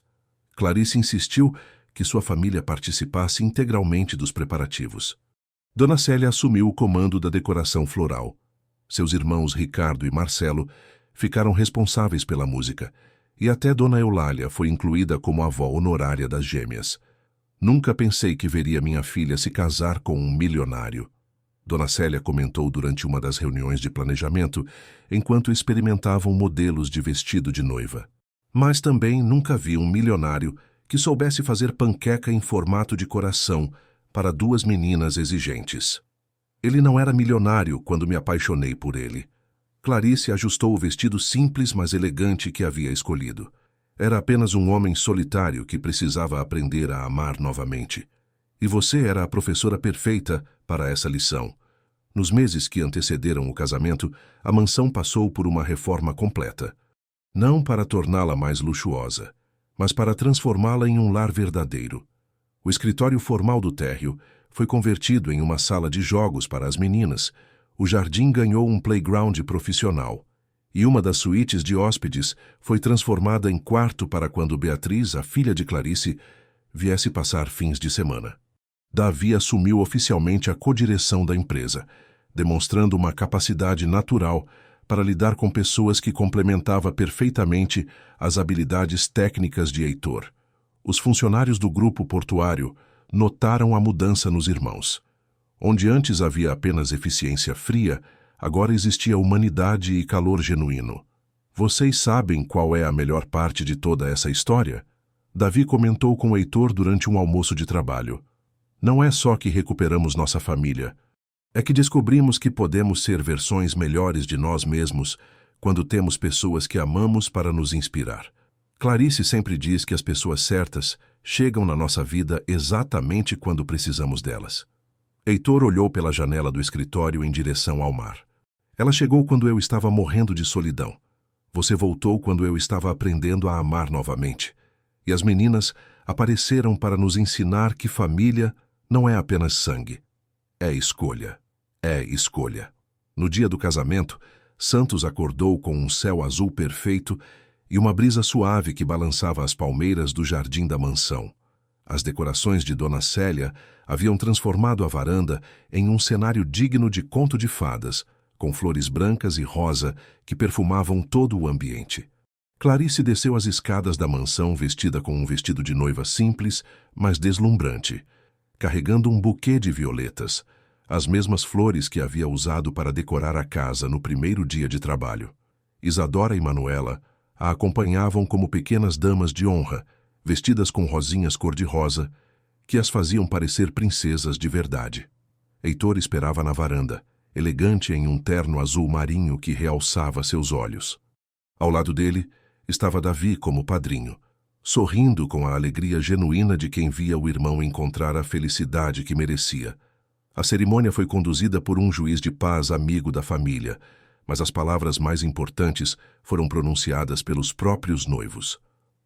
Clarice insistiu que sua família participasse integralmente dos preparativos. Dona Célia assumiu o comando da decoração floral. Seus irmãos Ricardo e Marcelo ficaram responsáveis pela música, e até Dona Eulália foi incluída como avó honorária das gêmeas. Nunca pensei que veria minha filha se casar com um milionário. Dona Célia comentou durante uma das reuniões de planejamento, enquanto experimentavam modelos de vestido de noiva. Mas também nunca vi um milionário que soubesse fazer panqueca em formato de coração para duas meninas exigentes. Ele não era milionário quando me apaixonei por ele. Clarice ajustou o vestido simples, mas elegante que havia escolhido. Era apenas um homem solitário que precisava aprender a amar novamente. E você era a professora perfeita para essa lição. Nos meses que antecederam o casamento, a mansão passou por uma reforma completa. Não para torná-la mais luxuosa, mas para transformá-la em um lar verdadeiro. O escritório formal do térreo foi convertido em uma sala de jogos para as meninas. O jardim ganhou um playground profissional. E uma das suítes de hóspedes foi transformada em quarto para quando Beatriz, a filha de Clarice, viesse passar fins de semana. Davi assumiu oficialmente a codireção da empresa, demonstrando uma capacidade natural para lidar com pessoas que complementava perfeitamente as habilidades técnicas de Heitor. Os funcionários do grupo portuário notaram a mudança nos irmãos. Onde antes havia apenas eficiência fria, agora existia humanidade e calor genuíno. Vocês sabem qual é a melhor parte de toda essa história? Davi comentou com Heitor durante um almoço de trabalho. Não é só que recuperamos nossa família. É que descobrimos que podemos ser versões melhores de nós mesmos quando temos pessoas que amamos para nos inspirar. Clarice sempre diz que as pessoas certas chegam na nossa vida exatamente quando precisamos delas. Heitor olhou pela janela do escritório em direção ao mar. Ela chegou quando eu estava morrendo de solidão. Você voltou quando eu estava aprendendo a amar novamente. E as meninas apareceram para nos ensinar que família não é apenas sangue. É escolha. É escolha. No dia do casamento, Santos acordou com um céu azul perfeito e uma brisa suave que balançava as palmeiras do jardim da mansão. As decorações de Dona Célia haviam transformado a varanda em um cenário digno de conto de fadas, com flores brancas e rosa que perfumavam todo o ambiente. Clarice desceu as escadas da mansão vestida com um vestido de noiva simples, mas deslumbrante, carregando um buquê de violetas, as mesmas flores que havia usado para decorar a casa no primeiro dia de trabalho. Isadora e Manuela, a acompanhavam como pequenas damas de honra, vestidas com rosinhas cor-de-rosa, que as faziam parecer princesas de verdade. Heitor esperava na varanda, elegante em um terno azul marinho que realçava seus olhos. Ao lado dele estava Davi como padrinho, sorrindo com a alegria genuína de quem via o irmão encontrar a felicidade que merecia. A cerimônia foi conduzida por um juiz de paz amigo da família, mas as palavras mais importantes foram pronunciadas pelos próprios noivos.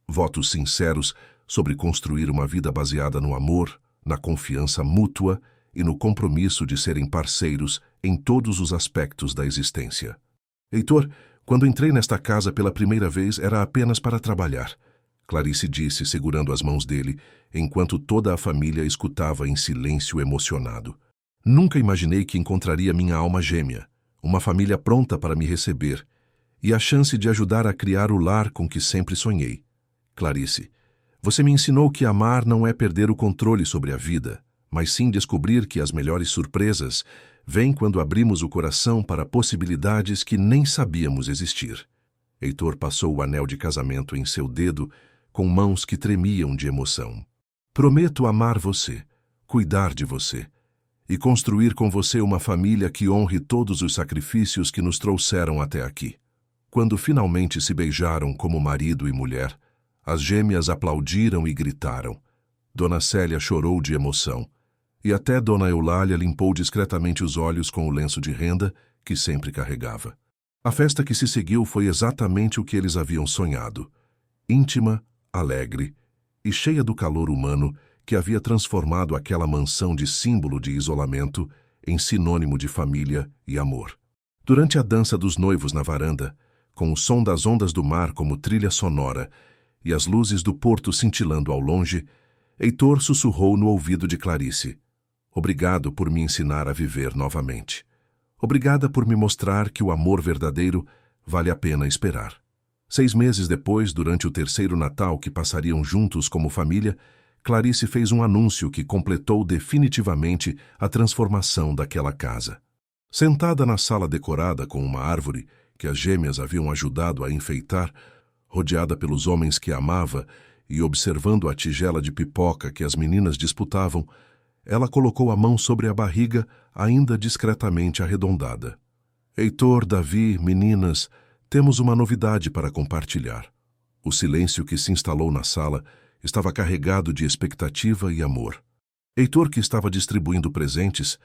Votos sinceros sobre construir uma vida baseada no amor, na confiança mútua e no compromisso de serem parceiros em todos os aspectos da existência. Heitor, quando entrei nesta casa pela primeira vez, era apenas para trabalhar, Clarice disse, segurando as mãos dele, enquanto toda a família escutava em silêncio emocionado. Nunca imaginei que encontraria minha alma gêmea, uma família pronta para me receber, e a chance de ajudar a criar o lar com que sempre sonhei. Clarice, você me ensinou que amar não é perder o controle sobre a vida, mas sim descobrir que as melhores surpresas vêm quando abrimos o coração para possibilidades que nem sabíamos existir. Heitor passou o anel de casamento em seu dedo, com mãos que tremiam de emoção. Prometo amar você, cuidar de você e construir com você uma família que honre todos os sacrifícios que nos trouxeram até aqui. Quando finalmente se beijaram como marido e mulher, as gêmeas aplaudiram e gritaram. Dona Célia chorou de emoção, e até Dona Eulália limpou discretamente os olhos com o lenço de renda que sempre carregava. A festa que se seguiu foi exatamente o que eles haviam sonhado, íntima, alegre e cheia do calor humano que havia transformado aquela mansão de símbolo de isolamento em sinônimo de família e amor. Durante a dança dos noivos na varanda, com o som das ondas do mar como trilha sonora e as luzes do porto cintilando ao longe, Heitor sussurrou no ouvido de Clarice: "Obrigado por me ensinar a viver novamente. Obrigada por me mostrar que o amor verdadeiro vale a pena esperar." 6 meses depois, durante o terceiro Natal que passariam juntos como família, Clarice fez um anúncio que completou definitivamente a transformação daquela casa. Sentada na sala decorada com uma árvore que as gêmeas haviam ajudado a enfeitar, rodeada pelos homens que amava e observando a tigela de pipoca que as meninas disputavam, ela colocou a mão sobre a barriga ainda discretamente arredondada. "Heitor, Davi, meninas, temos uma novidade para compartilhar." O silêncio que se instalou na sala estava carregado de expectativa e amor. Heitor, que estava distribuindo presentes,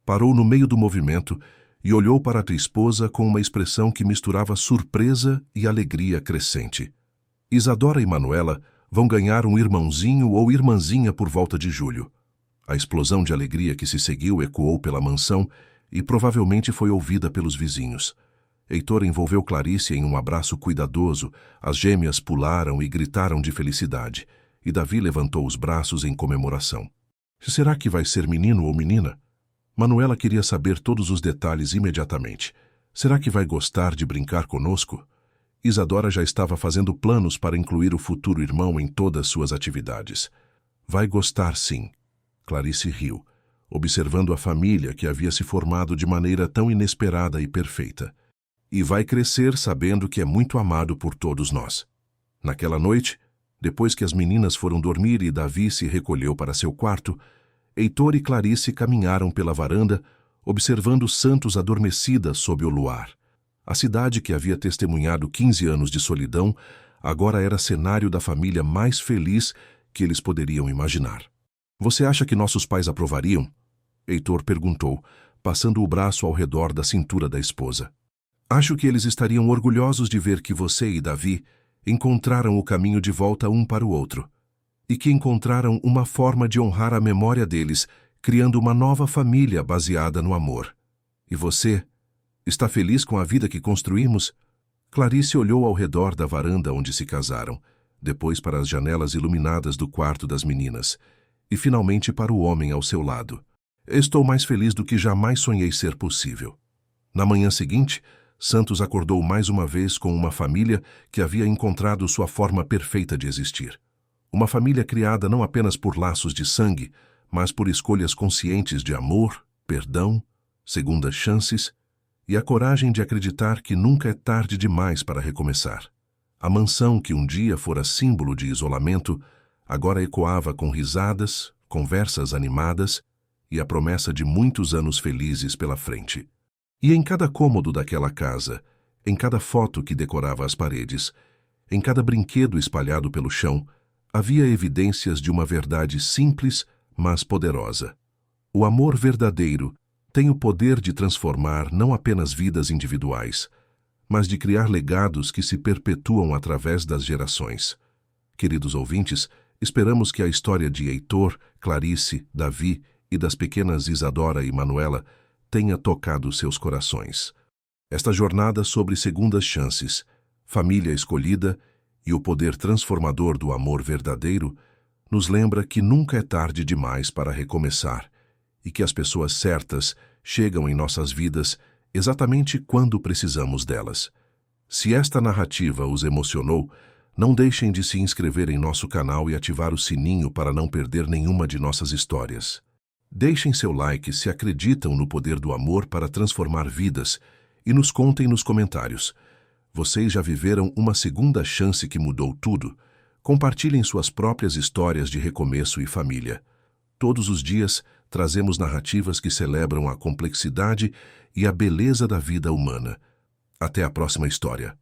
parou no meio do movimento e olhou para a tua esposa com uma expressão que misturava surpresa e alegria crescente. "Isadora e Manuela vão ganhar um irmãozinho ou irmãzinha por volta de julho." A explosão de alegria que se seguiu ecoou pela mansão e provavelmente foi ouvida pelos vizinhos. Heitor envolveu Clarice em um abraço cuidadoso, as gêmeas pularam e gritaram de felicidade, e Davi levantou os braços em comemoração. "Será que vai ser menino ou menina?" Manuela queria saber todos os detalhes imediatamente. "Será que vai gostar de brincar conosco?" Isadora já estava fazendo planos para incluir o futuro irmão em todas suas atividades. "Vai gostar, sim." Clarice riu, observando a família que havia se formado de maneira tão inesperada e perfeita. "E vai crescer sabendo que é muito amado por todos nós." Naquela noite, depois que as meninas foram dormir e Davi se recolheu para seu quarto, Heitor e Clarice caminharam pela varanda, observando Santos adormecida sob o luar. A cidade que havia testemunhado 15 anos de solidão agora era cenário da família mais feliz que eles poderiam imaginar. "Você acha que nossos pais aprovariam?" Heitor perguntou, passando o braço ao redor da cintura da esposa. "Acho que eles estariam orgulhosos de ver que você e Davi encontraram o caminho de volta um para o outro, e que encontraram uma forma de honrar a memória deles, criando uma nova família baseada no amor. E você, está feliz com a vida que construímos?" Clarice olhou ao redor da varanda onde se casaram, depois para as janelas iluminadas do quarto das meninas, e finalmente para o homem ao seu lado. "Estou mais feliz do que jamais sonhei ser possível." Na manhã seguinte, Santos acordou mais uma vez com uma família que havia encontrado sua forma perfeita de existir. Uma família criada não apenas por laços de sangue, mas por escolhas conscientes de amor, perdão, segundas chances e a coragem de acreditar que nunca é tarde demais para recomeçar. A mansão que um dia fora símbolo de isolamento, agora ecoava com risadas, conversas animadas e a promessa de muitos anos felizes pela frente. E em cada cômodo daquela casa, em cada foto que decorava as paredes, em cada brinquedo espalhado pelo chão, havia evidências de uma verdade simples, mas poderosa. O amor verdadeiro tem o poder de transformar não apenas vidas individuais, mas de criar legados que se perpetuam através das gerações. Queridos ouvintes, esperamos que a história de Heitor, Clarice, Davi e das pequenas Isadora e Manuela tenha tocado seus corações. Esta jornada sobre segundas chances, família escolhida e o poder transformador do amor verdadeiro nos lembra que nunca é tarde demais para recomeçar e que as pessoas certas chegam em nossas vidas exatamente quando precisamos delas. Se esta narrativa os emocionou, não deixem de se inscrever em nosso canal e ativar o sininho para não perder nenhuma de nossas histórias. Deixem seu like se acreditam no poder do amor para transformar vidas e nos contem nos comentários. Vocês já viveram uma segunda chance que mudou tudo? Compartilhem suas próprias histórias de recomeço e família. Todos os dias, trazemos narrativas que celebram a complexidade e a beleza da vida humana. Até a próxima história.